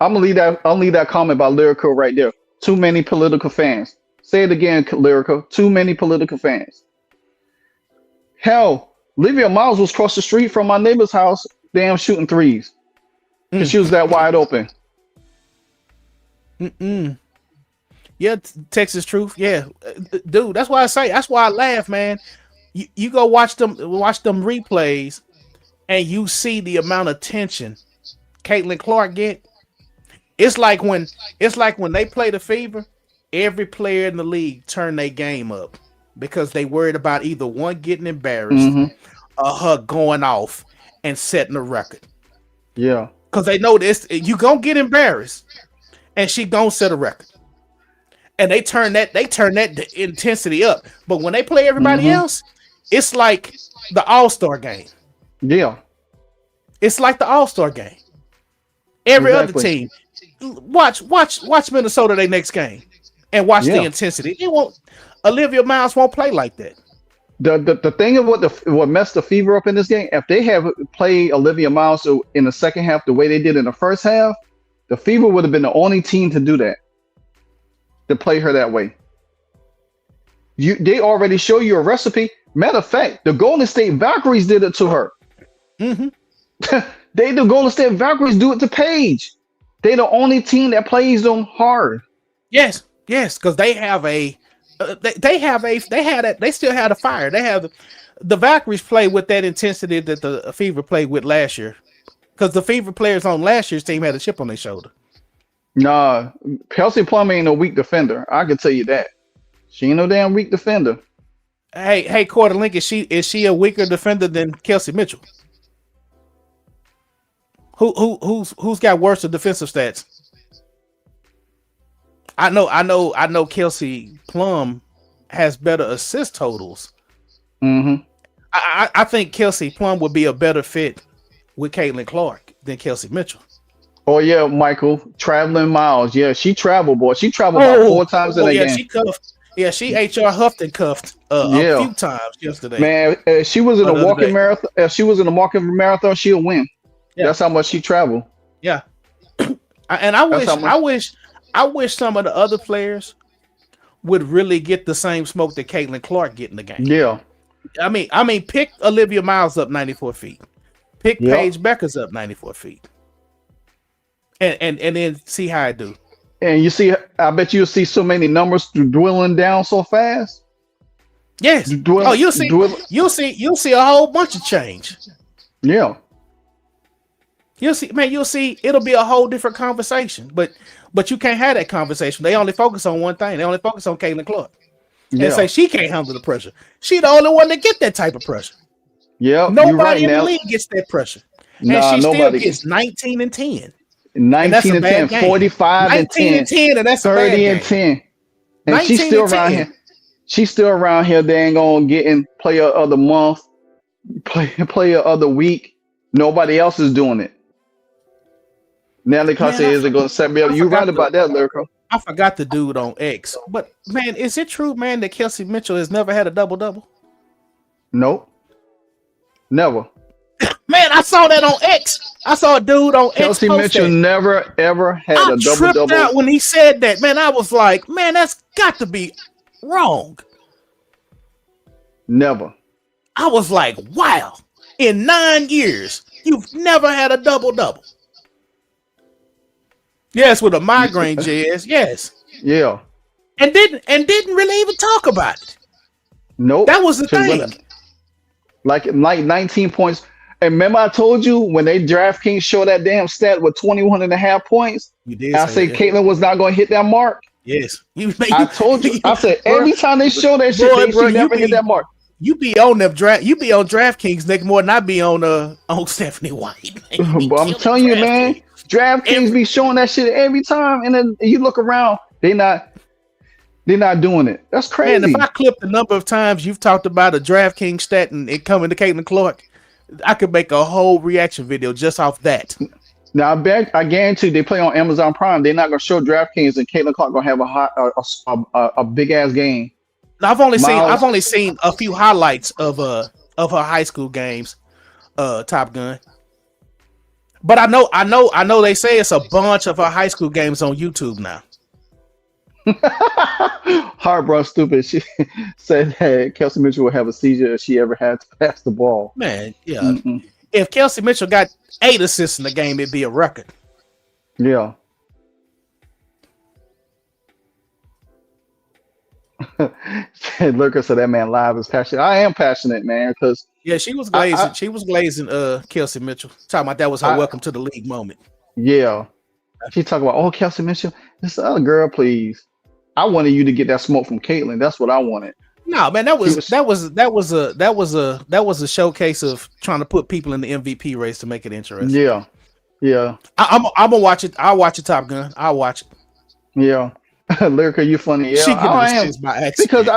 B: I'm gonna leave that comment by Lyrical right there. Too many political fans. Say it again, Lyrical. Too many political fans. Hell, Olivia Miles was across the street from my neighbor's house, damn shooting threes. Because she was that wide open.
C: Yeah, Texas Truth. Yeah, dude. That's why I laugh, man. You go watch them replays, and you see the amount of tension Caitlin Clark get. It's like when they play the Fever, every player in the league turn their game up because they worried about either one getting embarrassed or her going off and setting a record.
B: Yeah.
C: Because they know this, you gonna get embarrassed, and she gonna set a record, and they turn that intensity up. But when they play everybody else, it's like the All-Star game.
B: Yeah,
C: it's like the All-Star game. Every other team, watch Minnesota their next game, and watch the intensity. It won't. Olivia Miles won't play like that.
B: The thing of what messed the Fever up in this game, if they have played Olivia Miles in the second half the way they did in the first half, the Fever would have been the only team to do that, to play her that way. They already show you a recipe. Matter of fact, the Golden State Valkyries did it to her. The Golden State Valkyries do it to Paige. They're the only team that plays them hard.
C: Yes, because they have a. They still had a fire. They have the Valkyries play with that intensity that the Fever played with last year, because the Fever players on last year's team had a chip on their shoulder.
B: Nah, Kelsey Plum ain't no weak defender. I can tell you that. She ain't no damn weak defender.
C: Hey, Quarter Link, is she a weaker defender than Kelsey Mitchell? Who's got worse defensive stats? I know Kelsey Plum has better assist totals. I think Kelsey Plum would be a better fit with Caitlin Clark than Kelsey Mitchell.
B: Oh yeah, Michael, traveling miles. Yeah, she traveled, boy. She traveled about 4 times in a game.
C: She cuffed. Yeah, she HR huffed and cuffed a few times yesterday.
B: Man, if she was in a walking marathon, she'll win. Yeah. That's how much she traveled.
C: Yeah, and I wish some of the other players would really get the same smoke that Caitlin Clark get in the game.
B: Yeah.
C: I mean, pick Olivia Miles up 94 feet. Pick Paige Beckers up 94 feet. And then see how I do.
B: And you see, I bet you'll see so many numbers dwindling down so fast.
C: Yes. You'll see a whole bunch of change.
B: Yeah.
C: You'll see it'll be a whole different conversation. But you can't have that conversation. They only focus on one thing. They only focus on Caitlin Clark. And say she can't handle the pressure. She the only one that get that type of pressure.
B: Yeah.
C: Nobody in the league gets that pressure. And she still gets 19 and 10.
B: 19 and 10, 45 and 10,
C: 10, and that's
B: 30 and 10. And she's still around here. She's still around here. They ain't gonna getting player of the month, player of the week. Nobody else is doing it. Natalie Cartier isn't gonna set me up. You're right about that, Lyrical.
C: I forgot the dude on X. But man, is it true, man, that Kelsey Mitchell has never had a double-double?
B: Nope. Never.
C: Man, I saw that on X. I saw a dude on
B: Kelsey
C: X post
B: Mitchell
C: that.
B: never ever had
C: I
B: a
C: tripped
B: double-double.
C: out when he said that. Man, I was like, man, that's got to be wrong.
B: Never.
C: I was like, wow. In 9 years, you've never had a double-double. Yes, with a migraine, Jazz. Yes.
B: Yeah.
C: And didn't really even talk about it.
B: Nope.
C: That was the thing.
B: Like 19 points. And remember I told you when they DraftKings show that damn stat with 21.5 points,
C: You did.
B: I said Caitlin was not going to hit that mark.
C: Yes.
B: I told you. I said every time they show that shit, they should never hit that mark.
C: You be on them you be on DraftKings next more than I be on Stephanie White.
B: But I'm telling you, man, DraftKings be showing that shit every time, and then you look around, they're not doing it. That's crazy.
C: Man, if I clip the number of times you've talked about a DraftKings stat and it coming to Caitlin Clark, I could make a whole reaction video just off that.
B: Now I guarantee they play on Amazon Prime. They're not gonna show DraftKings and Caitlin Clark gonna have a big ass game.
C: I've only seen a few highlights of her high school games, Top Gun. But I know they say it's a bunch of her high school games on YouTube now.
B: Harborough stupid. She said that Kelsey Mitchell will have a seizure if she ever had to pass the ball.
C: Man, yeah. If Kelsey Mitchell got 8 assists in the game, it'd be a record.
B: Yeah. Lurker said that man live is passionate. I am passionate, man, because
C: yeah, she was glazing. She was glazing Kelsey Mitchell. Talking about that was her welcome to the league moment.
B: Yeah. She talking about, Kelsey Mitchell, this other girl, please. I wanted you to get that smoke from Caitlin. That's what I wanted.
C: No, man, that was a showcase of trying to put people in the MVP race to make it interesting.
B: Yeah. Yeah.
C: I'm gonna watch it. I'll watch it, Top Gun. I'll watch it.
B: Yeah. Lyrica, you funny. Yeah,
C: I am
B: because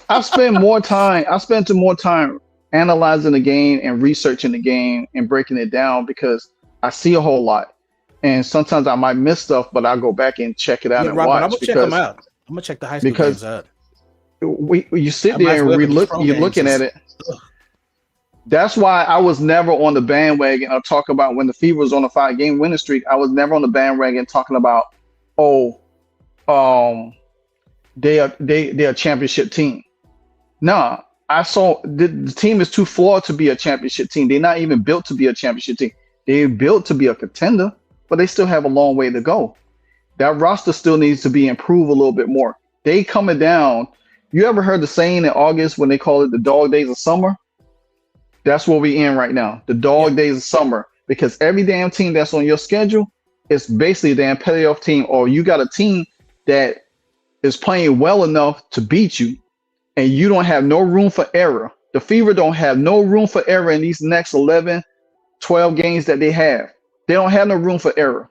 B: I spend more time. I spend more time analyzing the game and researching the game and breaking it down because I see a whole lot, and sometimes I might miss stuff, but I'll go back and check it out and
C: Robert,
B: watch.
C: I'm gonna check them out. I'm gonna check the high school games out.
B: You sit there and you're looking at it. That's why I was never on the bandwagon of talking about when the Fever was on a 5-game winning streak. I was never on the bandwagon talking about, they're a championship team. Nah, I saw the team is too flawed to be a championship team. They're not even built to be a championship team. They're built to be a contender, but they still have a long way to go. That roster still needs to be improved a little bit more. They coming down. You ever heard the saying in August when they call it the dog days of summer? That's what we in right now, the dog days of summer, because every damn team that's on your schedule is basically a damn playoff team, or you got a team that is playing well enough to beat you, and you don't have no room for error. The Fever don't have no room for error in these next 11, 12 games that they have. They don't have no room for error.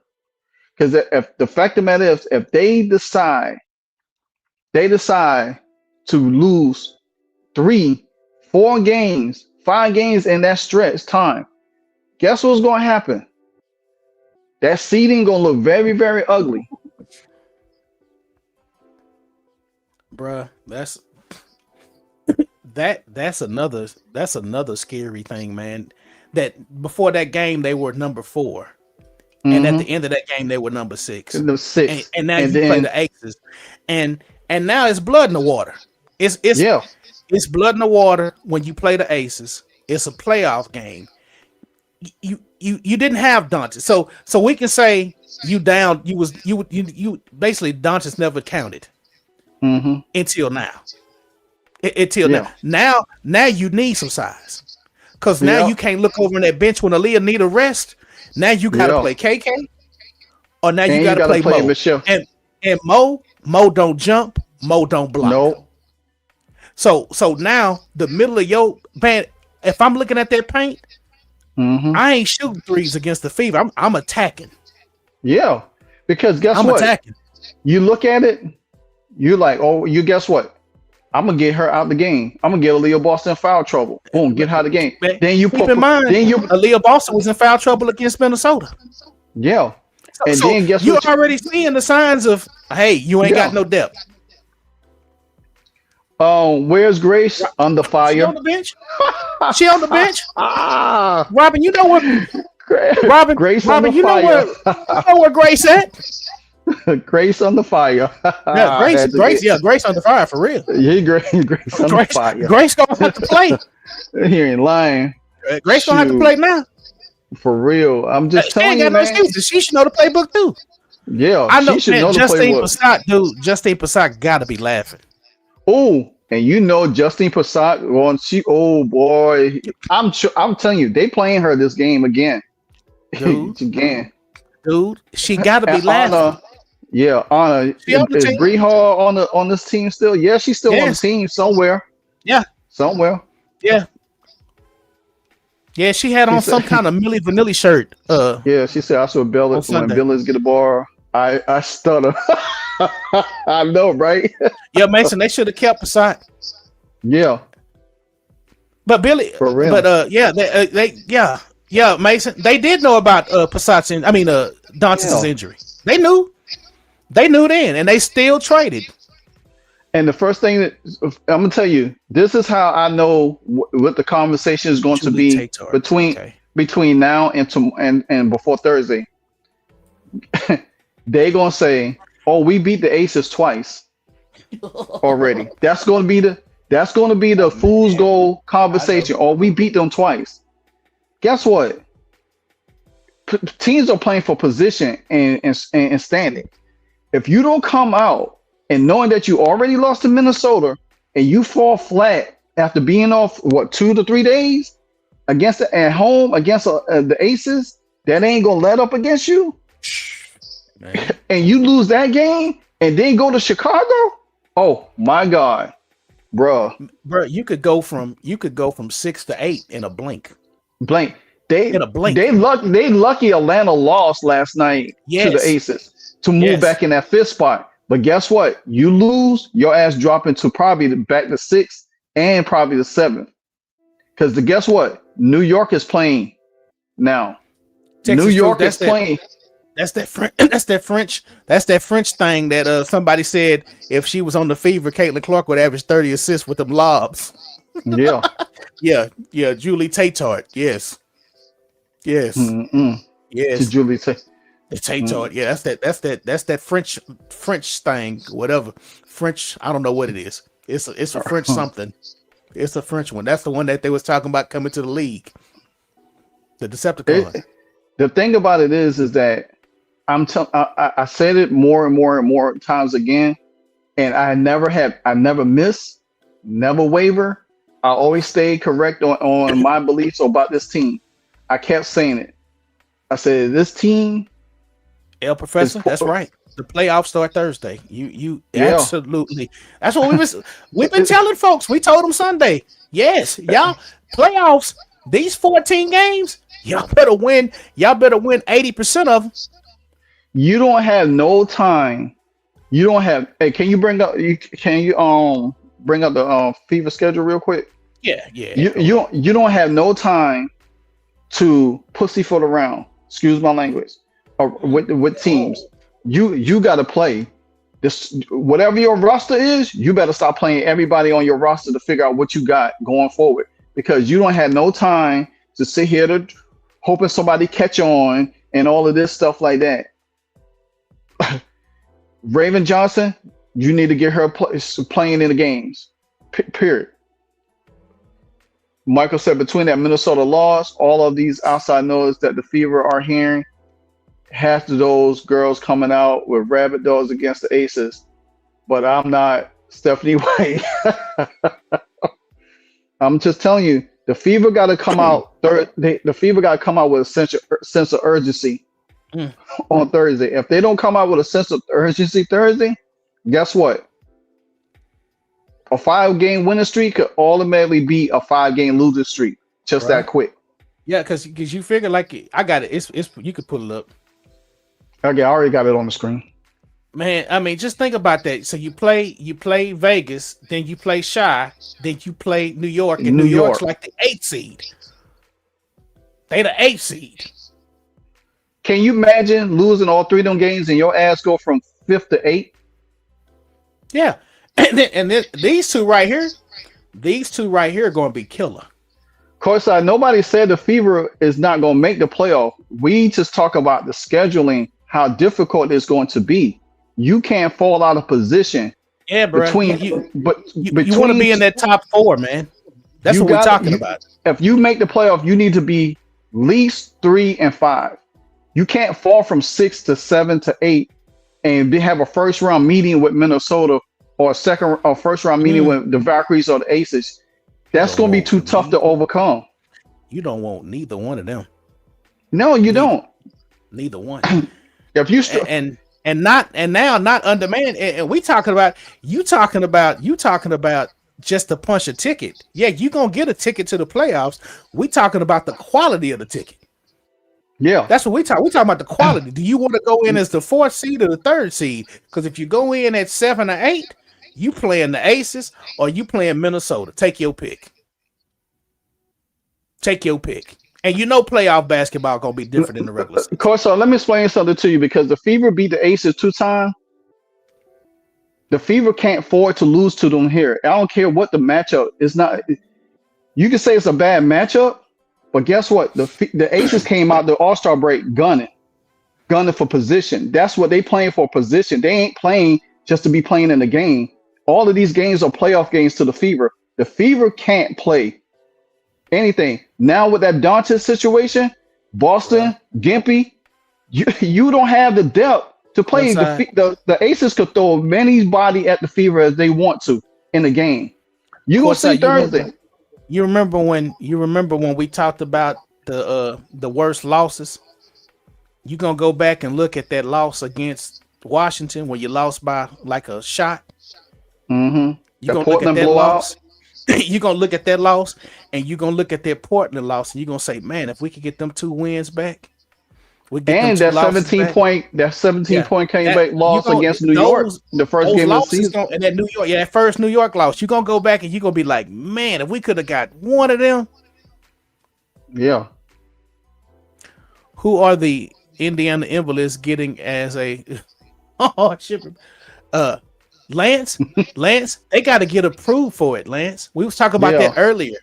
B: Because if the fact of the matter is, if they decide to lose 3, 4 games, 5 games in that stretch time, guess what's going to happen? That seeding going to look very, very ugly.
C: Bruh, that's another scary thing, man. That before that game they were number 4. And at the end of that game they were number 6.
B: Number 6.
C: And now you play the Aces. And now it's blood in the water. It's blood in the water when you play the Aces. It's a playoff game. You didn't have Doncic. So we can say you down, you basically Doncic never counted. Until now. Now you need some size. Because now you can't look over on that bench when Aaliyah need a rest. Now you gotta play KK. Or now you gotta play Mo.
B: Michelle.
C: And Mo don't jump, Mo don't block.
B: No.
C: So now the middle of your band, if I'm looking at that paint, I ain't shooting threes against the Fever. I'm attacking.
B: Yeah. Because guess what? I'm attacking. You look at it, you're like, you guess what? I'm gonna get her out the game. I'm gonna get Aaliyah Boston in foul trouble. Boom, get her out the game. Then you
C: keep in mind, Aaliyah Boston was in foul trouble against Minnesota.
B: Yeah.
C: And then guess what? You're already seeing the signs of Hey, you ain't got
B: Yeah.
C: no depth.
B: Where's Grace? Under
C: She
B: fire.
C: on the bench. She on the bench.
B: Ah,
C: Robin, you know what?
B: Grace under
C: Robin,
B: fire.
C: you know where Grace at?
B: Grace under fire.
C: Yeah,
B: I had to
C: Grace,
B: get
C: yeah, Grace on the fire for real.
B: yeah, Grace under
C: Grace,
B: fire.
C: Grace gonna have to play.
B: He ain't lying.
C: Grace gonna have to play
B: Shoot,
C: now.
B: for real. I'm just
C: She
B: telling
C: ain't
B: you,
C: got no
B: man.
C: excuses. She should know the playbook too.
B: Yeah,
C: I know,
B: she should
C: man.
B: know the
C: Justine
B: playbook.
C: Passat, dude. Justine Passat gotta be laughing,
B: Oh, and you know Justine Passat on she. Oh boy, I'm telling you, they playing her this game again.
C: dude.
B: Again.
C: Dude, she gotta be
B: And
C: laughing.
B: Anna, yeah, Anna
C: She on the
B: is
C: team.
B: Bree Hall on this team still? Yeah, she's still on the
C: Yes.
B: team somewhere.
C: Yeah.
B: Somewhere.
C: Yeah. Yeah, she had
B: She
C: on some
B: said,
C: kind of Milli Vanilli shirt.
B: yeah, she said I saw Bella
C: On
B: when
C: Sunday.
B: Billis get the bar. I stutter. I know, right?
C: Yeah, Mason, they should have kept Passat.
B: Yeah,
C: But Billy,
B: for real.
C: but yeah, yeah, Mason, they did know about Passat's Dantas'
B: Yeah.
C: injury. They knew then, and they still traded.
B: And the first thing that I'm gonna tell you, this is how I know what the conversation is going to
C: Julie
B: be
C: Tatar.
B: between
C: Okay.
B: between now and before Thursday. They gonna say, "Oh, we beat the Aces twice already." That's gonna be the fool's goal conversation. Oh, we beat them twice. Guess what? Teams are playing for position and standing. If you don't come out and knowing that you already lost to Minnesota and you fall flat after being off 2 to 3 days at home against the Aces, that ain't gonna let up against you.
C: Man.
B: And you lose that game and then go to Chicago. Oh my God, bruh.
C: Bro, you could go from 6 to 8 in a blink.
B: Blank.
C: In a blink.
B: They lucky Atlanta lost last night to the
C: Yes.
B: Aces to move
C: Yes.
B: back in that fifth spot. But guess what? You lose, your ass dropping to probably back to 6th and probably the 7th. Because guess what? New York is playing now.
C: Texas
B: New York
C: Fruit,
B: is playing.
C: That's that French. That's that French thing that somebody said if she was on the Fever, Caitlin Clark would average 30 assists with them lobs.
B: Yeah.
C: Yeah. Julie Tatar. Yes.
B: Mm-mm.
C: Yes.
B: To Julie T.
C: The Tatar. Yeah, that's that French thing, whatever. French, I don't know what it is. It's a French something. It's a French one. That's the one that they was talking about coming to the league. The Decepticon.
B: The thing about it is that I said it more and more times again, and I never miss, never waver. I always stay correct on my beliefs about this team. I kept saying it. I said this team.
C: El Professor, that's right. The playoffs start Thursday. You
B: Yeah.
C: absolutely. That's what we've been telling folks. We told them Sunday. Yes, y'all playoffs. These 14 games, y'all better win. Y'all better win 80% of them.
B: You don't have no time. You don't have. Hey, can you bring up the Fever schedule real quick?
C: Yeah.
B: You don't have no time to pussyfoot around. Excuse my language. With teams, you got to play this. Whatever your roster is, you better start playing everybody on your roster to figure out what you got going forward, because you don't have no time to sit here to hoping somebody catch on and all of this stuff like that. Raven Johnson, you need to get her playing in the games. Period. Michael said between that Minnesota loss, all of these outside noise that the Fever are hearing, half of those girls coming out with rabbit dogs against the Aces. But I'm not Stephanie White. I'm just telling you, the Fever got to come out. The Fever got to come out with a sense of urgency on Thursday. If they don't come out with a sense of urgency Thursday, guess what? A 5-game winning streak could automatically be a 5-game losing streak, just that quick.
C: Yeah, because you figure like I got it. It's you could pull it up.
B: Okay, I already got it on the screen.
C: Man, I mean, just think about that. So you play Vegas, then you play Chi, then you play New York, and New York's like the 8th seed. They the 8th seed.
B: Can you imagine losing all 3 of them games and your ass go from 5th to 8th.
C: Yeah, and these two right here are going to be killer.
B: Of course, nobody said the Fever is not going to make the playoff. We just talk about the scheduling, how difficult it's going to be. You can't fall out of position.
C: Yeah, bro.
B: Between
C: You want to be in that top 4, man. That's what we're talking about.
B: If you make the playoff, you need to be at least 3 and 5. You can't fall from 6 to 7 to 8 and have a first round meeting with Minnesota or first round meeting with the Valkyries or the Aces. That's going to be too tough to overcome.
C: You don't want neither one of them.
B: No, you don't.
C: Neither one.
B: If you
C: not undermanned. And we talking about you talking about just to punch a ticket. Yeah, you gonna get a ticket to the playoffs. We talking about the quality of the ticket.
B: Yeah,
C: that's what we talk. We talking about the quality. Do you want to go in as the 4th seed or the 3rd seed? Because if you go in at 7 or 8, you playing the Aces or you playing Minnesota. Take your pick. Take your pick. And you know playoff basketball gonna be different in the regular season.
B: Of course, so let me explain something to you, because the Fever beat the Aces 2 times. The Fever can't afford to lose to them here. I don't care what the matchup is. Not. You can say it's a bad matchup, but guess what? The Aces came out the All-Star break gunning for position. That's what they playing for, position. They ain't playing just to be playing in the game. All of these games are playoff games to the Fever. The Fever can't play anything. Now with that Doncic situation, Boston, Gimpy, you don't have the depth to play. The Aces could throw many body at the Fever as they want to in the game. You gonna see Thursday.
C: You remember when we talked about the worst losses? You gonna go back and look at that loss against Washington when you lost by like a shot.
B: Mm-hmm.
C: You gonna look at that loss. You're gonna look at that loss, and you're gonna look at that Portland loss, and you're gonna say, "Man, if we could get them 2 wins back, we get
B: and that 17 point came back loss against New York, the first game of the season,
C: and that New York, that first New York loss. You're gonna go back and you're gonna be like, man, if we could have got one of them."
B: Yeah.
C: Who are the Indiana Invalids getting as a Lance, they got to get approved for it, Lance. We was talking about that earlier.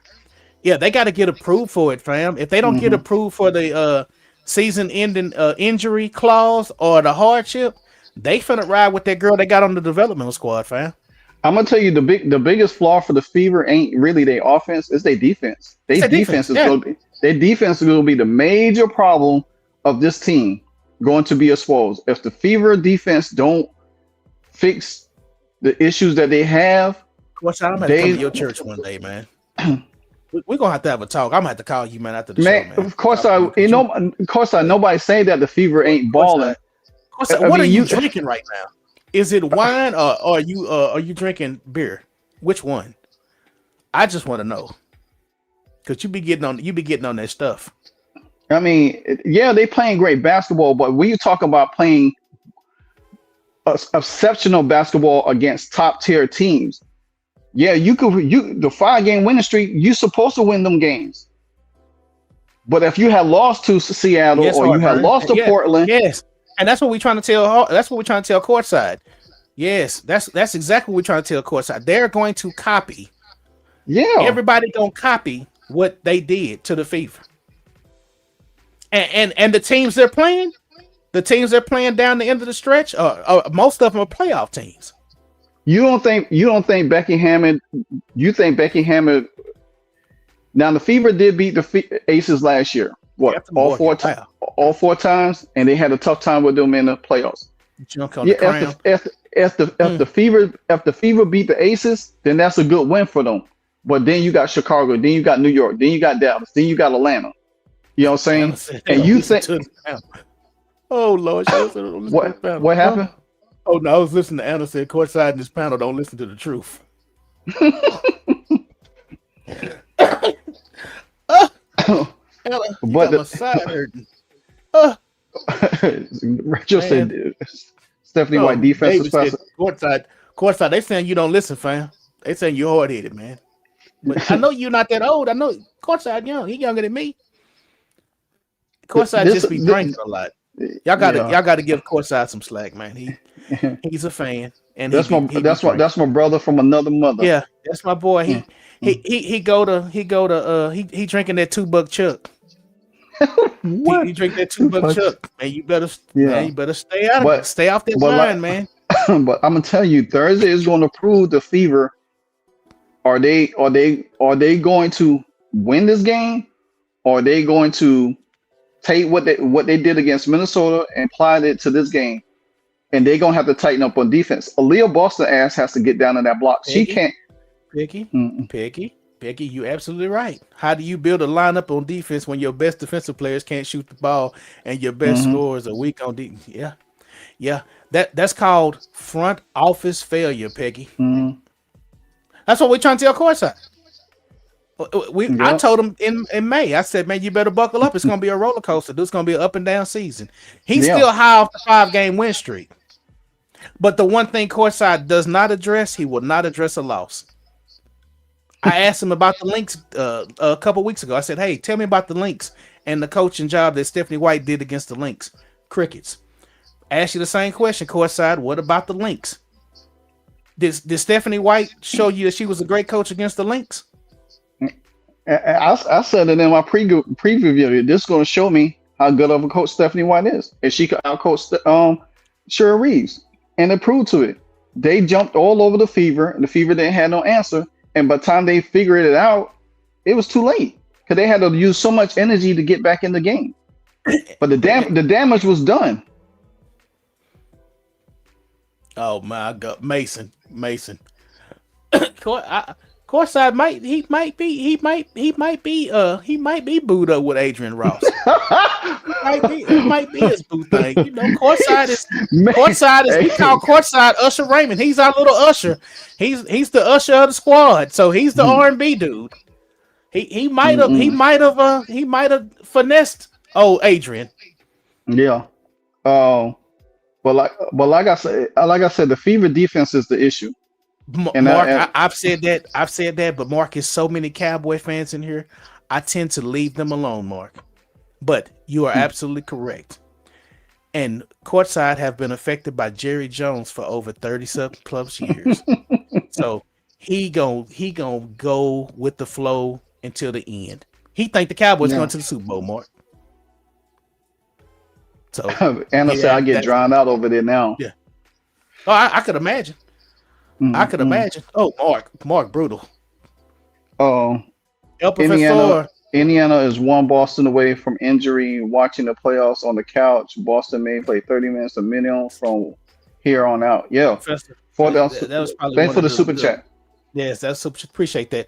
C: Yeah, they got to get approved for it, fam. If they don't get approved for the season-ending injury clause or the hardship, they finna ride with that girl they got on the developmental squad, fam.
B: I'm gonna tell you the biggest flaw for the Fever ain't really their offense, it's their defense. Their defense is gonna be the major problem of this team going to be exposed. If the Fever defense don't fix the issues that they have,
C: I'm gonna come to your church one day, man. We're gonna have to have a talk. I'm gonna have to call you, man, after the show, man.
B: Of course, nobody's saying that the Fever ain't balling.
C: What are you drinking right now? Is it wine or are you drinking beer? Which one? I just want to know, because you be getting on that stuff.
B: I mean, yeah, they playing great basketball, but when you talk about playing exceptional basketball against top tier teams, yeah, the 5-game winning streak, you're supposed to win them games. But if you had lost to Seattle or you had lost to Portland,
C: yes, and that's what we're trying to tell. That's what we're trying to tell courtside. Yes, that's exactly what we're trying to tell courtside. They're going to copy.
B: Yeah,
C: everybody gonna copy what they did to the Fever. And the teams they're playing. The teams they're playing down the end of the stretch, most of them are playoff teams. You don't think
B: Becky Hammond? You think Becky Hammond? Now the Fever did beat the Aces last year. What, all 4 times? All 4 times, and they had a tough time with them in the playoffs. If the Fever beat the Aces, then that's a good win for them. But then you got Chicago, then you got New York, then you got Dallas, then you got Atlanta. You know what I'm saying? And you think.
C: Oh Lord!
B: What happened?
C: Oh no, I was listening to Anna said courtside in this panel don't listen to the truth. But my side hurting.
B: Rachel said Stephanie White defensive special.
C: Courtside, they saying you don't listen, fam. They saying you're hard headed, man. But I know you're not that old. I know courtside young. He younger than me. Courtside just be drinking a lot. Y'all got to give Courtside some slack, man. He's a fan, and
B: that's my brother from another mother.
C: Yeah, that's my boy. He drinking that $2 Chuck.
B: What?
C: He drink that $2 Chuck, man. You better stay off that line, man.
B: But I'm gonna tell you, Thursday is going to prove the Fever. Are they going to win this game? Or are they going to take what they did against Minnesota and apply it to this game? And they're gonna have to tighten up on defense. Aaliyah Boston ass has to get down in that block. She can't.
C: Peggy, you absolutely right. How do you build a lineup on defense when your best defensive players can't shoot the ball and your best scorers are weak on defense? Yeah. That's called front office failure, Peggy. That's what we're trying to tell Courtside. I told him in May, I said, man, you better buckle up. It's going to be a roller coaster. This is going to be an up and down season. He's still high off the 5-game win streak. But the one thing Courtside does not address, he will not address a loss. I asked him about the Lynx a couple weeks ago. I said, hey, tell me about the Lynx and the coaching job that Stephanie White did against the Lynx. Crickets. Ask you the same question, Courtside. What about the Lynx? Did Stephanie White show you that she was a great coach against the Lynx?
B: I said it in my preview video. This is going to show me how good of a coach Stephanie White is. And she could outcoach Sherry Reeves. And it proved to it. They jumped all over the Fever, and the Fever didn't have no answer. And by the time they figured it out, it was too late. Because they had to use so much energy to get back in the game. But the damage was done.
C: Oh my God, Mason. Courtside might be booed up with Adrian Ross. it might be his boo thing. You know, Courtside is we call Courtside Usher Raymond. He's our little Usher. He's the Usher of the squad. So he's the R&B dude. He might have finessed Adrian.
B: Yeah. But like I said, the Fever defense is the issue.
C: And Mark, I've said that, but Mark, is so many Cowboy fans in here. I tend to leave them alone, Mark. But you are absolutely correct. And Courtside have been affected by Jerry Jones for over 30 plus years. So he gonna go with the flow until the end. He think the Cowboys going to the Super Bowl, Mark. So
B: Anna said I get drowned out over there now.
C: Yeah. Oh, I could imagine. I could imagine. Oh, Mark, brutal.
B: Indiana is one Boston away from injury. Watching the playoffs on the couch. Boston may play 30 minutes a minimum from here on out. Yeah.
C: Professor,
B: that was probably thanks for the super chat.
C: Yes, that's super. Appreciate that,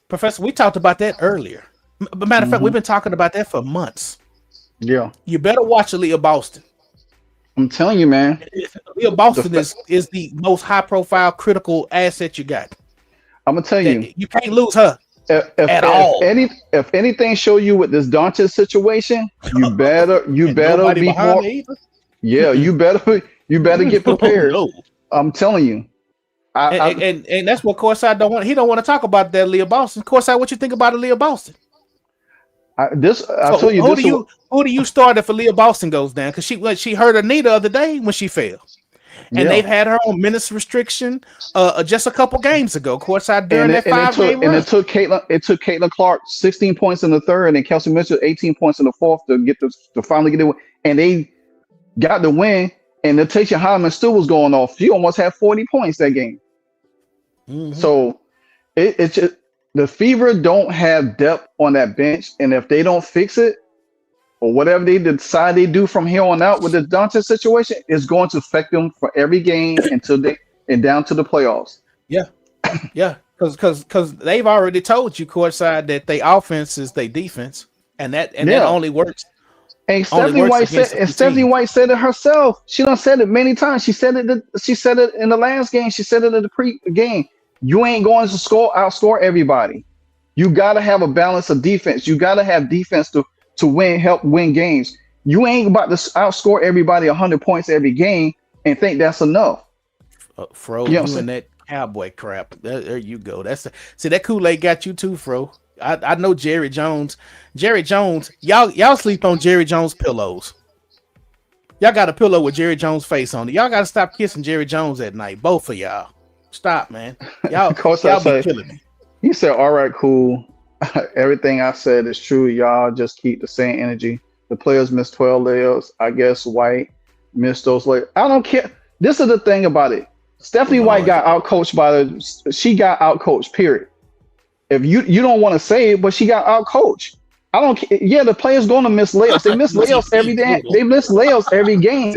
C: Professor. We talked about that earlier. Matter of fact, we've been talking about that for months.
B: Yeah.
C: You better watch Aaliyah Boston.
B: I'm telling you, man.
C: Aaliyah Boston is the most high profile critical asset you got.
B: I'm gonna tell you.
C: You can't lose her at all.
B: If anything show you with this Doncic situation, you better be more. Yeah, you better get prepared. No. I'm telling you.
C: And that's what Courtside don't want. He don't want to talk about that Aaliyah Boston. Courtside, what you think about Aaliyah Boston? Who do you start if Aaliyah Boston goes down? Because she hurt her knee the other day when she fell, and they've had her on minutes restriction just a couple games ago. Courtside during that 5-game run.
B: And it took Caitlin Clark 16 points in the third, and Kelsey Mitchell 18 points in the fourth to finally get it. And they got the win. And Natasha Hyman still was going off. She almost had 40 points that game. So it's just the Fever don't have depth on that bench, and if they don't fix it, or whatever they decide they do from here on out with the Doncic situation, it's going to affect them for every game and down to the playoffs.
C: Yeah, because they've already told you, Courtside, that they offense is their defense, and that only works.
B: And Stephanie White said it herself. She done said it many times. She said it in the last game. She said it in the pre-game. You ain't going to outscore everybody. You gotta have a balance of defense. You gotta have defense to help win games. You ain't about to outscore everybody 100 points every game and think that's enough.
C: Fro, you and that Cowboy crap. There you go. See that Kool-Aid got you too, Fro. I know Jerry Jones. Y'all sleep on Jerry Jones pillows. Y'all got a pillow with Jerry Jones' face on it. Y'all got to stop kissing Jerry Jones at night. Both of y'all. Stop, man.
B: Coach,
C: Y'all be killing me.
B: He said, "All right, cool. Everything I said is true. Y'all just keep the same energy. The players missed 12 layups. I guess White missed those layups. I don't care. This is the thing about it. Stephanie White got outcoached she got outcoached, period. If you don't want to say it, but she got outcoached. I don't care. Yeah, the players going to miss layups. They miss layups every day. They miss layups every game.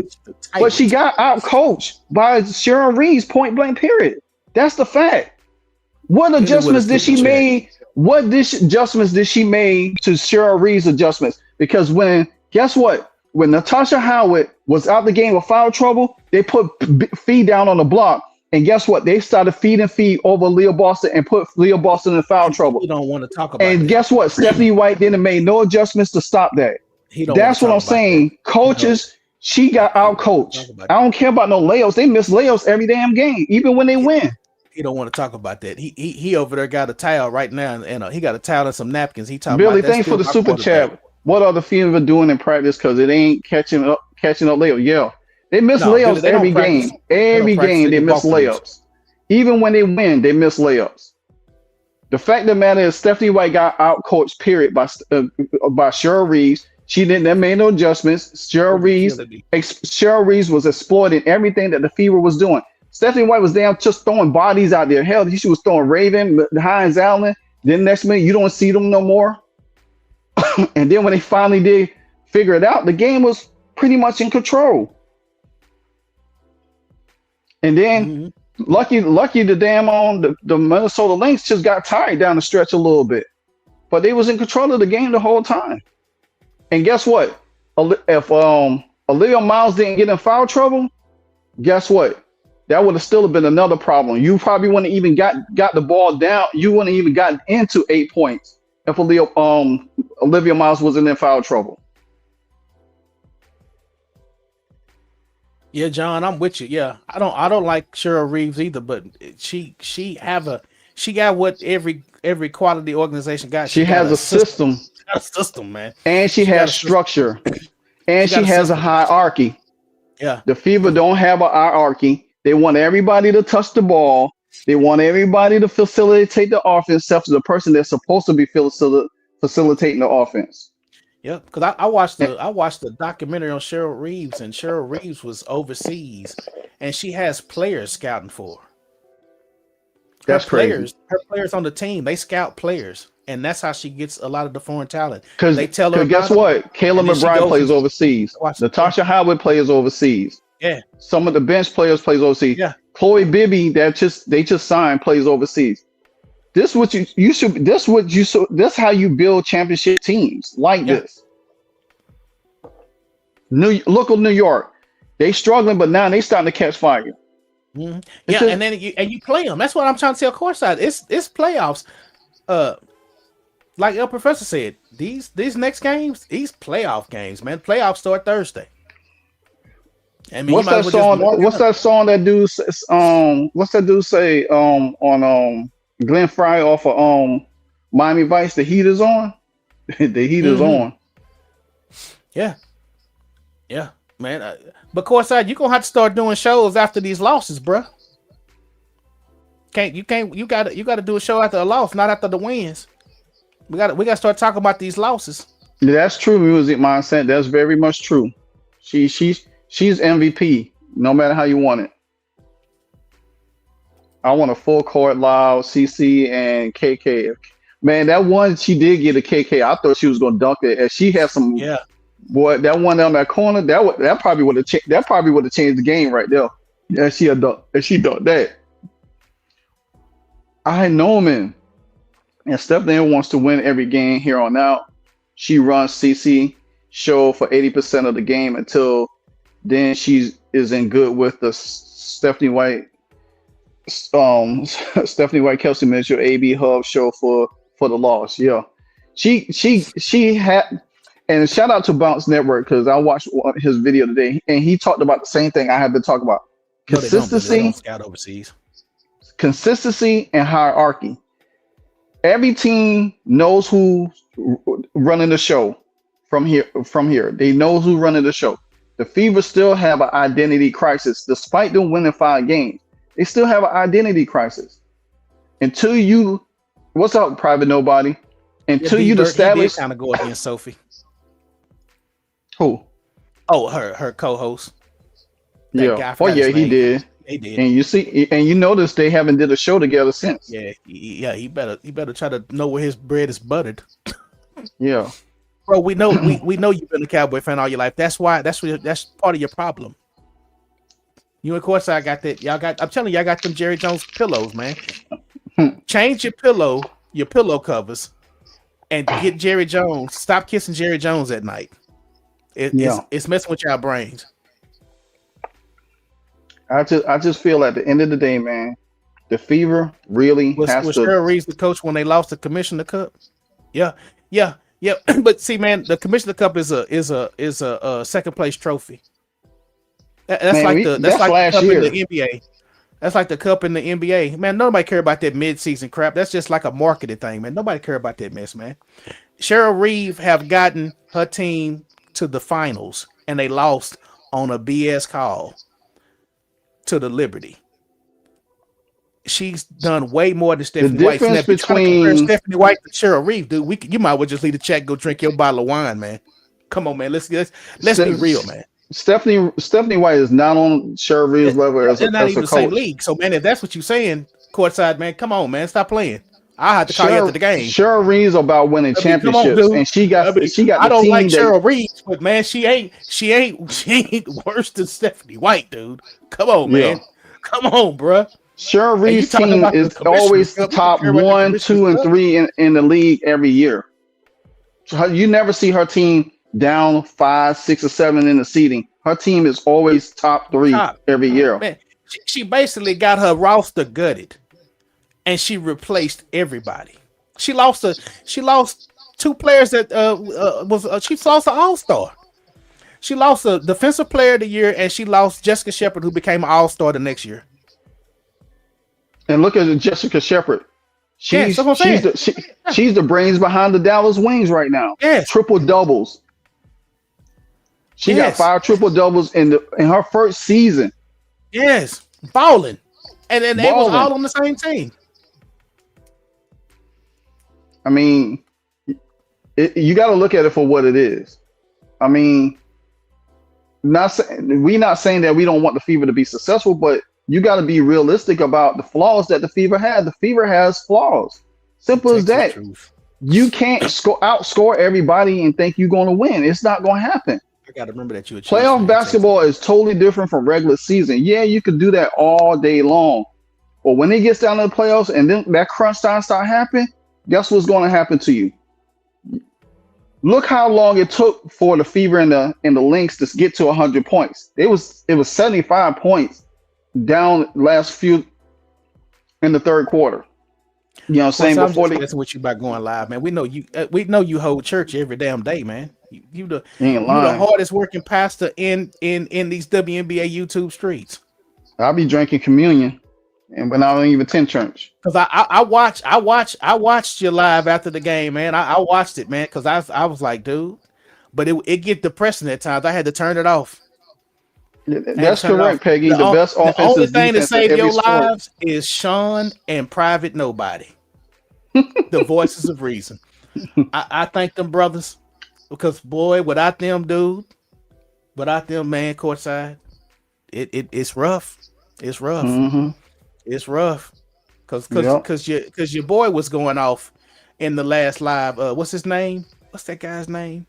B: But she got outcoached by Cheryl Reeves, point blank, period. That's the fact. What adjustments did she make? What adjustments did she make to Cheryl Reeves' adjustments? Because guess what? When Natasha Howard was out the game with foul trouble, they put feed down on the block. And guess what? They started feed over Leah Boston and put Leah Boston in foul trouble.
C: You don't want to talk about
B: And
C: that.
B: guess what? Stephanie White didn't make no adjustments to stop that. That's what I'm saying. Coaches, she got out coached. I don't care about no layups. They miss layups every damn game, even when they win.
C: He don't want to talk about that. He over there got a towel right now, and he got a towel and some napkins. He talking
B: Billy,
C: about
B: thanks for the super chat. What are the Fever doing in practice? Because it ain't catching up layups. Yeah, they miss layups every game. Every game they miss layups. Even when they win, they miss layups. The fact of the matter is, Stephanie White got out coached, period, by Cheryl Reeves. She didn't make no adjustments. Cheryl Reeves was exploiting everything that the Fever was doing. Stephanie White was down just throwing bodies out there. Hell, she was throwing Raven, Hines Allen. Then next minute, you don't see them no more. And then when they finally did figure it out, the game was pretty much in control. And then lucky the damn the Minnesota Lynx just got tired down the stretch a little bit. But they was in control of the game the whole time. And guess what? If Olivia Miles didn't get in foul trouble, guess what? That would have still been another problem. You probably wouldn't even got the ball down. You wouldn't even gotten into 8 points if Olivia Miles wasn't in foul trouble.
C: Yeah, John, I'm with you. Yeah, I don't like Cheryl Reeves either, but she got what every quality organization got.
B: She has a system.
C: A system, man.
B: And she has structure. And she has a hierarchy.
C: Yeah.
B: The Fever don't have a hierarchy. They want everybody to touch the ball. They want everybody to facilitate the offense, except for the person that's supposed to be facilitating the offense.
C: Yeah, because I watched the documentary on Cheryl Reeves, and Cheryl Reeves was overseas, and she has players scouting for her.
B: That's crazy.
C: Her players on the team, they scout players, and that's how she gets a lot of the foreign talent.
B: Because
C: they tell her.
B: Guess what? Kayla McBride plays overseas. Natasha Howard plays overseas.
C: Yeah.
B: Some of the bench players plays overseas.
C: Yeah.
B: Chloe Bibby they just signed plays overseas. This how you build championship teams like this. Local New York, they struggling, but now they starting to catch fire.
C: Mm-hmm. Yeah, and then you play them. That's what I'm trying to tell courtside. It's playoffs. Like El Professor said, these next games, these playoff games, man. Playoffs start Thursday. I mean, what's that song?
B: What's that song that dude? What's that dude say? On Glenn Fry off of Miami Vice. The heat is on. The heat is on.
C: Yeah, man. But courtside, you gonna have to start doing shows after these losses, bro. You got to do a show after a loss, not after the wins. We got to start talking about these losses.
B: That's true, music mindset. That's very much true. She's MVP, no matter how you want it. I want a full court live, CC and KK. Man, that one she did get a KK. I thought she was gonna dunk it, and she had some. Yeah. Boy, that one down that corner, that probably would have changed the game right there. Yeah, she dunked that. I know, man. And Stephanie wants to win every game here on out. She runs CC show for 80% of the game until then she is in good with the Stephanie White, Kelsey Mitchell, AB Hub show for the loss. Yeah, she had, and shout out to Bounce Network because I watched his video today and he talked about the same thing I have been talking about: consistency, consistency, and hierarchy. Every team knows who's running the show from here. They know who's running the show. The Fever still have an identity crisis, despite them winning 5 games. They still have an identity crisis. Until you, what's up, Private Nobody?
C: Yeah,
B: Until
C: B
B: you
C: Bird, he did
B: establish
C: kind of go against Sophie.
B: who?
C: Oh, her co-host. That
B: Yeah.
C: guy, I
B: Oh
C: forgot
B: yeah,
C: his
B: he
C: name.
B: did.
C: He did.
B: And you see, and you notice they haven't did a show together since.
C: Yeah, he better try to know where his bread is buttered.
B: Yeah.
C: Bro, we know you've been a Cowboy fan all your life. That's part of your problem. You and Courtside got that. I'm telling you, y'all got them Jerry Jones pillows, man. Change your pillow covers, and get Jerry Jones. Stop kissing Jerry Jones at night. It's messing with y'all brains.
B: I just feel at the end of the day, man, the Fever really
C: Was Cheryl Reeves the coach when they lost the Commissioner Cup? Yeah. But see, man, the Commissioner Cup is a second place trophy. That's
B: Man,
C: like the cup
B: year.
C: in the NBA. That's like the cup in the NBA. Man, nobody care about that mid-season crap. That's just like a marketing thing, man. Nobody care about that mess, man. Cheryl Reeve have gotten her team to the finals, and they lost on a BS call to the Liberty. She's done way more than Stephanie White.
B: difference
C: Now, if you're trying to
B: between-
C: compare Stephanie White to Cheryl Reeve, dude, you might well just leave the chat, go drink your bottle of wine, man. Come on, man. Let's be real, man.
B: Stephanie White is not on Cheryl Reeves' level as
C: They're not
B: a
C: even the same
B: coach.
C: league. So, man, if that's what you're saying, courtside, man, come on, man, stop playing. I'll have to call you after the game.
B: Cheryl Reeves about winning championships,
C: dude.
B: and she got the
C: I don't
B: team
C: like
B: that,
C: Cheryl Reeves, but man, she ain't worse than Stephanie White, dude. Come on, man. Come on, bruh.
B: Cheryl
C: Hey, you
B: Reeves'
C: talking
B: team
C: about the
B: is
C: Commissioner's
B: always
C: Cup. You
B: top
C: care about the
B: 1,
C: Commissioner's
B: 2, and
C: Cup?
B: 3 in the league every year. So you never see her team down 5, 6, or 7 in the seeding. Her team is always top 3 every year.
C: Man, she basically got her roster gutted, and she replaced everybody. She lost 2 players that she lost an all-star. She lost a defensive player of the year, and she lost Jessica Shepard, who became an all-star the next year.
B: And look at Jessica Shepard. She's
C: that's what I'm
B: she's the brains behind the Dallas Wings right now.
C: Yes.
B: Triple doubles. She got
C: Yes.
B: 5 triple doubles in her first season.
C: Yes, balling, and then they was
B: Balling.
C: all on the same team.
B: I mean, you got to look at it for what it is. I mean, we're not saying that we don't want the Fever to be successful, but you got to be realistic about the flaws that the Fever had. The Fever has flaws. Simple as that. You can't outscore everybody and think you're going to win. It's not going to happen.
C: I got to remember that you
B: Playoff basketball is totally different from regular season. Yeah, you could do that all day long, but when it gets down to the playoffs and then that crunch time start happening, guess what's going to happen to you? Look how long it took for the Fever and the Lynx to get to 100 points. It was 75 points down last few in the third quarter. You know what I'm saying?
C: I'm
B: Before
C: just
B: they
C: messing with you about going live, man. We know you hold church every damn day, man. You the
B: ain't lying.
C: hardest working pastor in these WNBA YouTube streets.
B: I'll be drinking communion, and when I don't even attend church.
C: Because I watched you live after the game, man. I watched it, man, because I was like, dude, but it get depressing at times. I had to turn it off.
B: That's correct, Peggy. The best offensive
C: The only thing to
B: defense
C: save
B: in every
C: your
B: sport.
C: lives is Sean and Private Nobody. The voices of reason. I thank them brothers because boy, without them, man, courtside, it's rough. It's rough.
B: Mm-hmm.
C: It's rough. Cause your boy was going off in the last live. What's his name? What's that guy's name?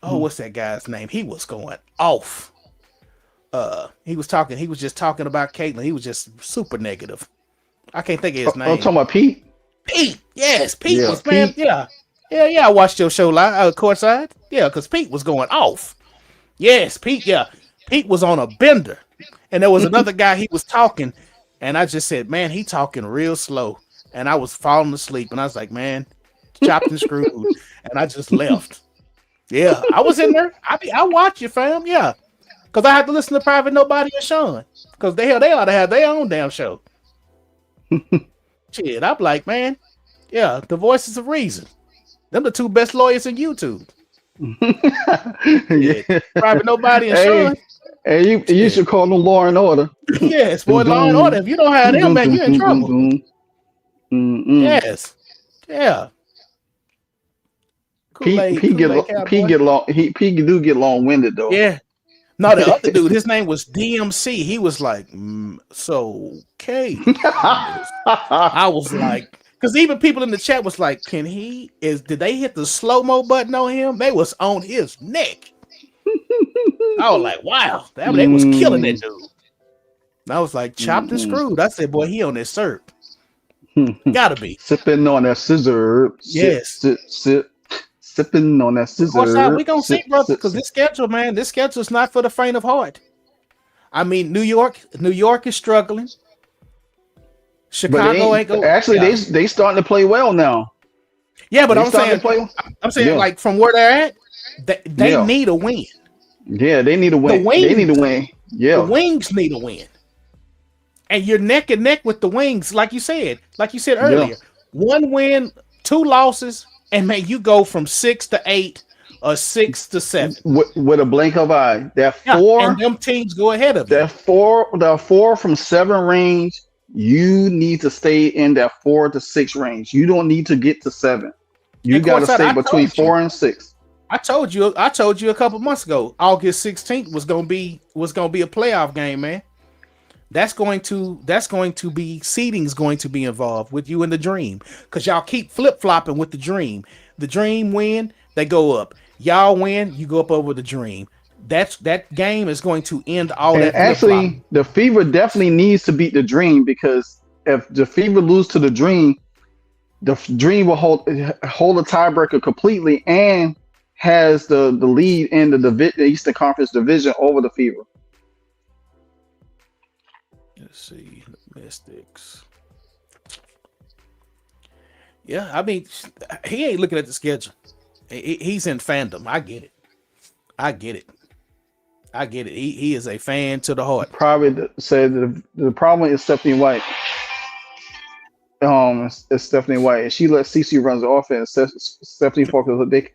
C: Oh, what's that guy's name? He was going off. He was just talking about Caitlyn. He was just super negative. I can't think of his name.
B: I'm talking about Pete.
C: Pete, yes, Pete
B: Yeah,
C: was, man,
B: Pete.
C: yeah. I watched your show live, courtside, yeah, because Pete was going off. Yes, Pete was on a bender, and there was another guy. He was talking, and I just said, man, he talking real slow, and I was falling asleep, and I was like, man, chopped and screwed, and I just left. Yeah, I was in there. I watch you, fam. Yeah, because I had to listen to Private Nobody and Sean, because they ought to have their own damn show. Shit, I'm like, man, yeah, the voices of reason. Them the 2 best lawyers in YouTube.
B: Yeah.
C: Private nobody
B: Hey,
C: insurance.
B: hey, you should call them Law and Order.
C: Yes, boy,
B: Doom,
C: law and order.
B: doom,
C: If you don't have
B: doom,
C: them,
B: doom,
C: man,
B: doom,
C: you're in
B: doom, doom,
C: trouble.
B: doom. Mm-mm.
C: Yes. Yeah.
B: Pete
C: Kool-Aid,
B: Pete get
C: Kool-Aid
B: Pete
C: Cowboy.
B: get long. Pete do get long winded though.
C: Yeah. No, the other dude, his name was DMC. He was like, so okay. I was like, because even people in the chat was like, did they hit the slow-mo button on him? They was on his neck. I was like, wow, they was killing that dude. And I was like, chopped and screwed. I said, boy, he on that syrup. Gotta be.
B: Sipping on that scissor.
C: Yes.
B: Sip. Sipping on that scissor.
C: Of course, we gonna see, brother, because this schedule, man, this schedule is not for the faint of heart. I mean, New York is struggling. Chicago ain't going.
B: Actually, they starting to play well now.
C: Yeah, but
B: They
C: I'm
B: starting
C: saying,
B: yeah.
C: like from where they're at, they need a win.
B: Yeah, they need a win. They need a win. Yeah,
C: The Wings need a win, and you're neck and neck with the Wings, like you said earlier.
B: Yeah.
C: 1 win, 2 losses, and man, you go from 6 to 8 or 6 to 7.
B: With a blink of eye, that
C: Yeah,
B: four,
C: and them teams go ahead of you.
B: the 4 from 7 range. You need to stay in that 4 to 6 range. You don't need to get to 7. You got to stay between 4 and 6.
C: I told you a couple months ago, August 16th was gonna be a playoff game, man. That's going to be seeding's going to be involved with you in the dream, because y'all keep flip-flopping with the dream. The dream win, they go up. Y'all win, you go up over the dream. That game is going to end all
B: And
C: that.
B: actually, the Fever definitely needs to beat the Dream, because if the Fever lose to the Dream will hold a tiebreaker completely and has the lead in the Eastern Conference division over the Fever.
C: Let's see, the Mystics. Yeah, I mean, he ain't looking at the schedule. He's in fandom. I get it. He is a fan to the heart.
B: Probably said the problem is Stephanie White. It's Stephanie White. And she lets CC runs the offense. Stephanie focuses dick.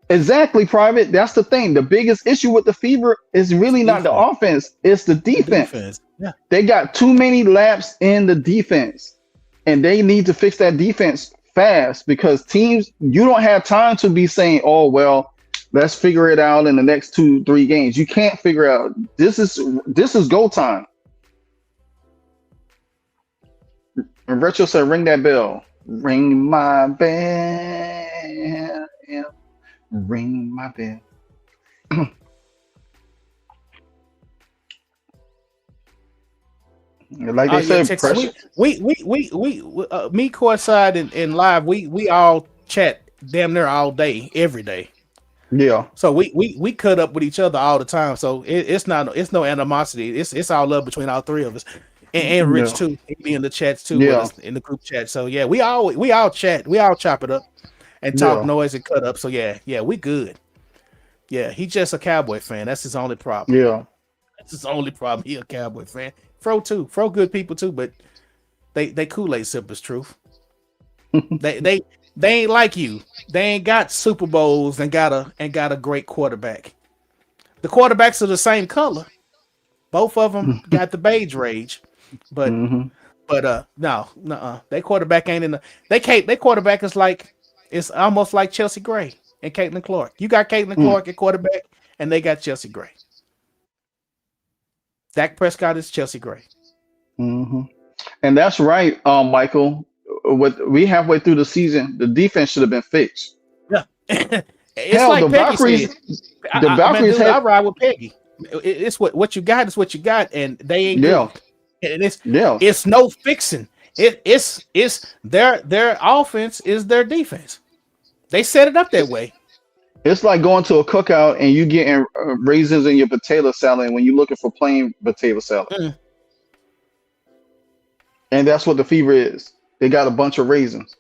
B: Exactly, Private. That's the thing. The biggest issue with the Fever is really not the offense. It's the defense.
C: Yeah.
B: They got too many laps in the defense, and they need to fix that defense fast, because teams, you don't have time to be saying, oh, well, let's figure it out in the next 2-3 games. You can't figure out. This is go time. And Retro said, ring that bell. Ring my bell. Ring my bell. Like they said, pressure.
C: We me courtside and live. We all chat damn near all day, every day.
B: Yeah.
C: So we cut up with each other all the time. So it's no animosity. It's all love between all 3 of us. And Rich too. He be in the chats too, with us, in the group chat. So yeah, we all chat. We all chop it up and talk noise and cut up. So yeah, we good. Yeah, he's just a Cowboy fan. That's his only problem.
B: Yeah.
C: That's his only problem. He a Cowboy fan. Fro too. Fro good people too, but they Kool-Aid sippers, truth. they ain't like you. They ain't got Super Bowls and got a great quarterback. The quarterbacks are the same color. Both of them got the beige rage. But no. They quarterback ain't in the they quarterback is like, it's almost like Chelsea Gray and Caitlin Clark. You got Caitlin Clark at quarterback, and they got Chelsea Gray. Dak Prescott is Chelsea Gray.
B: Mm-hmm. And that's right, Michael. We halfway through the season, the defense should have been fixed.
C: Yeah. It's
B: hell,
C: like
B: the
C: Peggy
B: Valkyries.
C: said.
B: The Valkyries
C: I ride with Peggy. It's what you got is what you got, and they ain't good. And it's no fixing. It's their offense is their defense. They set it up that way.
B: It's like going to a cookout and you getting raisins in your potato salad when you're looking for plain potato salad. And that's what the Fever is. They got a bunch of raisins.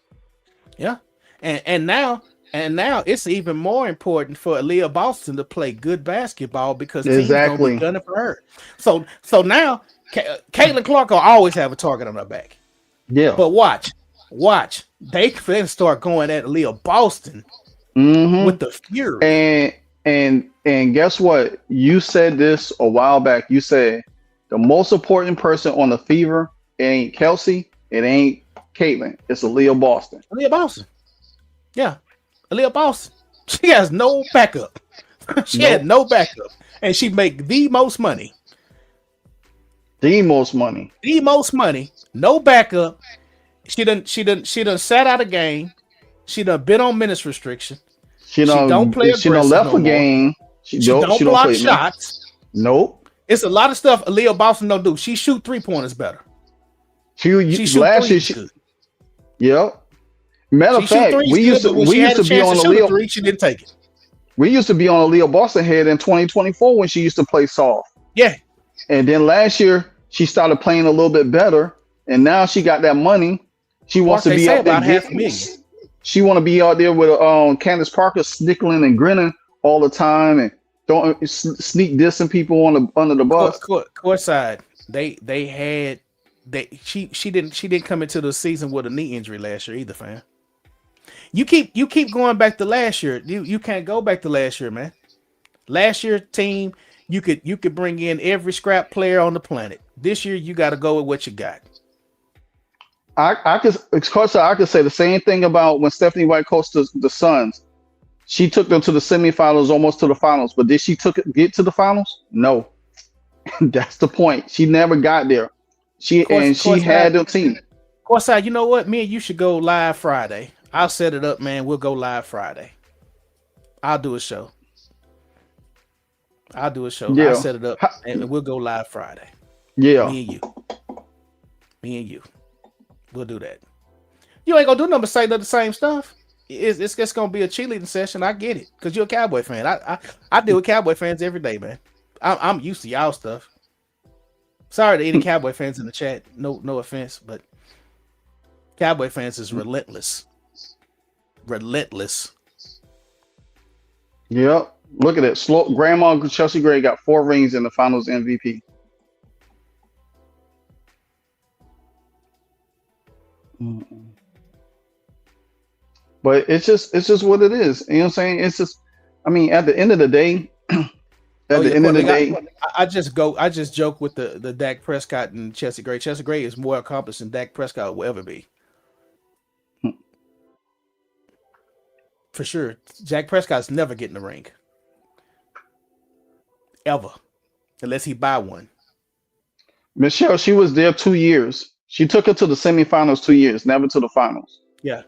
B: Yeah.
C: And now it's even more important for Aaliyah Boston to play good basketball, because teams gonna be gunning for her. So now Caitlin Clark will always have a target on her back.
B: Yeah.
C: But watch. They can start going at Aaliyah Boston
B: Mm-hmm.
C: with the fury.
B: And guess what? You said this a while back. You said the most important person on the Fever, it ain't Kelsey, it ain't Caitlin, it's Aaliyah Boston.
C: Aaliyah Boston. Yeah. Aaliyah Boston. She has no backup. She had no backup. And she make the most money.
B: The most money.
C: The most money. No backup. She done sat out a game. She done been on minutes restriction.
B: She
C: don't play
B: She done
C: aggressive
B: left
C: no
B: a
C: more.
B: game. She
C: don't block
B: play
C: shots.
B: Nope.
C: It's a lot of stuff Aaliyah Boston don't do. She shoot 3-pointers better.
B: She shoot
C: last year.
B: Yep. Matter of fact, we used to be on Aaliyah.
C: She didn't take it.
B: We used to be on Aaliyah Boston head in 2024 when she used to play soft.
C: Yeah.
B: And then last year she started playing a little bit better, and now she got that money. She wants to be out there. She want to be out there with Candace Parker snickling and grinning all the time and don't sneak dissing people under the bus.
C: Courtside, she didn't come into the season with a knee injury last year either, fam. You keep going back to last year. You can't go back to last year, man. Last year team, you could bring in every scrap player on the planet. This year you got to go with what you got.
B: I could say the same thing about when Stephanie White coached the Suns. She took them to the semifinals, almost to the finals. But did she get to the finals? No. That's the point. She never got there. She had the team.
C: Courtside, you know what? Me and you should go live Friday. I'll set it up, man. We'll go live Friday. I'll do a show.
B: Yeah.
C: I'll set it up and we'll go live Friday.
B: Yeah.
C: Me and you. We'll do that. You ain't gonna do nothing but say the same stuff. It's just gonna be a cheerleading session. I get it, because you're a Cowboy fan. I deal with Cowboy fans every day, man. I'm used to y'all stuff. Sorry to any Cowboy fans in the chat. No offense, but Cowboy fans is relentless. Relentless.
B: Yep. Look at it. Grandma Chelsea Gray got 4 rings in the Finals MVP. But it's just what it is. You know what I'm saying? It's just, I mean, at the end of the day,
C: I just joke with the Dak Prescott and Chelsea Gray. Chelsea Gray is more accomplished than Dak Prescott will ever be. For sure. Dak Prescott's never getting the ring. Ever. Unless he buy one.
B: Michelle, she was there 2 years. She took her to the semifinals 2 years, never to the finals.
C: Yeah.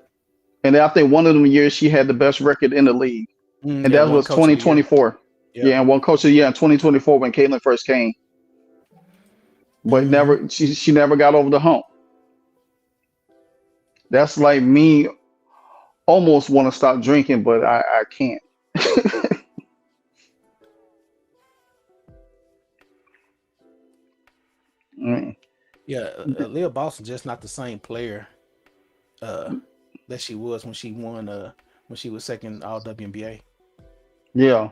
B: And I think one of them years she had the best record in the league. And that was 2024. Yeah, and one coach of the year in 2024 when Caitlin first came. But she never got over the hump. That's like me almost want to stop drinking, but I can't.
C: Yeah, Leah Boston just not the same player that she was when she won when she was second all WNBA.
B: Yeah.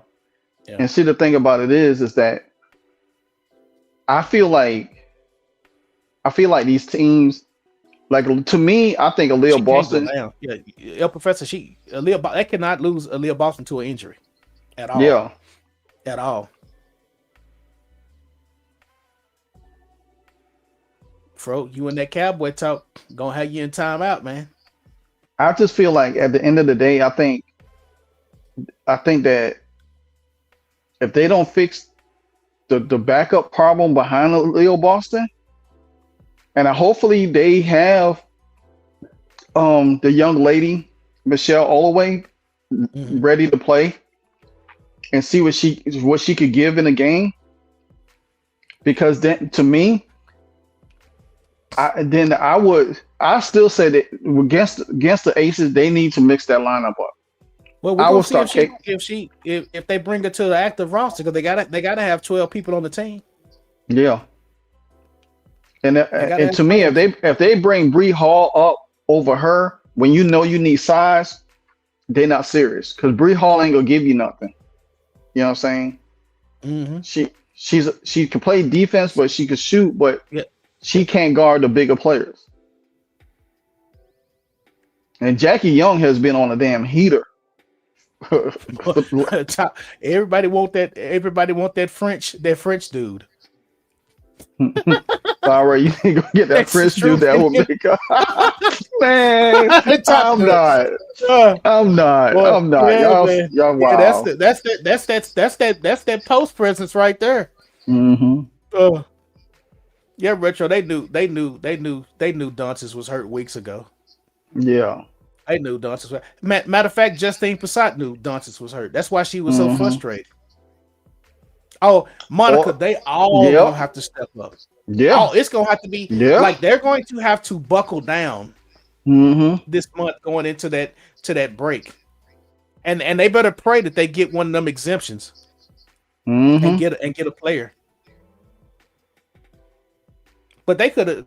B: And see, the thing about it is that I feel like these teams, like, to me, I think Aaliyah Boston.
C: Yeah, Professor, they cannot lose Aaliyah Boston to an injury at all.
B: Yeah.
C: At all. Fro, you and that Cowboy talk gonna have you in timeout, man.
B: I just feel like at the end of the day, I think that if they don't fix the backup problem behind Leo Boston, and hopefully they have the young lady Michelle Holloway ready to play and see what she could give in a game, because then, to me, I still say that against the Aces, they need to mix that lineup up.
C: Well, we're gonna see if they bring it to the active roster, because they gotta have 12 people on the team.
B: Yeah. And to me, if they bring Bree Hall up over her when you know you need size, they're not serious, because Bree Hall ain't gonna give you nothing. You know what I'm saying? Mm-hmm. She can play defense, but she can shoot, but she can't guard the bigger players. And Jackie Young has been on a damn heater.
C: Everybody want that. Everybody want that French dude.
B: All right, you ain't gonna get that
C: That's the
B: French dude
C: truth.
B: that will make up. Man,
C: Top
B: I'm
C: notch.
B: not. I'm not.
C: Boy,
B: I'm not.
C: yeah, man.
B: Y'all
C: Yeah,
B: wow.
C: that's that post presence right there.
B: Mm-hmm.
C: Yeah, retro. They knew Dantes was hurt weeks ago.
B: Yeah.
C: They knew Dantes was. Matter of fact, Justine Passat knew Dantes was hurt. That's why she was so frustrated. Oh, Monica, they all gonna have to step up.
B: Yeah.
C: Oh, it's gonna have to be like they're going to have to buckle down this month going into that break, and they better pray that they get one of them exemptions and get a player. But they could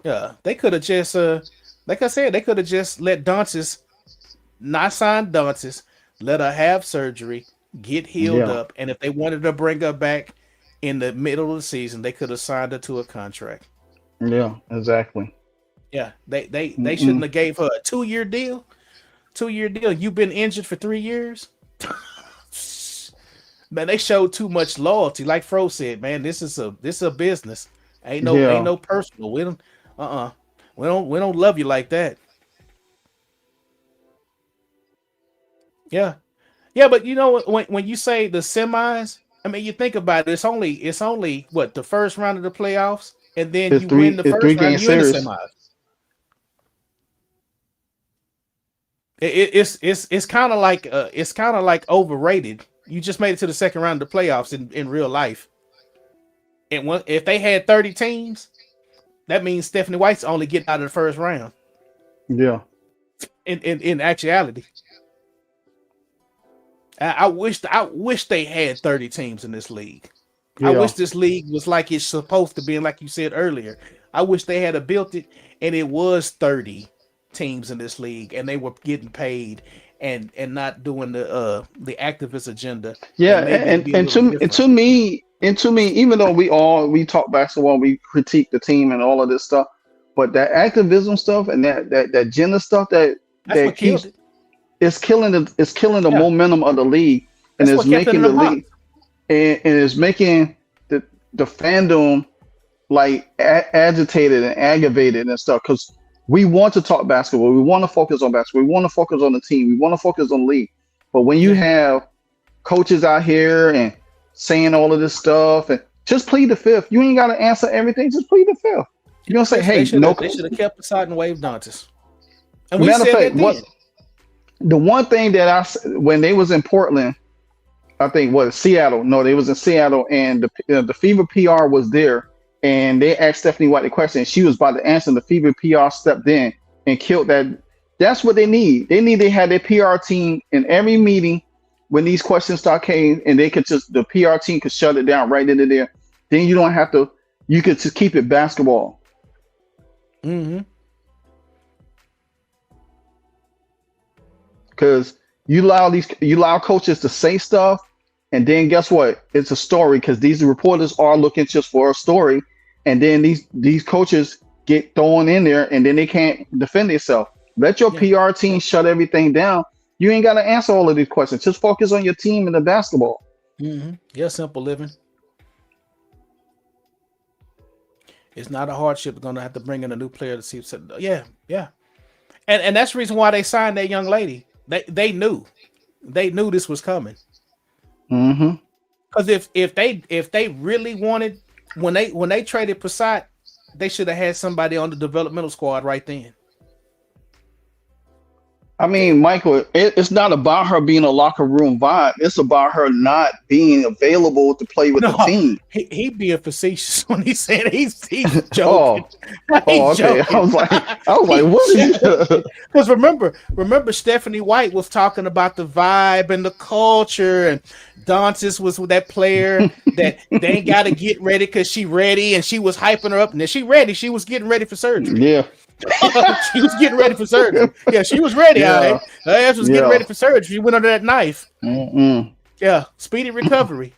C: have just like I said, they could have just let Dantes not sign Dantes, let her have surgery, get healed up, and if they wanted to bring her back in the middle of the season, they could have signed her to a contract.
B: Yeah, exactly.
C: Yeah, they shouldn't have gave her a 2-year deal. 2-year deal. You've been injured for 3 years. Man, they showed too much loyalty. Like Fro said, man, this is a business. Ain't no personal. We don't we don't love you like that. Yeah. Yeah, but you know when you say the semis, I mean you think about it, it's only what, the first round of the playoffs, and then you win the first round, you in the semis. It's kind of like overrated. You just made it to the second round of the playoffs in real life. And if they had 30 teams, that means Stephanie White's only getting out of the first round.
B: Yeah.
C: In actuality. I wish they had 30 teams in this league. Yeah. I wish this league was like it's supposed to be, and like you said earlier, I wish they had built it and it was 30 teams in this league and they were getting paid and not doing the activist agenda.
B: Yeah, and to me, even though we talk basketball, we critique the team and all of this stuff, but that activism stuff and that gender stuff that keeps it. It's killing the momentum of the league, and it's making the league and it's making the fandom like agitated and aggravated and stuff, because we want to talk basketball, we want to focus on basketball, we want to focus on the team, we want to focus on the league. But when you have coaches out here and saying all of this stuff, and just plead the fifth, you ain't got to answer everything. Just plead the fifth. You're gonna say, "Hey, they
C: should have kept aside and waived Dantes." And we said that then.
B: The one thing that when they was in Portland, I think Seattle. No, they was in Seattle, and the Fever PR was there, and they asked Stephanie White the question, and she was about to answer. And the Fever PR stepped in and killed that. That's what they need. They had their PR team in every meeting when these questions came, and the PR team could shut it down right into there. Then you don't have to. You could just keep it basketball.
C: Mm-hmm.
B: Because you allow coaches to say stuff, and then guess what? It's a story, because these reporters are looking just for a story, and then these coaches get thrown in there, and then they can't defend themselves. Let your PR team shut everything down. You ain't got to answer all of these questions. Just focus on your team and the basketball.
C: Mm-hmm. Yeah, simple living. It's not a hardship. They're gonna have to bring in a new player to see. Yeah. And that's the reason why they signed that young lady. They knew this was coming.
B: Mm-hmm.
C: Because if they really wanted, when they traded Passat, they should have had somebody on the developmental squad right then.
B: I mean, Michael, it's not about her being a locker room vibe. It's about her not being available to play with the team.
C: He being facetious when he said he's joking.
B: Okay. Joking. I was like, what is it?
C: Because remember, Stephanie White was talking about the vibe and the culture, and Dantes was with that player that they ain't got to get ready because she ready, and she was hyping her up. And then she ready. She was getting ready for surgery.
B: Yeah.
C: She was getting ready for surgery. Yeah, she was ready. Her ass was getting ready for surgery. She went under that knife.
B: Mm-mm.
C: Yeah, speedy recovery.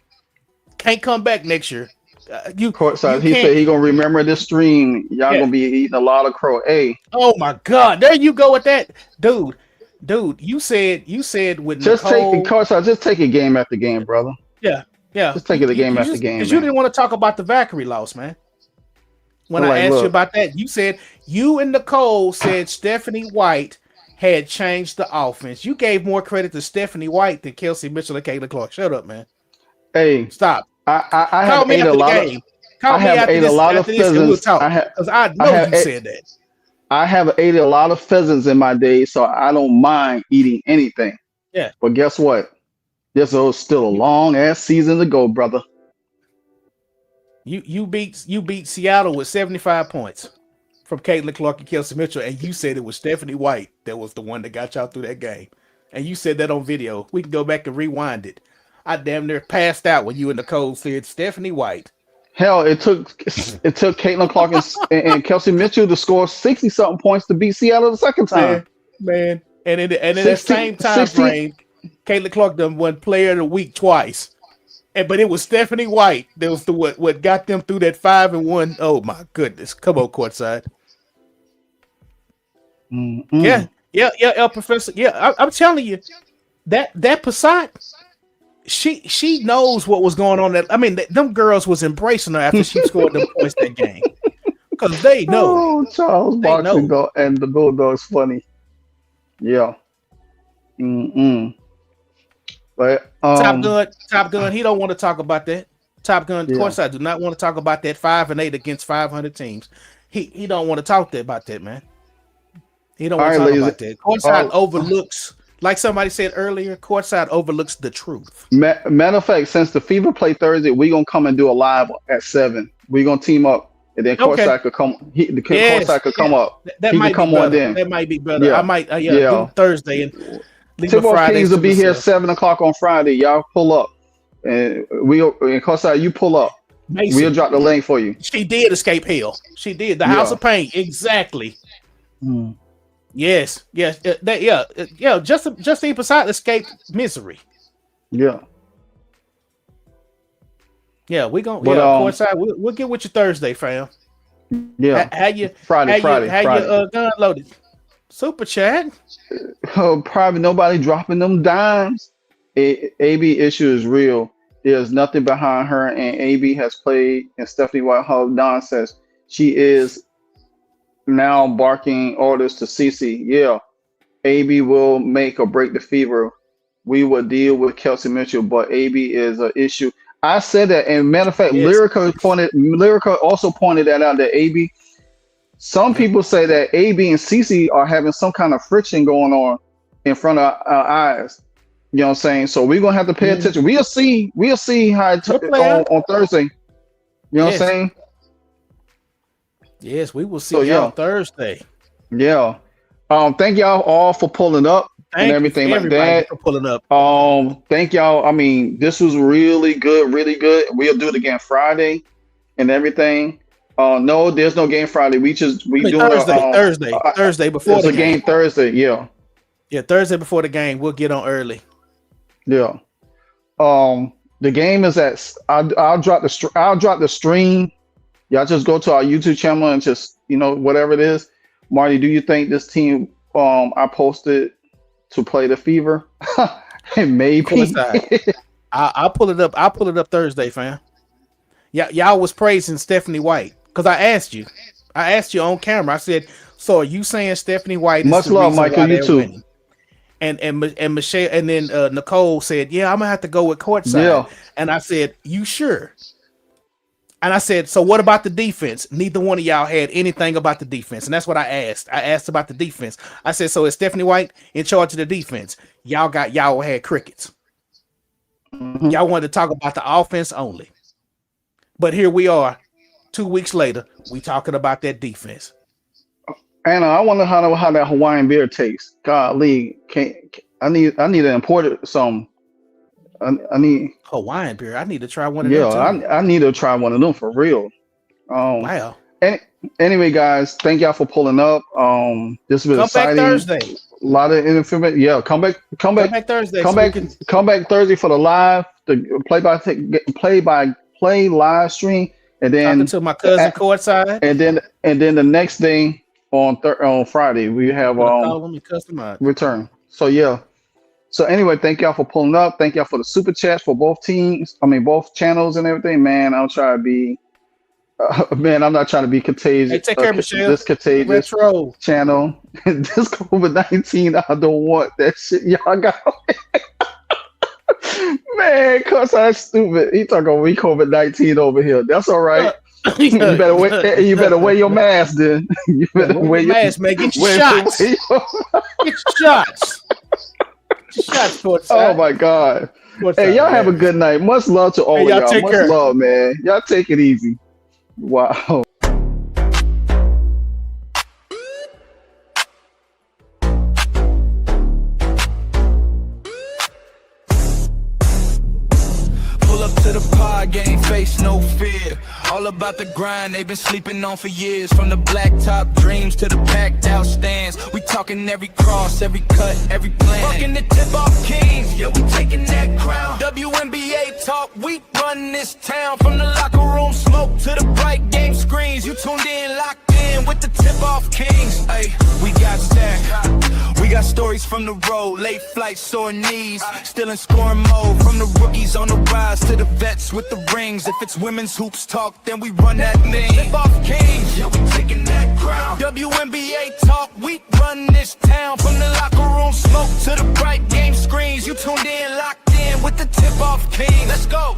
C: Can't come back next year.
B: Courtside. He said he gonna remember this stream. Y'all gonna be eating a lot of crow. Hey.
C: Oh my God! There you go with that, dude. dude, you said with
B: Just
C: Nicole.
B: just take it game after game, brother.
C: Yeah.
B: Just take it game after game.
C: Because you didn't want to talk about the Valkyrie loss, man. When I asked you about that, you said you and Nicole said Stephanie White had changed the offense. You gave more credit to Stephanie White than Kelsey Mitchell and Caitlin Clark. Shut up, man.
B: Hey,
C: Stop.
B: I
C: Call
B: have
C: me
B: ate
C: after
B: a
C: the
B: lot
C: game. Call
B: I
C: me
B: have
C: after
B: ate
C: this,
B: a lot of
C: after this, and we'll
B: pheasants.
C: talk. Because I know you said that.
B: I have ate a lot of pheasants in my day, so I don't mind eating anything.
C: Yeah.
B: But guess what? There's still a long ass season to go, brother.
C: You beat Seattle with 75 points from Caitlin Clark and Kelsey Mitchell, and you said it was Stephanie White that was the one that got y'all through that game. And you said that on video. We can go back and rewind it. I damn near passed out when you and Nicole said Stephanie White.
B: Hell, it took Caitlin Clark and Kelsey Mitchell to score 60-something points to beat Seattle the second time.
C: Man. And in that same time frame, Caitlin Clark done won Player of the Week twice. But it was Stephanie White that was what got them through that 5-1. Oh my goodness! Come on, courtside.
B: Mm-mm.
C: Yeah, Professor. Yeah, I'm telling you that Passat, she knows what was going on. That I mean, them girls was embracing her after she scored them points that game because they know.
B: Oh, Charles Boxing and the Bulldogs funny. Yeah. But
C: Top Gun. He don't want to talk about that. Top Gun.
B: Yeah.
C: Courtside do not want to talk about that 5-8 against 500 teams. He don't want to talk about that, man. He don't want to talk about that. Courtside overlooks, like somebody said earlier, Courtside overlooks the truth.
B: Matter of fact, since the Fever play Thursday, we're gonna come and do a live at 7. We're gonna team up, and then Courtside could come. Courtside could come up.
C: That
B: he
C: might
B: could come
C: be
B: on then.
C: That might be better.
B: Yeah.
C: I might do Thursday and leave a Friday.
B: Kingz will be here 7:00 on Friday. Y'all pull up, and Courtside, you pull up.
C: Mason,
B: we'll drop the link for you.
C: She did escape hell. She did. The House of Pain. Exactly. Yes. Justine Passat escaped misery.
B: Yeah.
C: Yeah, we gonna courtside. We'll get with you Thursday, fam.
B: Yeah.
C: Friday.
B: Friday.
C: Your gun loaded. Super chat.
B: Probably nobody dropping them dimes. AB issue is real. There's nothing behind her, and AB has played. And Stephanie White, Don says she is now barking orders to CC. Yeah, AB will make or break the Fever. We will deal with Kelsey Mitchell, but AB is an issue. I said that, and matter of fact, yes. Lyrica also pointed that out, that AB. Some people say that AB and CC are having some kind of friction going on in front of our eyes. You know what I'm saying? So we're gonna have to pay attention. We'll see how it on Thursday. You know what I'm saying?
C: Yes, we will see on Thursday.
B: Yeah. Thank y'all all for pulling up and everything like that.
C: For pulling up.
B: Thank y'all. I mean, this was really good, really good. We'll do it again Friday and everything. No, there's no game Friday. We do
C: Thursday before the game.
B: Thursday. Yeah.
C: Yeah, Thursday before the game. We'll get on early.
B: Yeah. The game is at. I'll drop the stream. Y'all just go to our YouTube channel and just whatever it is. Marty, do you think this team I posted to play the Fever? Maybe.
C: I'll pull it up. I'll pull it up Thursday, fam. Yeah, y'all was praising Stephanie White because I asked you on camera. I said, "So are you saying Stephanie White?" Is
B: much love, Michael. You too.
C: Winning? And Michelle and then Nicole said, "Yeah, I'm gonna have to go with courtside."
B: Yeah.
C: And I said, "You sure?" And I said, "So what about the defense?" Neither one of y'all had anything about the defense, and that's what I asked. I asked about the defense. I said, "So is Stephanie White in charge of the defense?" Y'all had crickets.
B: Mm-hmm.
C: Y'all wanted to talk about the offense only. But here we are, 2 weeks later, we talking about that defense.
B: Anna, I wonder how that Hawaiian beer tastes. Golly, I need to import some. I need
C: Hawaiian beer. I need to try one of them.
B: Yeah, I need to try one of them for real.
C: Wow.
B: Anyway, guys, thank y'all for pulling up. This was exciting.
C: Back Thursday.
B: A lot of information. Yeah, come back
C: Thursday.
B: Come back Thursday for the live, the play-by-play live stream, and then
C: talking to my cousin courtside.
B: And then the next thing on Friday we have return. So yeah. So anyway, thank y'all for pulling up. Thank y'all for the super chats for both teams. I mean, both channels and everything. Man, I'm trying to be. Man, I'm not trying to be
C: Hey,
B: contagious.
C: take care, Michelle.
B: This contagious
C: Retro.
B: channel. This COVID-19. I don't want that shit. Y'all got. Man, cause I'm stupid. He talking about we COVID-19 over here. That's all right. You better wear. You better wear your mask then. You better wear your
C: mask, man. Get your shots. Get your shots. Get your shots, courtside.
B: Oh my God.
C: Courtside,
B: Hey, y'all
C: man.
B: have a good night. Much love to all
C: y'all
B: y'all.
C: take
B: Much
C: care.
B: love, man. Y'all take it easy. Wow.
A: Pull up to the pod game, face no fear. All about the grind they've been sleeping on for years. From the blacktop dreams to the packed out stands. We talking every cross, every cut, every plan. Fucking the tip off Kingz, yeah, we taking that crown. WNBA talk, we run this town. From the locker room smoke to the bright game screens. You tuned in, locked in with the tip off Kingz. Hey, we got stacked. We got stories from the road, late flights, sore knees. Still in scoring mode. From the rookies on the rise to the vets with the rings. If it's women's hoops talk, then we run that thing. Tip off Kingz, yeah, we taking that crown. WNBA talk, we run this town. From the locker room smoke to the bright game screens. You tuned in, locked in with the tip off Kingz. Let's go.